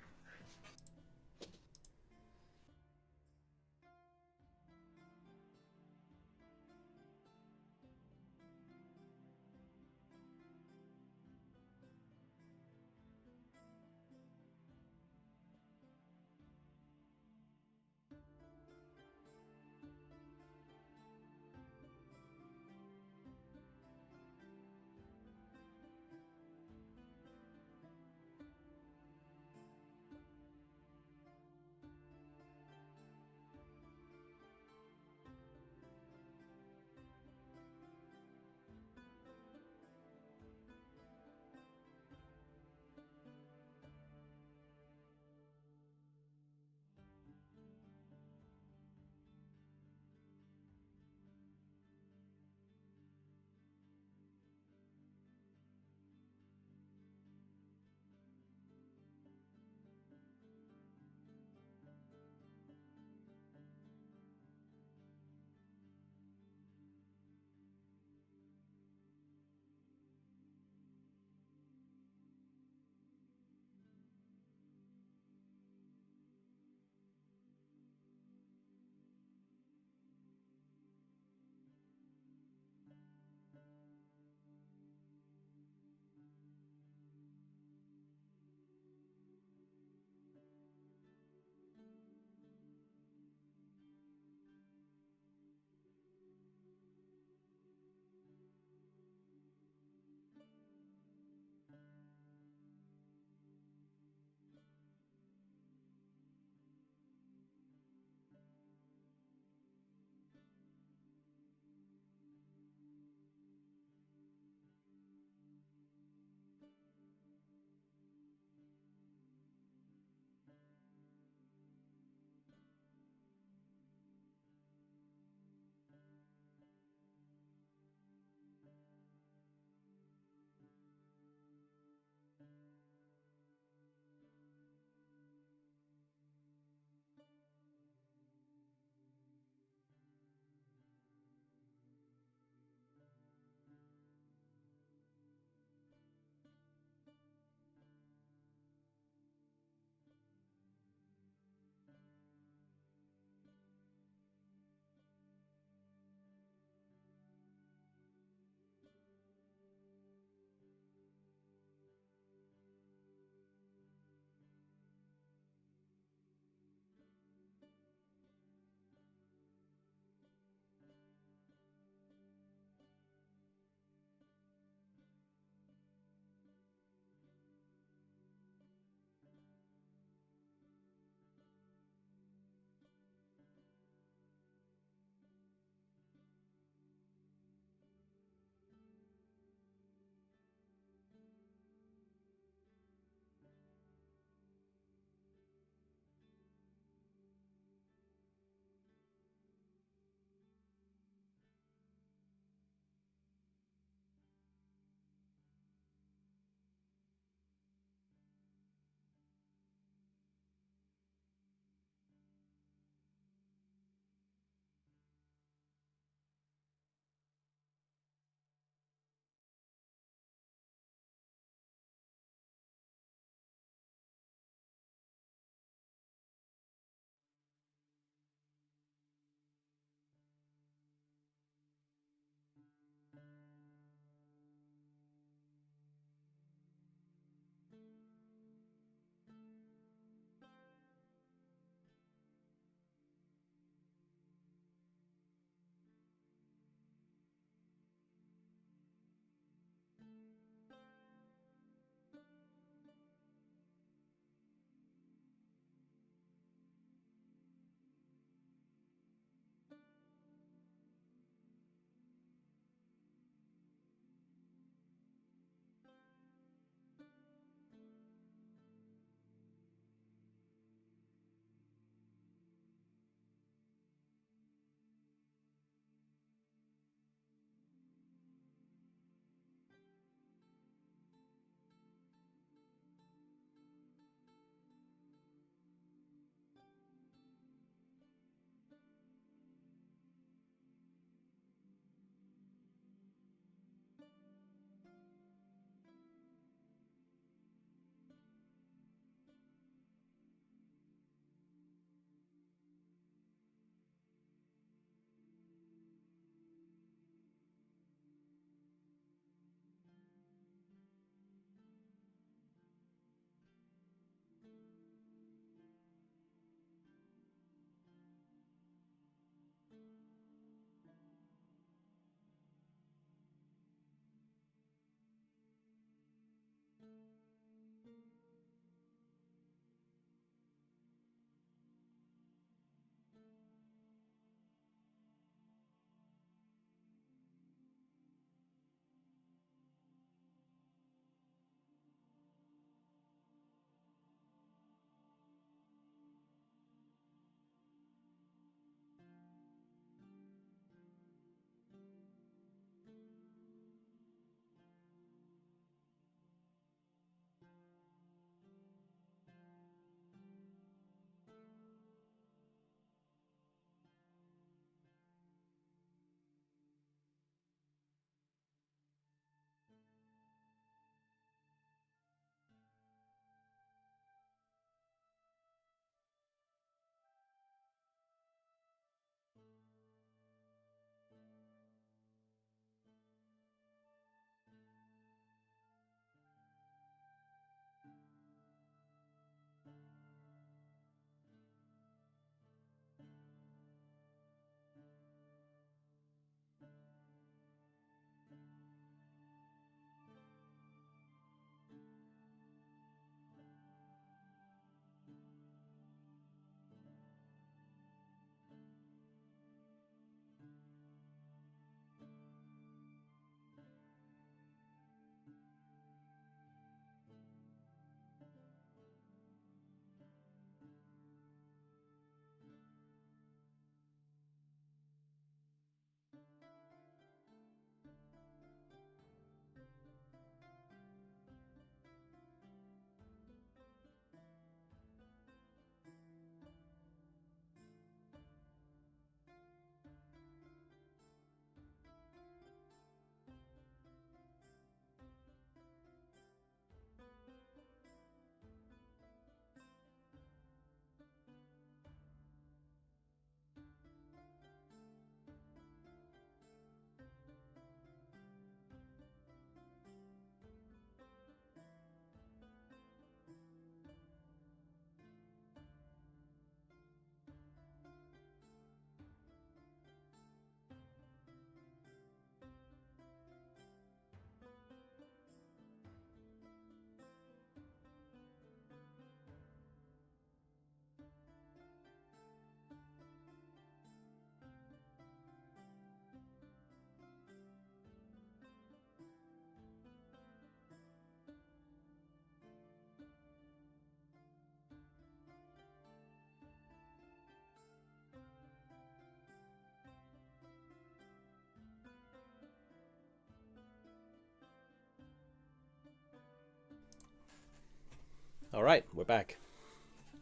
All right, we're back.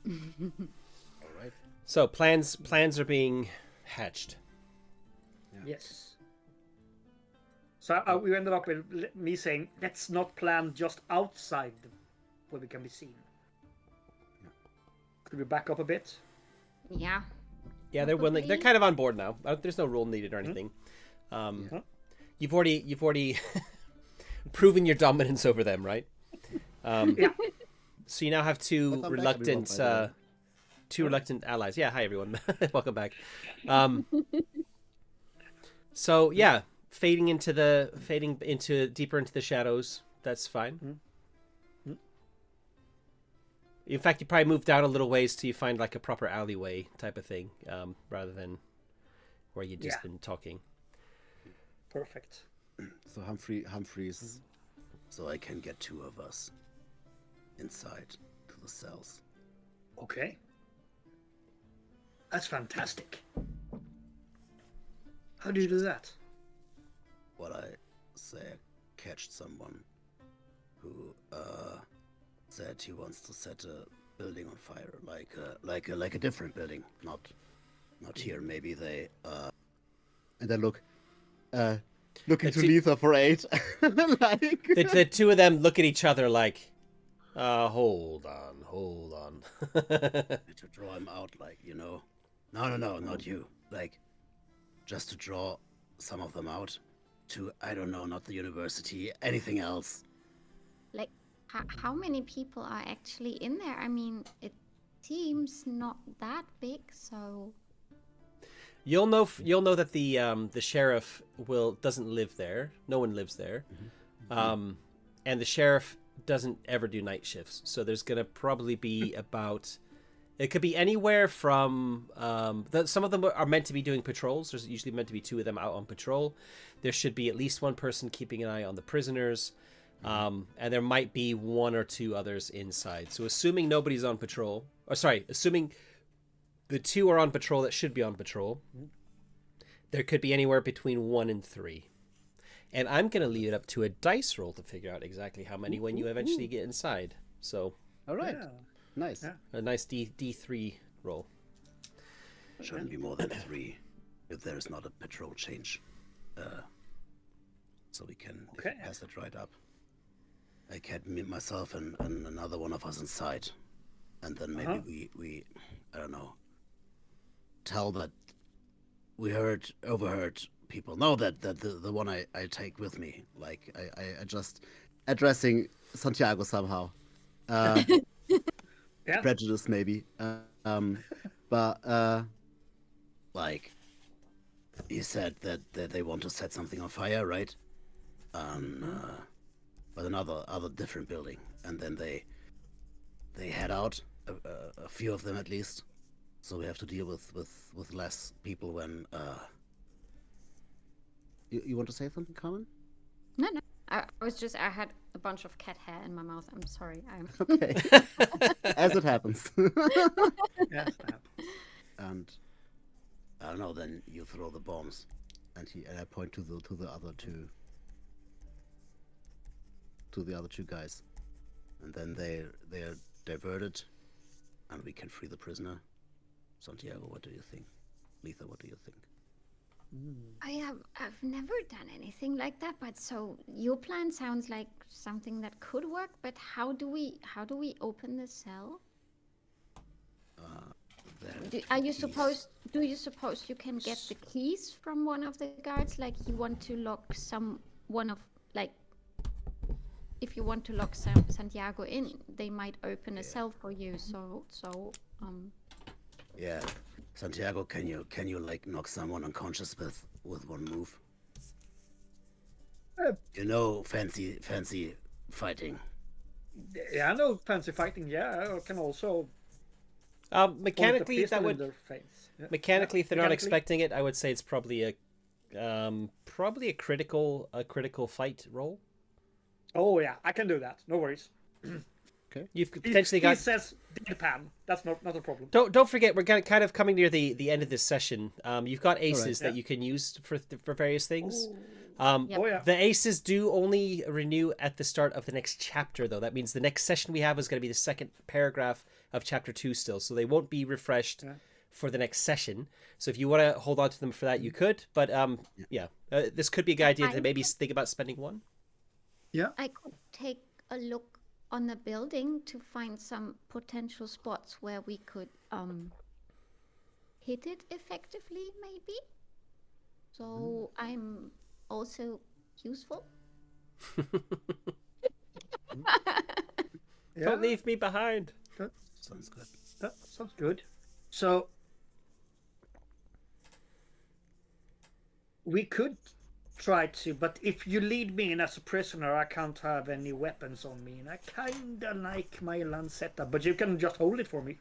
All right. So plans are being hatched. Yes. So we ended up with me saying, let's not plan just outside where we can be seen. Could we back up a bit? Yeah. Yeah, they're willing. They're kind of on board now. There's no rule needed or anything. You've already proven your dominance over them, right? Yeah. So you now have two reluctant allies. Yeah, hi everyone. Welcome back. So yeah, fading into deeper into the shadows. That's fine. In fact, you probably move down a little ways till you find like a proper alleyway type of thing, rather than where you've just been talking. Perfect. So Humphreys, so I can get two of us inside to the cells. Okay. That's fantastic. How do you do that? What I say, I catched someone who said he wants to set a building on fire, like a different building, not here. Maybe they and then look into Letha for aid. Like the two of them look at each other like, hold on. to draw him out, like, you know. No, not you. Like, just to draw some of them out to, I don't know, not the university, anything else. Like, how many people are actually in there? I mean, it seems not that big, so... You'll know that the sheriff doesn't live there. No one lives there. And the sheriff doesn't ever do night shifts. So there's going to probably be about... It could be anywhere from... some of them are meant to be doing patrols. There's usually meant to be two of them out on patrol. There should be at least one person keeping an eye on the prisoners. And there might be one or two others inside. So assuming nobody's on patrol... assuming the two are on patrol that should be on patrol, there could be anywhere between 1 and 3. And I'm going to leave it up to a dice roll to figure out exactly how many when you eventually get inside. So... All right. Yeah. Nice. Yeah. A nice D3 roll. Shouldn't be more than 3 if there is not a patrol change. So we can pass it right up. I can meet myself and another one of us inside. And then maybe we I don't know, tell that we overheard people. No, that the one I take with me. Like, I just addressing Santiago somehow. Prejudice maybe, but like you said that they want to set something on fire, right? But another different building, and then they head out, a few of them at least. So we have to deal with less people when. You want to say something, Carmen? No. I had a bunch of cat hair in my mouth. I'm sorry. Okay. As it happens. Yes, that happens. And I don't know. Then you throw the bombs, and I point to the other two. To the other two guys, and then they're diverted, and we can free the prisoner. Santiago, what do you think? Letha, what do you think? I've never done anything like that, but so your plan sounds like something that could work, but how do we open the cell? Do you suppose you can get the keys from one of the guards? Like, you want to lock if you want to lock Santiago in, they might open a cell for you. So. Yeah. Santiago, can you like knock someone unconscious with one move? You know, fancy fighting. Yeah, I know fancy fighting. Yeah, I can also. Mechanically, that would. Yeah. Mechanically, if they're not expecting it, I would say it's probably a critical fight roll. Oh yeah, I can do that. No worries. Okay. You've potentially got. He says deadpan. That's not a problem. Don't forget, we're kind of coming near the end of this session. You've got aces that you can use for various things. Yep. Oh yeah. The aces do only renew at the start of the next chapter, though. That means the next session we have is going to be the second paragraph of chapter 2 still, so they won't be refreshed for the next session. So if you want to hold on to them for that, you could. But this could be a good idea to maybe think about spending one. Yeah. I could take a look on the building to find some potential spots where we could hit it effectively, maybe. So I'm also useful. Don't leave me behind. That Sounds good. sounds good. So we could try to, but if you lead me in as a prisoner, I can't have any weapons on me, and I kinda like my lancetta. But you can just hold it for me.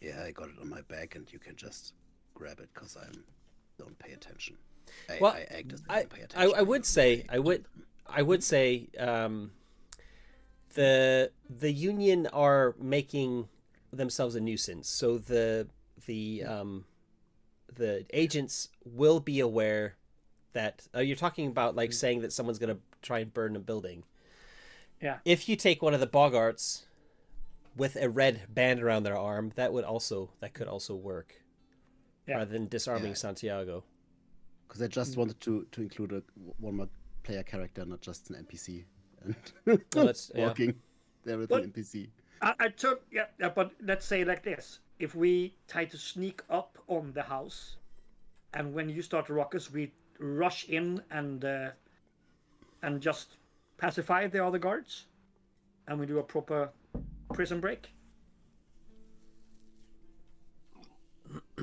Yeah, I got it on my back, and you can just grab it because I don't pay attention. I act as if I don't pay attention. I would say the Union are making themselves a nuisance, so the agents will be aware that you're talking about, like, saying that someone's going to try and burn a building. Yeah. If you take one of the boggarts with a red band around their arm, that could also work. Yeah. Rather than disarming Santiago. Because I just wanted to include one more player character, not just an NPC. And that's walking there with an NPC. I took but let's say like this: if we try to sneak up on the house, and when you start to rock us, we rush in and just pacify the other guards, and we do a proper prison break.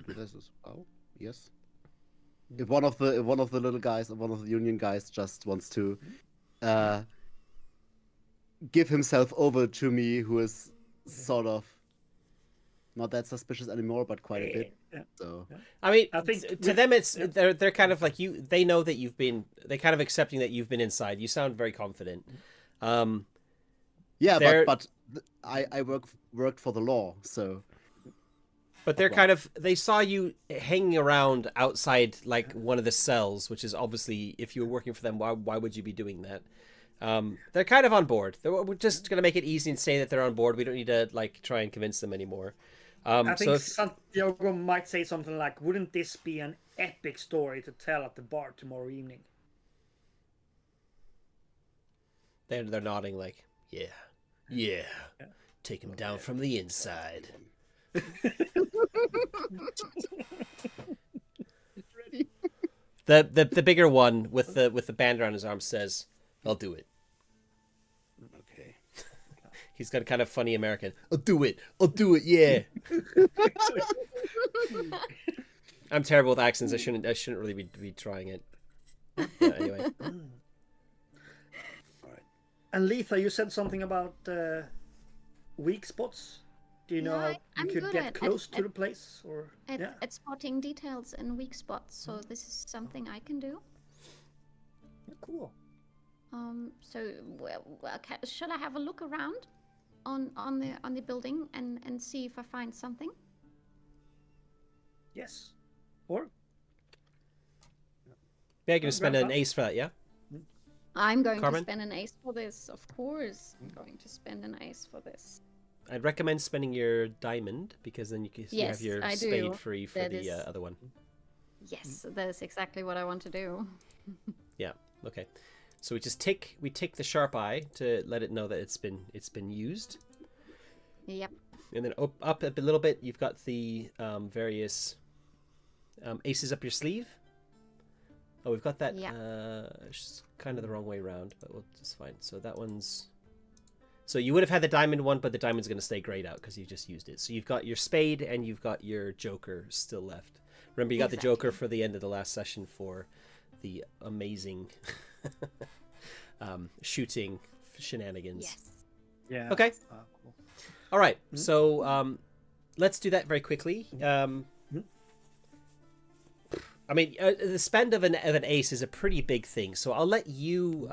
This is yes. If one of the little guys, one of the Union guys, just wants to give himself over to me, who is sort of not that suspicious anymore, but quite a bit. Yeah. So I mean, I think to them, it's they're kind of like you. They know that they're kind of accepting that you've been inside. You sound very confident. yeah, but I worked for the law, so. But they're kind of, they saw you hanging around outside like one of the cells, which is obviously, if you were working for them, why would you be doing that? They're kind of on board. We're just going to make it easy and say that they're on board. We don't need to like try and convince them anymore. I think Santiago might say something like, wouldn't this be an epic story to tell at the bar tomorrow evening? They're nodding like, yeah. Take him down from the inside. The bigger one with the band around his arm says, "I'll do it." Okay. He's got a kind of funny American. I'll do it, yeah. I'm terrible with accents. I shouldn't really be trying it. Anyway. All right. And Letha, you said something about weak spots. Do you know how I'm you could good get close to the place, or at spotting details and weak spots. So this is something I can do. Cool. So shall I have a look around on the building and see if I find something? Yes. Or Yeah, you're going to spend an ace for that, yeah? I'm going Carmen? to spend an ace for this, of course. I'm going to spend an ace for this. I'd recommend spending your diamond, because then you have your I spade do. free for That the is- other one. Yes, that is exactly what I want to do. Yeah. Okay. So we take the sharp eye to let it know that it's been used, Yep. and then up a little bit. You've got the various aces up your sleeve. Oh, we've got that. Yeah. It's kind of the wrong way around, but it's fine. So that one's. So you would have had the diamond one, but the diamond's going to stay grayed out because you just used it. So you've got your spade and you've got your joker still left. Remember, you got the joker for the end of the last session for the amazing shooting shenanigans. Yes. yeah. Okay. Cool. All right. So let's do that very quickly. I mean, the spend of an ace is a pretty big thing. So I'll let you,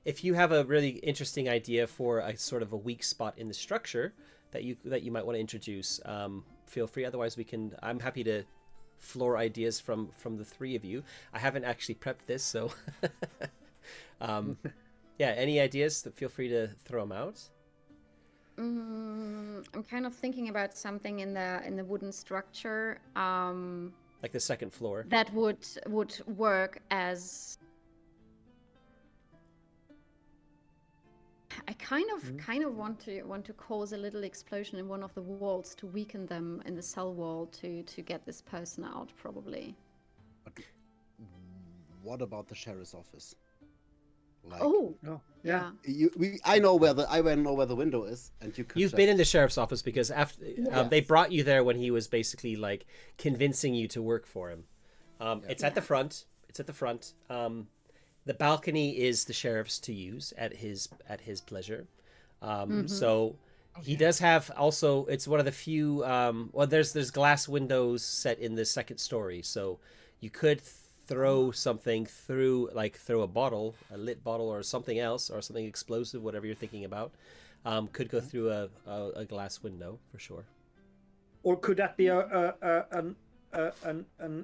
if you have a really interesting idea for a sort of a weak spot in the structure that you might want to introduce, feel free. Otherwise, I'm happy to floor ideas from the three of you. I haven't actually prepped this, so yeah. Any ideas? Feel free to throw them out. I'm kind of thinking about something in the wooden structure. Like the second floor. That would work as. I kind of want to cause a little explosion in one of the walls to weaken them in the cell wall to get this person out, probably. But what about the sheriff's office? Like, yeah. I know where the window is, and You've been in the sheriff's office because after they brought you there when he was basically like convincing you to work for him. It's at the front. It's at the front. The balcony is the sheriff's to use at his pleasure. So he does have also. It's one of the few. Well, there's glass windows set in the second story, so you could throw something through, like throw a lit bottle or something else, or something explosive, whatever you're thinking about. Could go through a glass window for sure. Or could that be an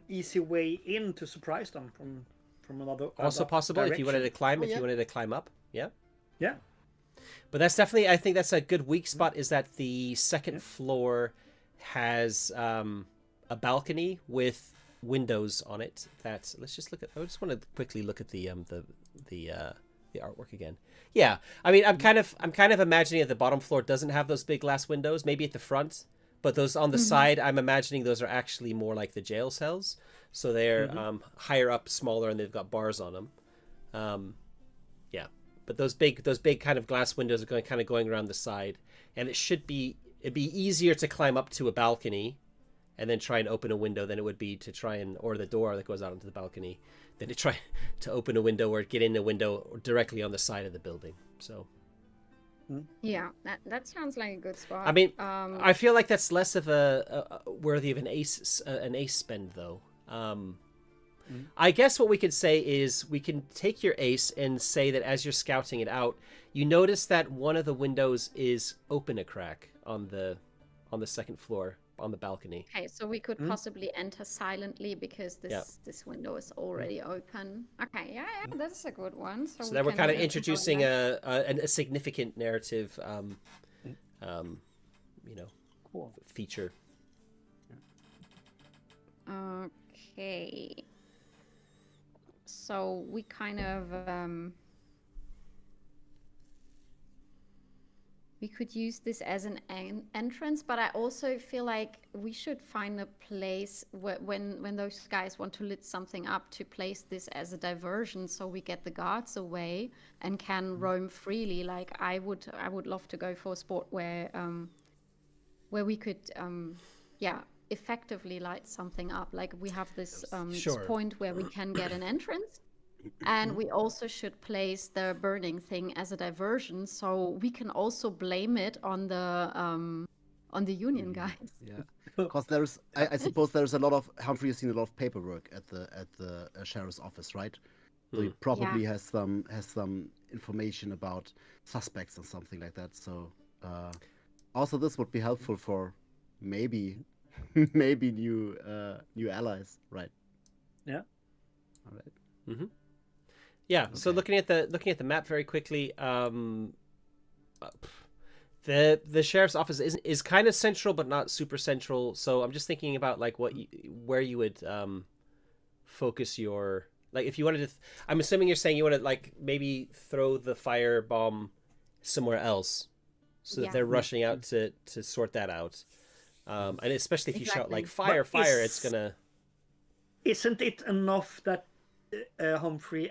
easy way in to surprise them from another? Also possible direction. if you wanted to climb. If you wanted to climb up, yeah. But that's definitely. I think that's a good weak spot. Is that the second floor has a balcony with windows on it. Let's just look at. I just want to quickly look at the artwork again. Yeah, I mean, I'm kind of imagining that the bottom floor doesn't have those big glass windows. Maybe at the front, but those on the side, I'm imagining those are actually more like the jail cells. So they're higher up, smaller, and they've got bars on them. Yeah, but those big kind of glass windows are going around the side, and it'd be easier to climb up to a balcony and then try and open a window than it would be to try and, or the door that goes out onto the balcony, than to try to open a window or get in a window directly on the side of the building. So yeah, that sounds like a good spot. I mean, I feel like that's less of a worthy of an ace spend though. I guess what we could say is we can take your ace and say that as you're scouting it out, you notice that one of the windows is open a crack on the second floor on the balcony. Okay, so we could possibly enter silently because this window is already open. Okay, yeah, that's a good one. So then we're kind of introducing a significant narrative, feature. Okay. So we kind of we could use this as an entrance, but I also feel like we should find a place when those guys want to lit something up to place this as a diversion, so we get the guards away and can roam freely. Like I would love to go for a sport where we could effectively light something up. Like we have this point where we can get an entrance. And we also should place the burning thing as a diversion, so we can also blame it on the union guys. Yeah, because I suppose there's a lot of Humphrey has seen a lot of paperwork at the sheriff's office, right? So he probably has some information about suspects or something like that. So also this would be helpful for maybe new allies, right? Yeah. All right. Mm-hmm. Yeah. Okay. So looking at the map very quickly, the sheriff's office is kind of central, but not super central. So I'm just thinking about like where you would focus your, like if you wanted to. I'm assuming you're saying you want to like maybe throw the fire bomb somewhere else, so that they're rushing out to sort that out. And especially if you shout like fire, it's gonna. Isn't it enough that Humphrey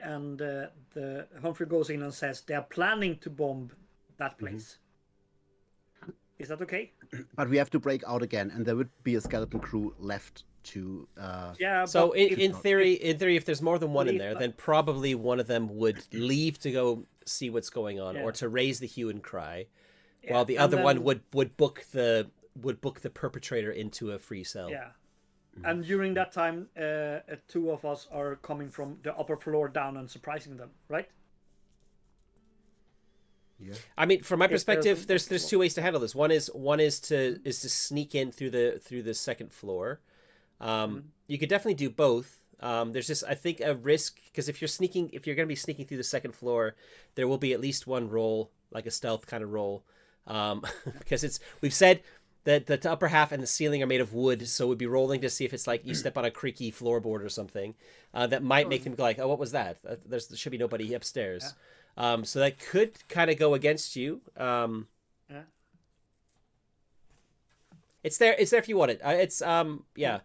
goes in and says they are planning to bomb that place? Is that okay? But we have to break out again, and there would be a skeleton crew left to. So in theory, if there's more than one in there, then probably one of them would leave to go see what's going on, or to raise the hue and cry, while the other one would book the perpetrator into a free cell. Yeah. And during that time, two of us are coming from the upper floor down and surprising them, right? Yeah. I mean, from my perspective, there's two ways to handle this. One is to sneak in through the second floor, You could definitely do both. There's just, I think, a risk, because if you're going to be sneaking through the second floor, there will be at least one roll, like a stealth kind of roll. Because we've said that the upper half and the ceiling are made of wood, so we'd be rolling to see if it's like you step on a creaky floorboard or something. That might make them go like, oh, what was that? There should be nobody upstairs. Yeah. So that could kind of go against you. It's there if you want it. Yeah.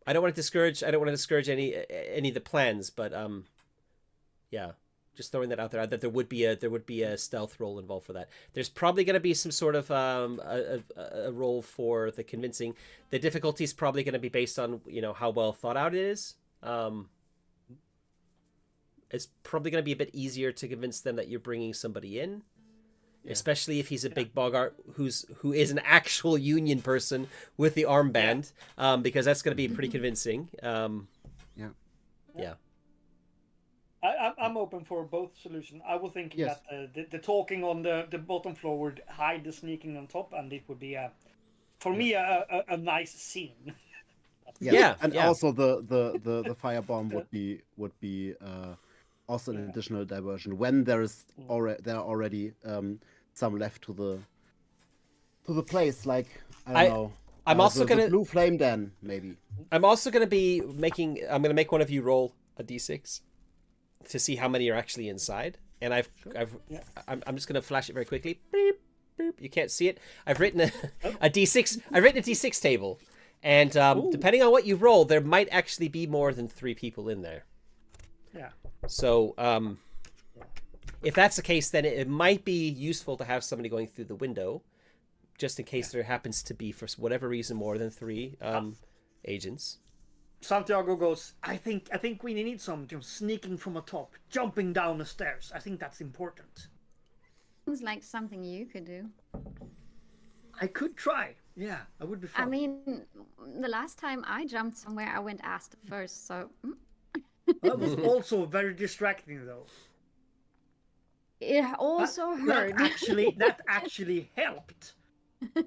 I don't want to discourage any of the plans, but yeah, just throwing that out there, that there would be a stealth roll involved for that. There's probably going to be some sort of a roll for the convincing. The difficulty is probably going to be based on, how well thought out it is. It's probably going to be a bit easier to convince them that you're bringing somebody in. Yeah. Especially if he's a big boggart who is an actual union person with the armband, because that's going to be pretty convincing. Yeah. I'm open for both solutions. I was thinking that the talking on the bottom floor would hide the sneaking on top, and it would be a nice scene. Also the firebomb would be also an additional diversion when there are already some left to the place, like I don't know. I'm also gonna blue flame then maybe. I'm also gonna be making. I'm gonna make one of you roll a d6 to see how many are actually inside, and I'm just gonna flash it very quickly. Beep, beep. You can't see it. I've written a d6. I've written a d6 table, and depending on what you roll, there might actually be more than 3 people in there. Yeah. So, if that's the case, then it might be useful to have somebody going through the window, just in case there happens to be, for whatever reason, more than 3 agents. Santiago goes, I think we need some sneaking from atop, jumping down the stairs. I think that's important. Seems like something you could do. I could try. Yeah, I would be fun. I mean, the last time I jumped somewhere, I went ass first, so... That was also very distracting, though. It also hurt. That actually helped. And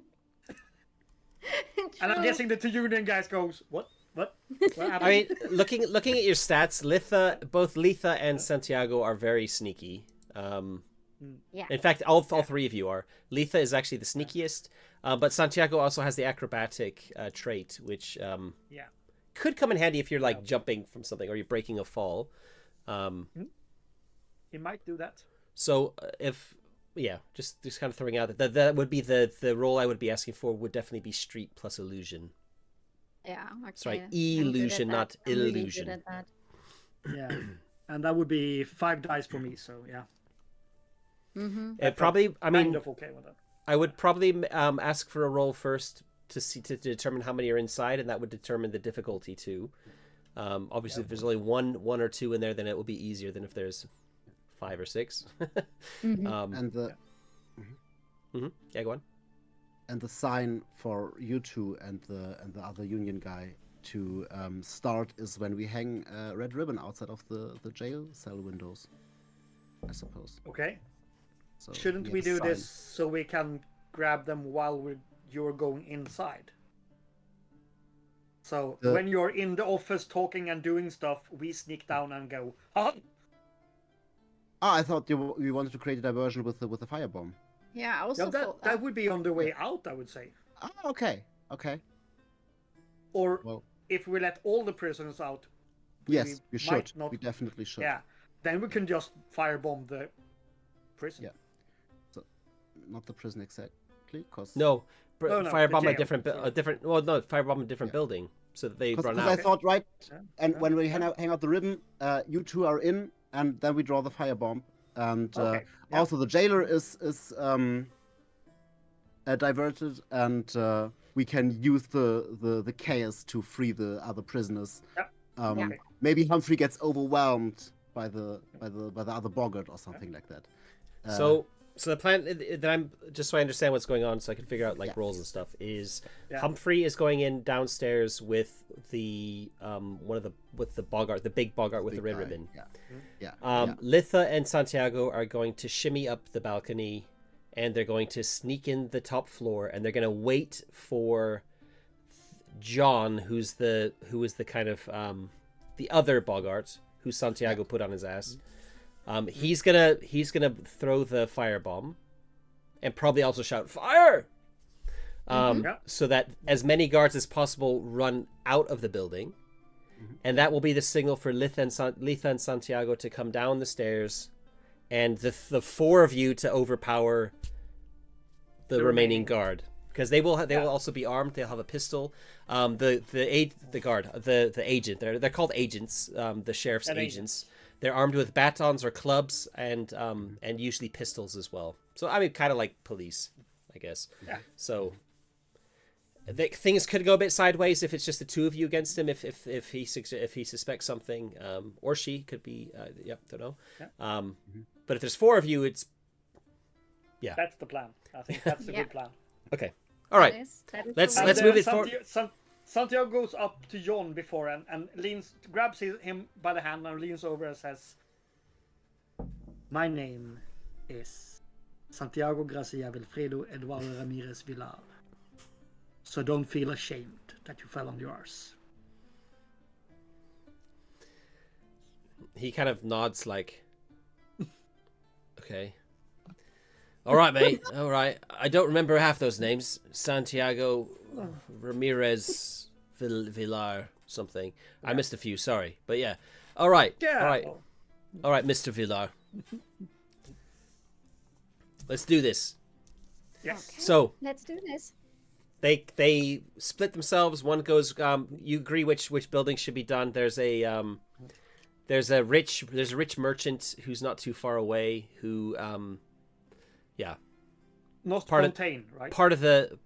I'm guessing the 2 union guys goes, what happened? I mean, looking at your stats, both Litha and Santiago are very sneaky. In fact, all 3 of you are. Litha is actually the sneakiest, but Santiago also has the acrobatic trait, which could come in handy if you're like jumping from something or you're breaking a fall. He might do that. So just kind of throwing out that would be the role I would be asking for would definitely be street plus illusion. Yeah, okay. Sorry, illusion, not illusion. Really good at that. Yeah, and that would be 5 dice for me. So yeah. Mm-hmm. Kind of okay with that. I would probably ask for a roll first to determine how many are inside, and that would determine the difficulty too. Obviously, if there's only one or 2 in there, then it will be easier than if there's 5 or 6. And the yeah, go on. And the sign for you two and the other union guy to start is when we hang a red ribbon outside of the jail cell windows, I suppose. Okay. So shouldn't we do this so we can grab them while you're going inside? So when you're in the office talking and doing stuff, we sneak down and go, huh? I thought you wanted to create a diversion with the firebomb. Yeah, I also thought that would be on the way out, I would say. Okay. Or if we let all the prisoners out. Yes, we should. We definitely should. Yeah, then we can just firebomb the prison. Yeah. So, not the prison exactly, because firebomb firebomb a different building so that they run out. I thought and when we hang out the ribbon, you two are in, and then we draw the firebomb. And also the jailer is diverted, and we can use the chaos to free the other prisoners. Maybe Humphrey gets overwhelmed by the other boggart or something like that. So the plan that I'm just so I understand what's going on, so I can figure out roles and stuff, is Humphrey is going in downstairs with the the boggart, the big boggart with the red ribbon. Litha and Santiago are going to shimmy up the balcony, and they're going to sneak in the top floor, and they're going to wait for John, who was the kind of the other Bogart who Santiago put on his ass. He's gonna throw the firebomb, and probably also shout fire, so that as many guards as possible run out of the building, and that will be the signal for Litha and Santiago to come down the stairs, and the four of you to overpower the remaining guard, because they will also be armed. They'll have a pistol. The agent. They're called agents. The sheriff's agents. They're armed with batons or clubs and usually pistols as well. So I mean, kind of like police, I guess. Yeah. So things could go a bit sideways if it's just the two of you against him. If he suspects something, or she could be. Don't know. Yeah. But if there's four of you, it's That's the plan. I think that's a good plan. Okay. All right. Let's move it forward. Santiago goes up to John before and grabs him by the hand and leans over and says, "My name is Santiago Gracia Wilfredo Eduardo Ramirez Villar. So don't feel ashamed that you fell on your arse." He kind of nods like, okay. All right, mate. All right. I don't remember half those names. Santiago Ramirez Villar something. I missed a few, sorry. But yeah. All right. Yeah. All right. All right, Mr. Villar. Let's do this. Yes. Okay. So Let's do this. they split themselves. One goes you agree which building should be done. There's a rich merchant who's not too far away who Not part of- contain, right? part of the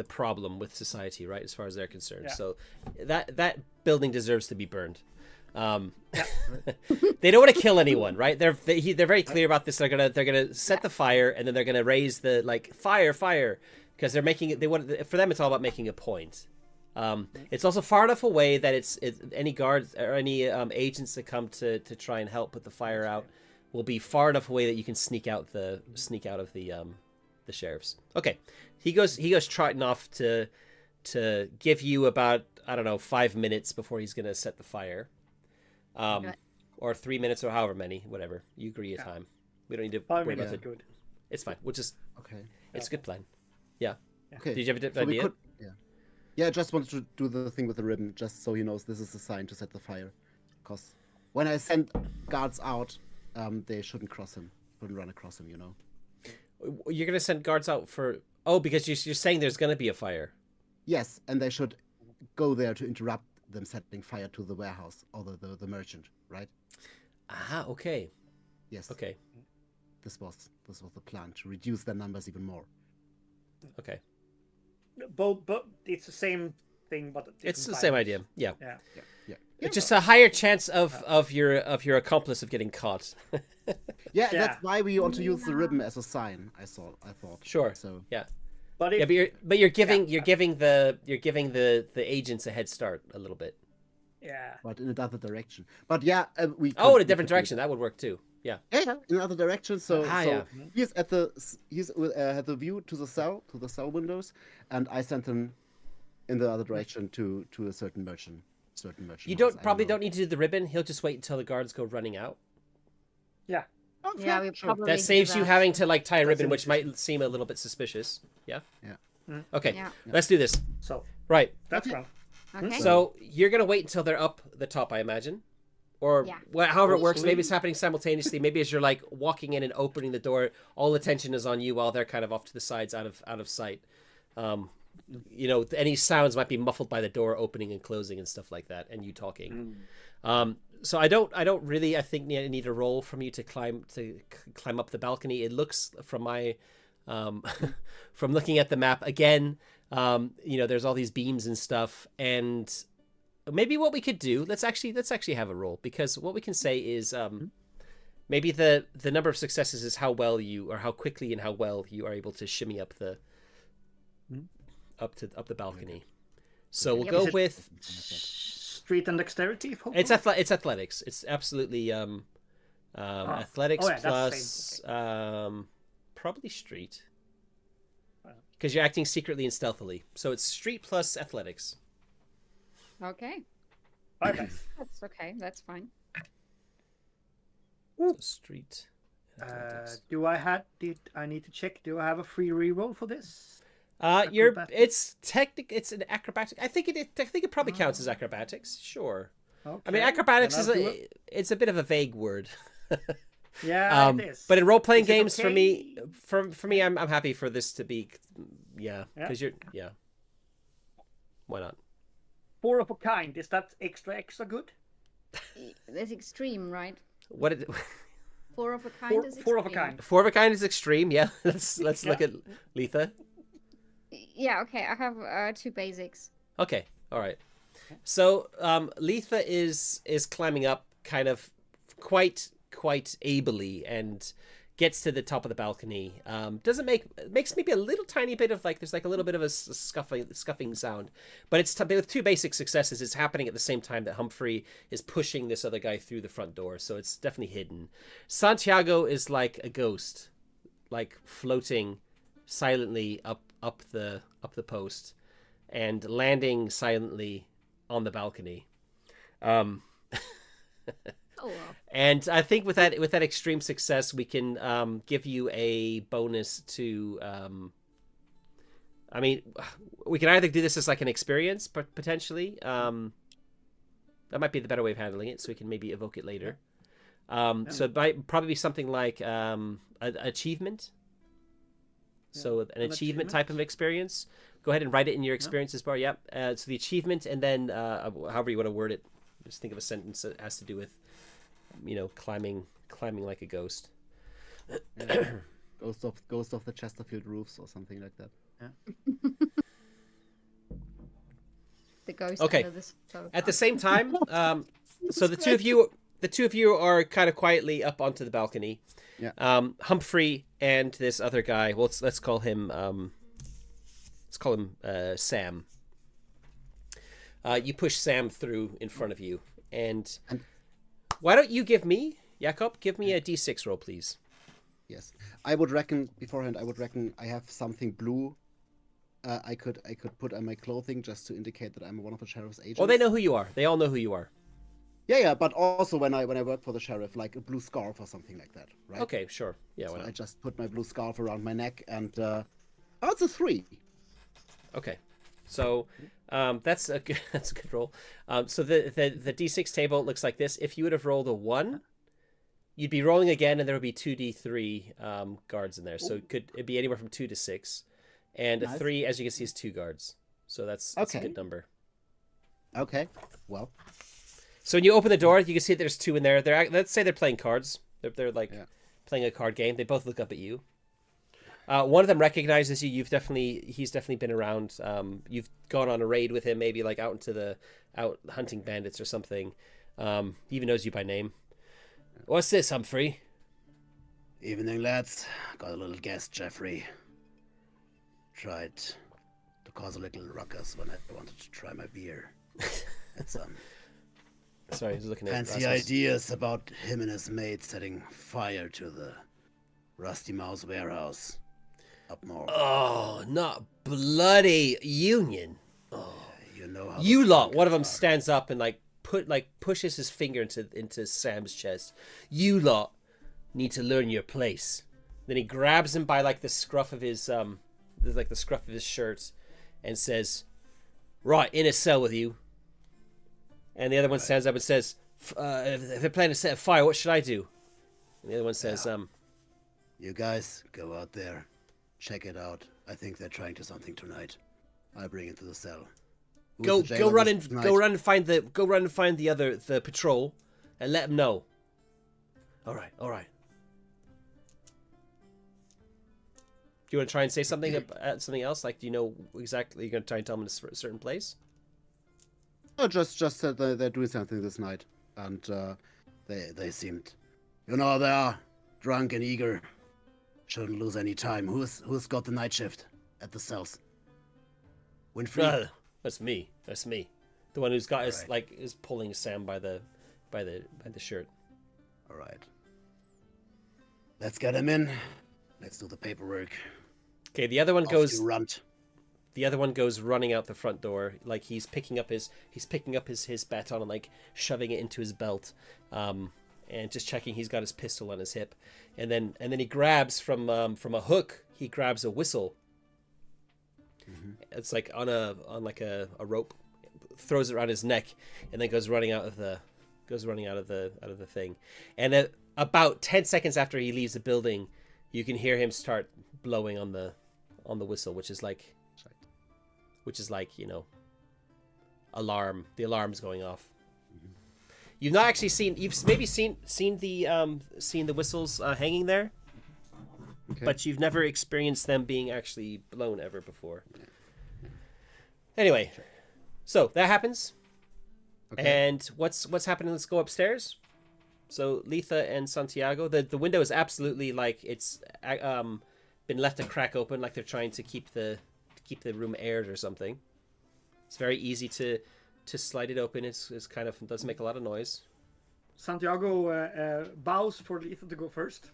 problem with society, right, as far as they're concerned. Yeah. So that building deserves to be burned. They don't want to kill anyone, right? They're very clear about this. They're gonna set the fire, and then they're gonna raise the fire, because they're making it. For them, it's all about making a point. It's also far enough away that it's any guards or any agents that come to try and help put the fire out will be far enough away that you can sneak out of the sheriffs. Okay, he goes trotting off to give you about 5 minutes before he's gonna set the fire, or 3 minutes or however many, whatever you agree a time. We don't need to 5 worry minutes about is it. good. It's fine. We'll just Okay. it's a good plan. Yeah. Okay. Did you have an So we idea? could, yeah, I just wanted to do the thing with the ribbon, just so he knows this is a sign to set the fire. Because when I send guards out, they shouldn't run across him, You're gonna send guards out for because you're saying there's gonna be a fire. Yes, and they should go there to interrupt them setting fire to the warehouse or the merchant, right? Ah, okay. Yes. Okay. This was the plan, to reduce their numbers even more. But it's the same thing, but It's the same idea. Yeah. Yeah. It's just a higher chance of your accomplice of getting caught. Yeah, that's why we want to use the ribbon as a sign. I thought. Sure. So Yeah. But you're giving the agents a head start a little bit. yeah. but in another direction. But yeah, we. In a we different could- direction that would work too. Yeah. Yeah, in another direction. So yeah. he's at the view to the cell windows, and I sent him in the other direction to a certain merchant. You house. I probably know. don't need to do the ribbon. He'll just wait until the guards go running out. Yeah. Okay, Yeah, we sure. probably That do saves you that. having to tie a That's ribbon, which inefficient. might seem a little bit suspicious. Yeah. Yeah. Okay. Yeah. Let's do this. So Right. that's fun. Okay. So you're gonna wait until they're up the top, I imagine, or Yeah. however it works. Sweet. Maybe it's happening simultaneously. Maybe as you're walking in and opening the door, all attention is on you while they're kind of off to the sides, out of sight. Any sounds might be muffled by the door opening and closing and stuff like that, and you talking. So I don't really, I think, need a roll from you to climb up the balcony. It looks from my from looking at the map again. There's all these beams and stuff, and maybe what we could do, let's actually have a roll, because what we can say is maybe the number of successes is how well you, or how quickly and how well you are able to shimmy up the up the balcony. So we'll Yep. go Is it- with Street and dexterity. If it's athletics. It's absolutely athletics Oh, yeah, that's the plus probably street. because you're acting secretly and stealthily. So it's street plus athletics. Okay. Okay. That's okay. That's fine. So street athletics. Did I need to check? Do I have a free reroll for this? It's an acrobatic. I think it probably counts as acrobatics. Sure. Okay. I mean, acrobatics Then is I'll do it. it's a bit of a vague word. Yeah, it is. But in role playing Is it games, for me, okay? I'm happy for this to be, because why not? 4 of a kind. Is that extra good? That's extreme, right? What it, 4 of a kind is extreme. 4 of a kind. 4 of a kind is extreme. Yeah, let's look at Letha. Yeah, okay. I have 2 basics. Okay, all right. So Letha is climbing up kind of quite ably and gets to the top of the balcony. Makes maybe a little tiny bit of like there's like a little bit of a scuffing sound, but it's with 2 basic successes. It's happening at the same time that Humphrey is pushing this other guy through the front door, so it's definitely hidden. Santiago is like a ghost, like floating silently up the post and landing silently on the balcony. Oh, well. And I think with that extreme success, we can give you a bonus to. I mean, we can either do this as like an experience, but potentially that might be the better way of handling it. So we can maybe evoke it later. So it might probably be something like an achievement. So an achievement type of experience. Go ahead and write it in your experiences bar. Yep. So the achievement, and then however you want to word it, just think of a sentence that has to do with, climbing like a ghost. Yeah. Ghost of the Chesterfield roofs or something like that. Yeah. The ghost. Okay. Under this photo. At the same time, so the two of you are kind of quietly up onto the balcony. Yeah. Humphrey and this other guy. Well, let's call him Sam. You push Sam through in front of you, and why don't you give me, Jakob, give me a D6 roll, please. Yes, I would reckon I have something blue. I could put on my clothing just to indicate that I'm one of the sheriff's agents. Well, they know who you are. They all know who you are. Yeah, but also when I work for the sheriff, like a blue scarf or something like that, right? Okay, sure. Yeah, why So not? I just put my blue scarf around my neck, and it's a 3. Okay, so that's a good roll. So the D6 table looks like this. If you would have rolled a 1, you'd be rolling again, and there would be 2d3 guards in there. So it'd be anywhere from 2 to 6, and a 3, as you can see, is 2 guards. So that's a good number. Okay, well. So when you open the door, you can see there's 2 in there. Let's say they're playing cards. They're playing a card game. They both look up at you. One of them recognizes you. He's definitely been around. You've gone on a raid with him, maybe like out hunting bandits or something. He even knows you by name. What's this, Humphrey? Evening, lads. Got a little guest, Jeffrey. Tried to cause a little ruckus when I wanted to try my beer. Had some Sorry, I was looking at fancy Rasmus. ideas about him and his mate setting fire to the Rusty Mouse warehouse up north. Oh, not bloody Union. Oh, You know how you the lot. One of them Skankers are. stands up and pushes his finger into Sam's chest. You lot need to learn your place. Then he grabs him by the scruff of his shirt, and says, "Right, in a cell with you." And the other one stands up and says, "If they're planning to set a fire, what should I do?" And the other one says, You guys go out there, check it out. I think they're trying to something tonight. I'll bring it to the cell. Who's Go the jailer run this and night? go run and find the patrol, and let them know." All right. Do you want to try and say something something else? Like, do you know exactly? You're going to try and tell them a certain place? Oh, just said they're doing something this night, and they seemed, they are drunk and eager. Shouldn't lose any time. Who's got the night shift at the cells? Winfrey. That's me. The one who's got his Right. is pulling Sam by the shirt. All right. Let's get him in. Let's do the paperwork. Okay, the other one Off goes. you runt. The other one goes running out the front door, like he's picking up his baton and like shoving it into his belt, and just checking he's got his pistol on his hip, and then he grabs from a hook. He grabs a whistle. It's like on a rope, throws it around his neck, and then goes running out of the thing. And about 10 seconds after he leaves the building, you can hear him start blowing on the whistle, which is like, you know, alarm. The alarm's going off. You've not actually seen. You've maybe seen the whistles hanging there, but you've never experienced them being actually blown ever before. Anyway, so that happens, and what's happening? Let's go upstairs. So Letha and Santiago, the window is absolutely like it's been left a crack open, like they're trying to keep the room aired or something. It's very easy to slide it open. It's kind of doesn't make a lot of noise. Santiago bows for Letha to go first.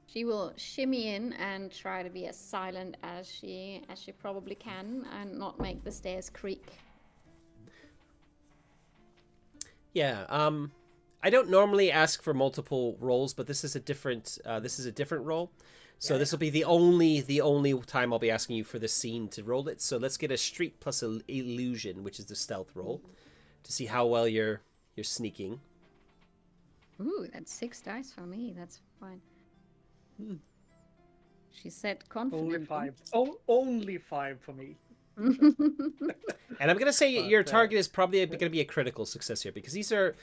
She will shimmy in and try to be as silent as she probably can and not make the stairs creak. Yeah, I don't normally ask for multiple rolls, but this is a different roll. So this will be the only time I'll be asking you for the scene to roll it. So let's get a street plus illusion, which is the stealth roll, to see how well you're sneaking. Ooh, that's 6 dice for me. That's fine. She said confident. Only 5. Only 5 for me. And I'm gonna say your target is probably going to be a critical success here, because these are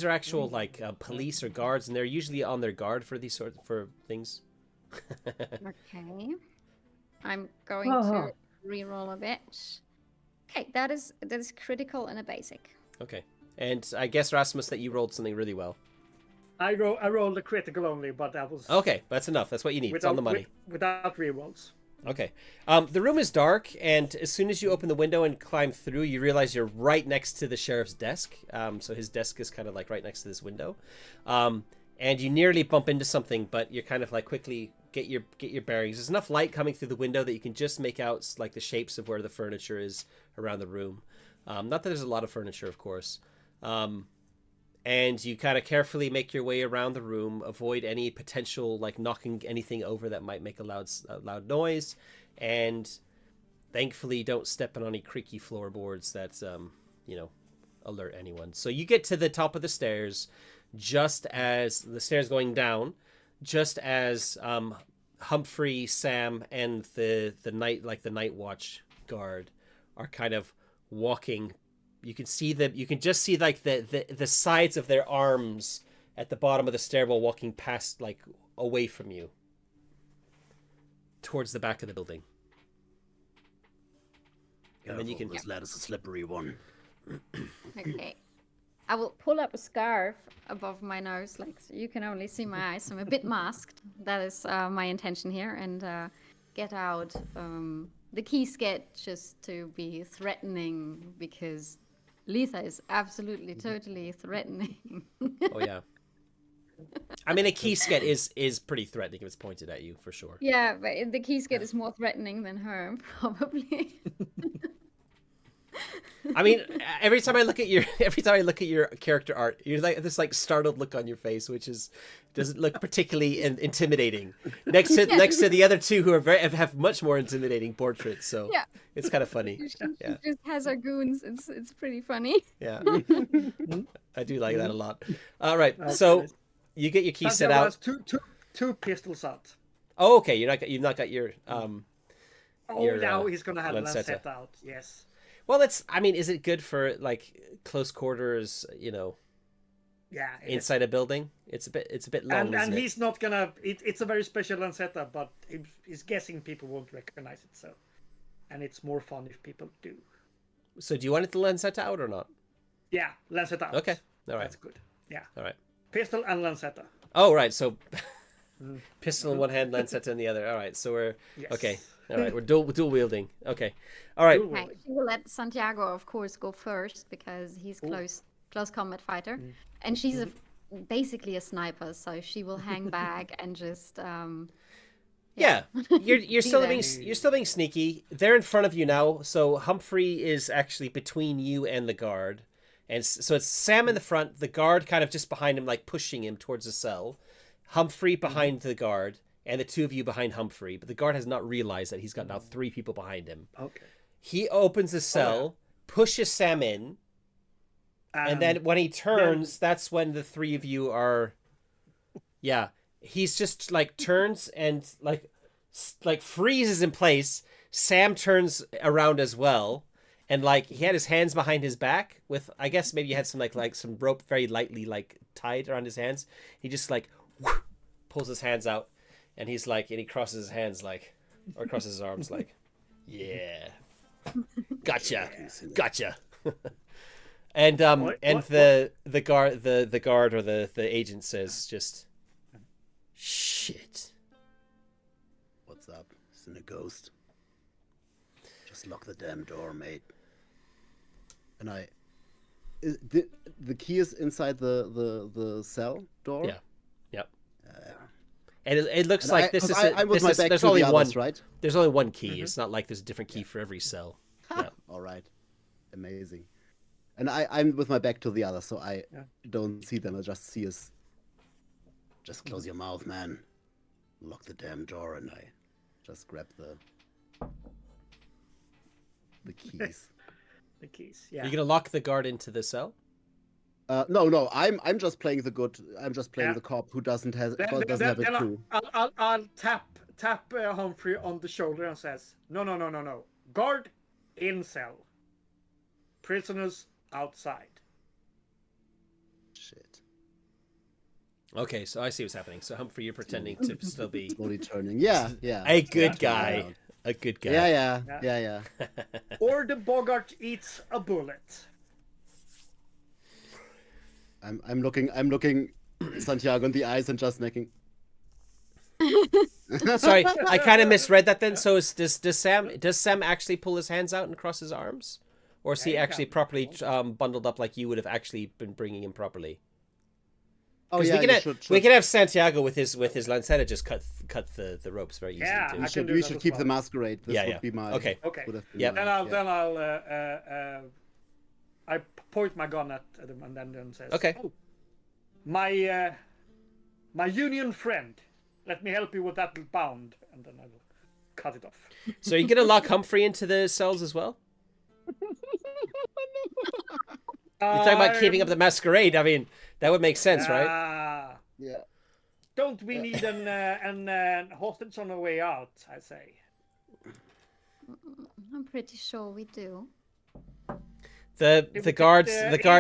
actual like police or guards, and they're usually on their guard for these sort of things. Okay, I'm going to re-roll a bit. Okay, that is critical and a basic. Okay, and I guess Rasmus that you rolled something really well. I rolled a critical only, but that was okay. That's enough. That's what you need. It's on the money. Without rerolls. Okay. The room is dark, and as soon as you open the window and climb through, you realize you're right next to the sheriff's desk. So his desk is kind of like right next to this window. And you nearly bump into something, but you're kind of like quickly get your bearings. There's enough light coming through the window that you can just make out like the shapes of where the furniture is around the room. Not that there's a lot of furniture, of course. And you kind of carefully make your way around the room, avoid any potential like knocking anything over that might make a loud noise, and thankfully don't step on any creaky floorboards that alert anyone. So you get to the top of the stairs, just as the stairs going down, just as Humphrey, Sam, and the night watch guard are kind of walking. You can just see like the sides of their arms at the bottom of the stairwell walking past, like away from you towards the back of the building. And then you can. This ladder's a slippery one. Okay. I will pull up a scarf above my nose, like so you can only see my eyes. I'm a bit masked. That is my intention here, and get out the key sketches to be threatening, because Letha is absolutely, totally threatening. Oh yeah. I mean, a key sket is pretty threatening if it's pointed at you, for sure. Yeah, but the key sket is more threatening than her, probably. I mean, every time I look at your character art, you're like this like startled look on your face, which doesn't look particularly intimidating. Next to the other two who are have much more intimidating portraits, so yeah. It's kind of funny. She just has her goons. It's pretty funny. Yeah, I do like that a lot. All right, so you get your key set out. Two pistols out. Oh, okay. You've not got your now he's gonna have Lancetta out. Yes. Well, is it good for like close quarters? Yeah. Inside a building, it's a bit long. And he's not gonna. It's a very special Lancetta, but he's guessing people won't recognize it. So, and it's more fun if people do. So, do you want it to Lancetta out or not? Yeah, Lancetta out. Okay, all right. That's good. Yeah. All right. Pistol and Lancetta. Oh, right. So, pistol in one hand, Lancetta in the other. All right. So we're okay. All right, we're dual wielding. Okay, all right. Okay, she will let Santiago, of course, go first because he's close combat fighter, and she's basically a sniper, so she will hang back and just Yeah, you're still there. being sneaky. They're in front of you now, so Humphrey is actually between you and the guard, and so it's Sam in the front, the guard kind of just behind him, like pushing him towards the cell. Humphrey behind the guard, and the two of you behind Humphrey. But the guard has not realized that he's got now 3 people behind him. Okay. He opens the cell, pushes Sam in, and then when he turns, that's when the 3 of you are. Yeah. He's just like turns and like freezes in place. Sam turns around as well, and like he had his hands behind his back with, I guess maybe he had some like some rope very lightly like tied around his hands. He just like pulls his hands out, and he's like, and he crosses his hands like, or crosses his arms like, yeah, gotcha. And the guard or the agent says just. Shit. What's up? Isn't a ghost? Just lock the damn door, mate. And the key is inside the cell door. Yeah. Yep. And it looks like this is. There's only one, right? There's only one key. It's not like there's a different key for every cell. Yeah. All right. Amazing. And I'm with my back to the other, so I don't see them. I just see us. Just close your mouth, man. Lock the damn door, and I just grab the keys. The keys. Yeah. Are you gonna lock the guard into the cell? No. I'm just playing the good. I'm just playing the cop who doesn't have a clue. I'll tap Humphrey on the shoulder and says, No. Guard in cell. Prisoners outside. Shit. Okay, so I see what's happening. So Humphrey, you're pretending to still be slowly turning. Yeah. A good guy. A good guy. Yeah. Or the Bogart eats a bullet. I'm looking Santiago in the eyes and just making. Sorry, I kind of misread that then. So does Sam actually pull his hands out and cross his arms, or is he actually properly bundled up like you would have actually been bringing him properly? Oh yeah, we can have Santiago with his lancetta just cut the ropes very easily too. We should keep the masquerade. This would be my okay. Yeah. Then I point my gun at him and then says, okay. Oh, my union friend, let me help you with that bound, and then I will cut it off. So are you gonna lock Humphrey into the cells as well? You're talking about keeping up the masquerade. I mean, that would make sense, right? Yeah. Don't we need an hostage on the way out? I say. I'm pretty sure we do. The guard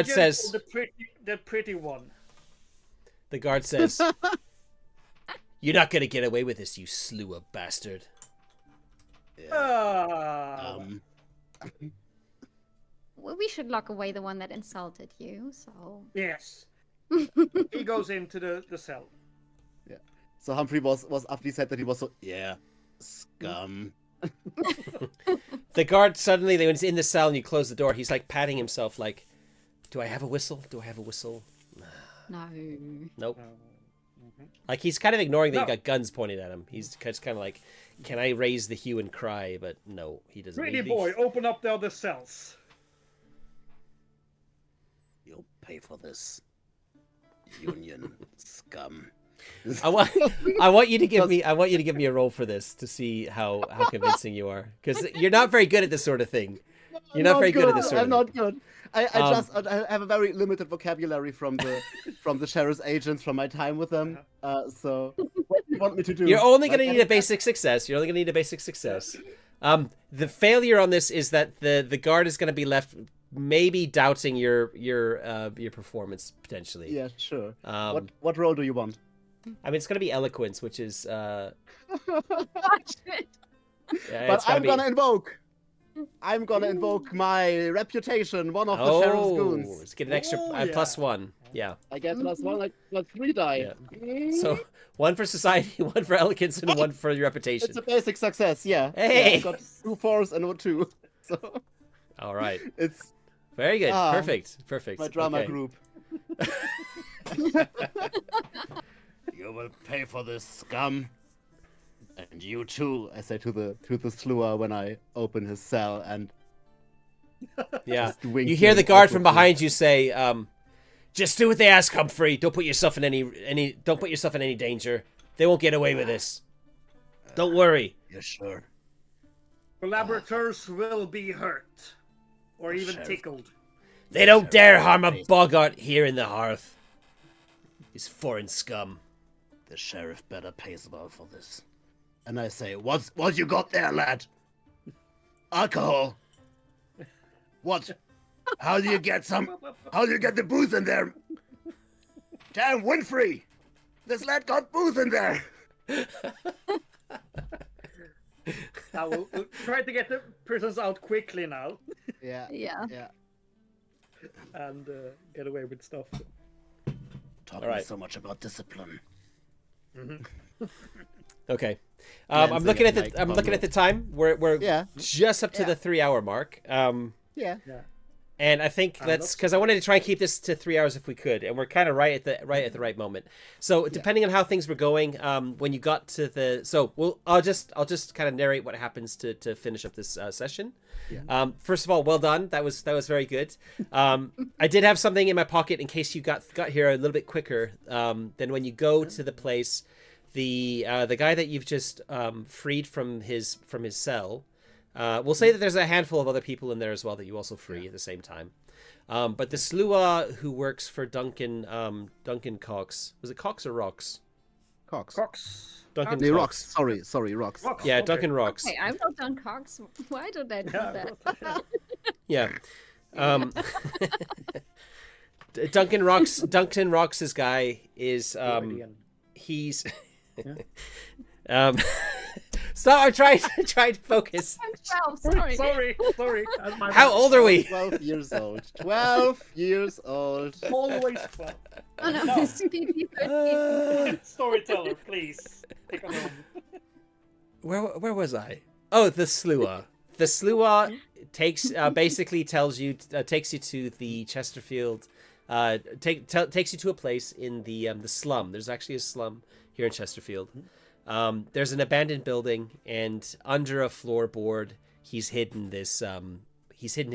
says the pretty one. The guard says, "You're not gonna get away with this, you slew of bastard." Yeah. We should lock away the one that insulted you. So yes. He goes into the cell. Yeah. So Humphrey was after he said that he was so scum. The guard suddenly, when he's in the cell and you close the door, he's like patting himself like, "Do I have a whistle? Do I have a whistle?" No. Nope. Like he's kind of ignoring that you got guns pointed at him. He's just kind of like, "Can I raise the hue and cry?" But no, he doesn't. Pretty boy, open up the other cells. You'll pay for this, union scum. I want you to give me a roll for this to see how convincing you are, because you're not very good at this sort of thing. You're not very good at this sort of thing. I'm not good. I have a very limited vocabulary from the sheriff's agents from my time with them. So what do you want me to do? You're only going to need a basic success. The failure on this is that the guard is going to be left maybe doubting your performance potentially. Yeah, sure. What role do you want? I mean, it's going to be eloquence, which is. But I'm gonna invoke my reputation, one of the sheriff's goons. Let's get an extra +1. Yeah. I get +1, like 3 die. Yeah. So 1 for society, 1 for eloquence, and 1 for your reputation. It's a basic success, yeah. Hey! Yeah, I got 2 4s and 2. So. All right. It's very good. Perfect. My drama group. You will pay for this, scum. And you too, I say to the slewer when I open his cell and Yeah. just wink You hear him the guard from awkwardly. behind you say, "Just do what they ask, Humphrey. Don't put yourself in any danger. They won't get away with this. Don't worry." Yeah, sure. Collaborators will be hurt. Or The even sheriff. tickled. They don't dare harm a boggart here in the hearth. These foreign scum. The sheriff better pays well for this. And I say, what you got there, lad? Alcohol. What? How do you get the booze in there? Damn, Winfrey! This lad got booze in there! Now we'll try to get the prisoners out quickly now. Yeah. Yeah. Yeah. And get away with stuff. Talking Alright. so much about discipline. Okay. I'm Glancing looking at at my the I'm looking at the time. We're Yeah. just up to Yeah. the 3-hour mark. Yeah. And I think that's because I wanted to try and keep this to 3 hours if we could, and we're kind of right at the right moment. So depending on how things were going, when you got to I'll just kind of narrate what happens to finish up this session. Yeah. First of all, well done. That was very good. I did have something in my pocket in case you got here a little bit quicker. Then when you go to the place, the guy that you've just freed from his cell. We'll say that there's a handful of other people in there as well that you also free at the same time. But the slua who works for Duncan Cox, was it Cox or Rocks? Cox. Duncan The Cox. Rocks. Sorry, Rocks. Rocks. Yeah, Okay. Duncan Rocks. Okay, I'm not done Cox. Why did I do that? Yeah. Duncan Rocks' guy is Guardian. he's stop, I'm trying to focus. I'm 12, sorry. Sorry. That's my How bad. old are we? 12 years old. 12 years old. Always 12. Oh no, No. it's PP13. Storyteller, please. Take a moment. Where was I? Oh, the slua. The slua takes basically takes you to the Chesterfield. Takes you to a place in the slum. There's actually a slum here in Chesterfield. There's an abandoned building, and under a floorboard, he's hidden his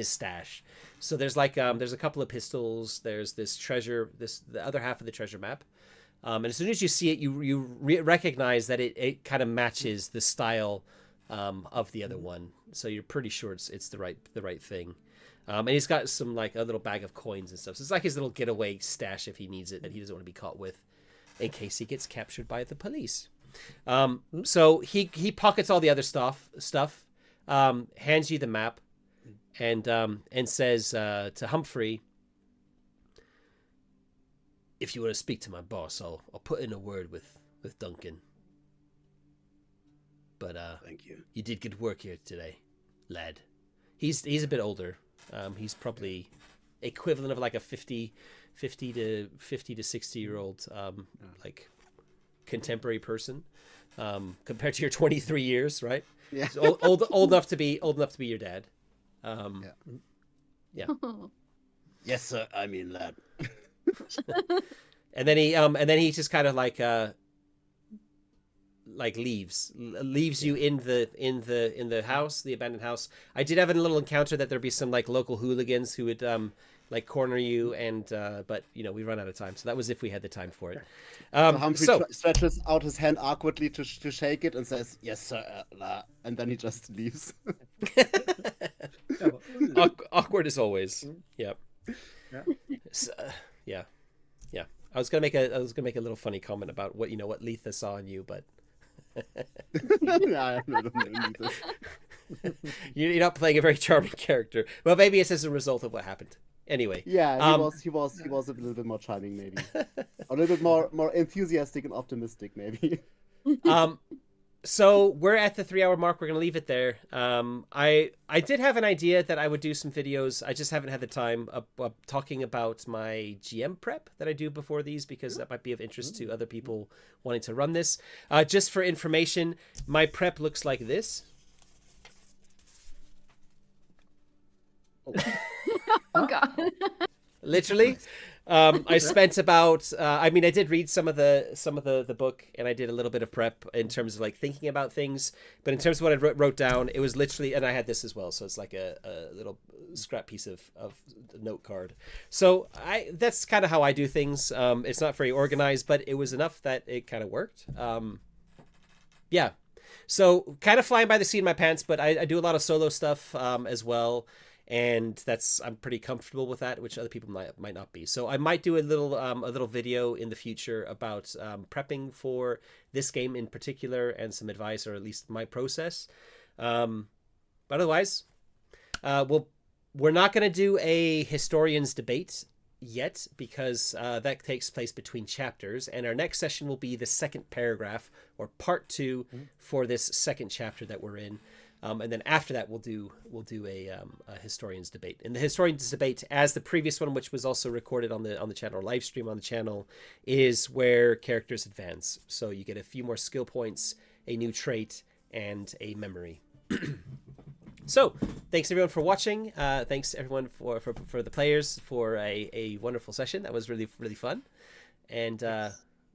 stash. So there's there's a couple of pistols. There's this treasure, the other half of the treasure map. And as soon as you see it, you recognize that it kind of matches the style of the other one. So you're pretty sure it's the right thing. And he's got some a little bag of coins and stuff. So it's like his little getaway stash if he needs it that he doesn't want to be caught with, in case he gets captured by the police. So he pockets all the other stuff. Hands you the map, and says to Humphrey, "If you want to speak to my boss, I'll put in a word with Duncan. But Thank you. you did good work here today, lad." He's a bit older. He's probably equivalent of like a 50 to 60-year-old contemporary person, compared to your 23 years, right? Yeah. He's old enough to be your dad. Yeah. Yes, sir. I mean, lad. And then he just kind of leaves you in the house, the abandoned house. I did have a little encounter that there'd be some local hooligans who would corner you, and but we run out of time, so that was if we had the time for it. So Humphrey stretches out his hand awkwardly to shake it and says, "Yes, sir," and then he just leaves. Awkward as always. Yep. Yeah. So, yeah. I was gonna make a little funny comment about what Letha saw in you, but I don't need this. you're not playing a very charming character. Well, maybe it's as a result of what happened. Anyway. Yeah, he was a little bit more charming, maybe. A little bit more enthusiastic and optimistic, maybe. So we're at the 3-hour mark. We're gonna leave it there. I did have an idea that I would do some videos. I just haven't had the time of talking about my GM prep that I do before these, because that might be of interest to other people wanting to run this. Just for information, my prep looks like this. Oh god. Literally. I spent about I mean, I did read some of the book, and I did a little bit of prep in terms of like thinking about things, but in terms of what I wrote down, it was literally, and I had this as well, so it's like a little scrap piece of note card. So that's kind of how I do things. It's not very organized, but it was enough that it kind of worked. Yeah. So kind of flying by the seat of my pants, but I do a lot of solo stuff as well. And I'm pretty comfortable with that, which other people might not be. So I might do a little video in the future about prepping for this game in particular, and some advice, or at least my process. But otherwise, we're not going to do a historian's debate yet, because that takes place between chapters, and our next session will be the second paragraph, or part 2 for this second chapter that we're in. And then after that, we'll do a historian's debate. And the historian's debate, as the previous one, which was also recorded on the channel, or live stream on the channel, is where characters advance. So you get a few more skill points, a new trait, and a memory. So thanks everyone for watching. Thanks everyone for the players for a wonderful session. That was really, really fun. And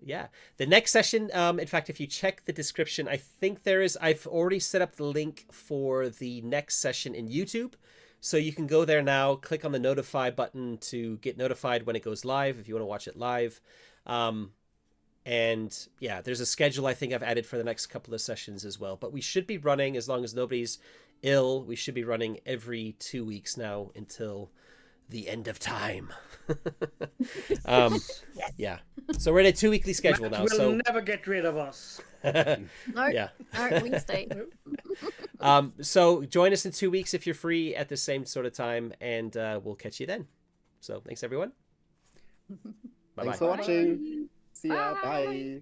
yeah, the next session, in fact, if you check the description, I think I've already set up the link for the next session in YouTube. So you can go there now, click on the notify button to get notified when it goes live, if you want to watch it live. And yeah, there's a schedule I think I've added for the next couple of sessions as well. But we should be running, as long as nobody's ill, we should be running every 2 weeks now until the end of time. Yeah, so we're in a 2 weekly schedule now. Will never get rid of us. No, yeah. no, we stay. So join us in 2 weeks if you're free at the same sort of time, and we'll catch you then. So thanks everyone. Bye-bye. Thanks for watching. See ya. Bye.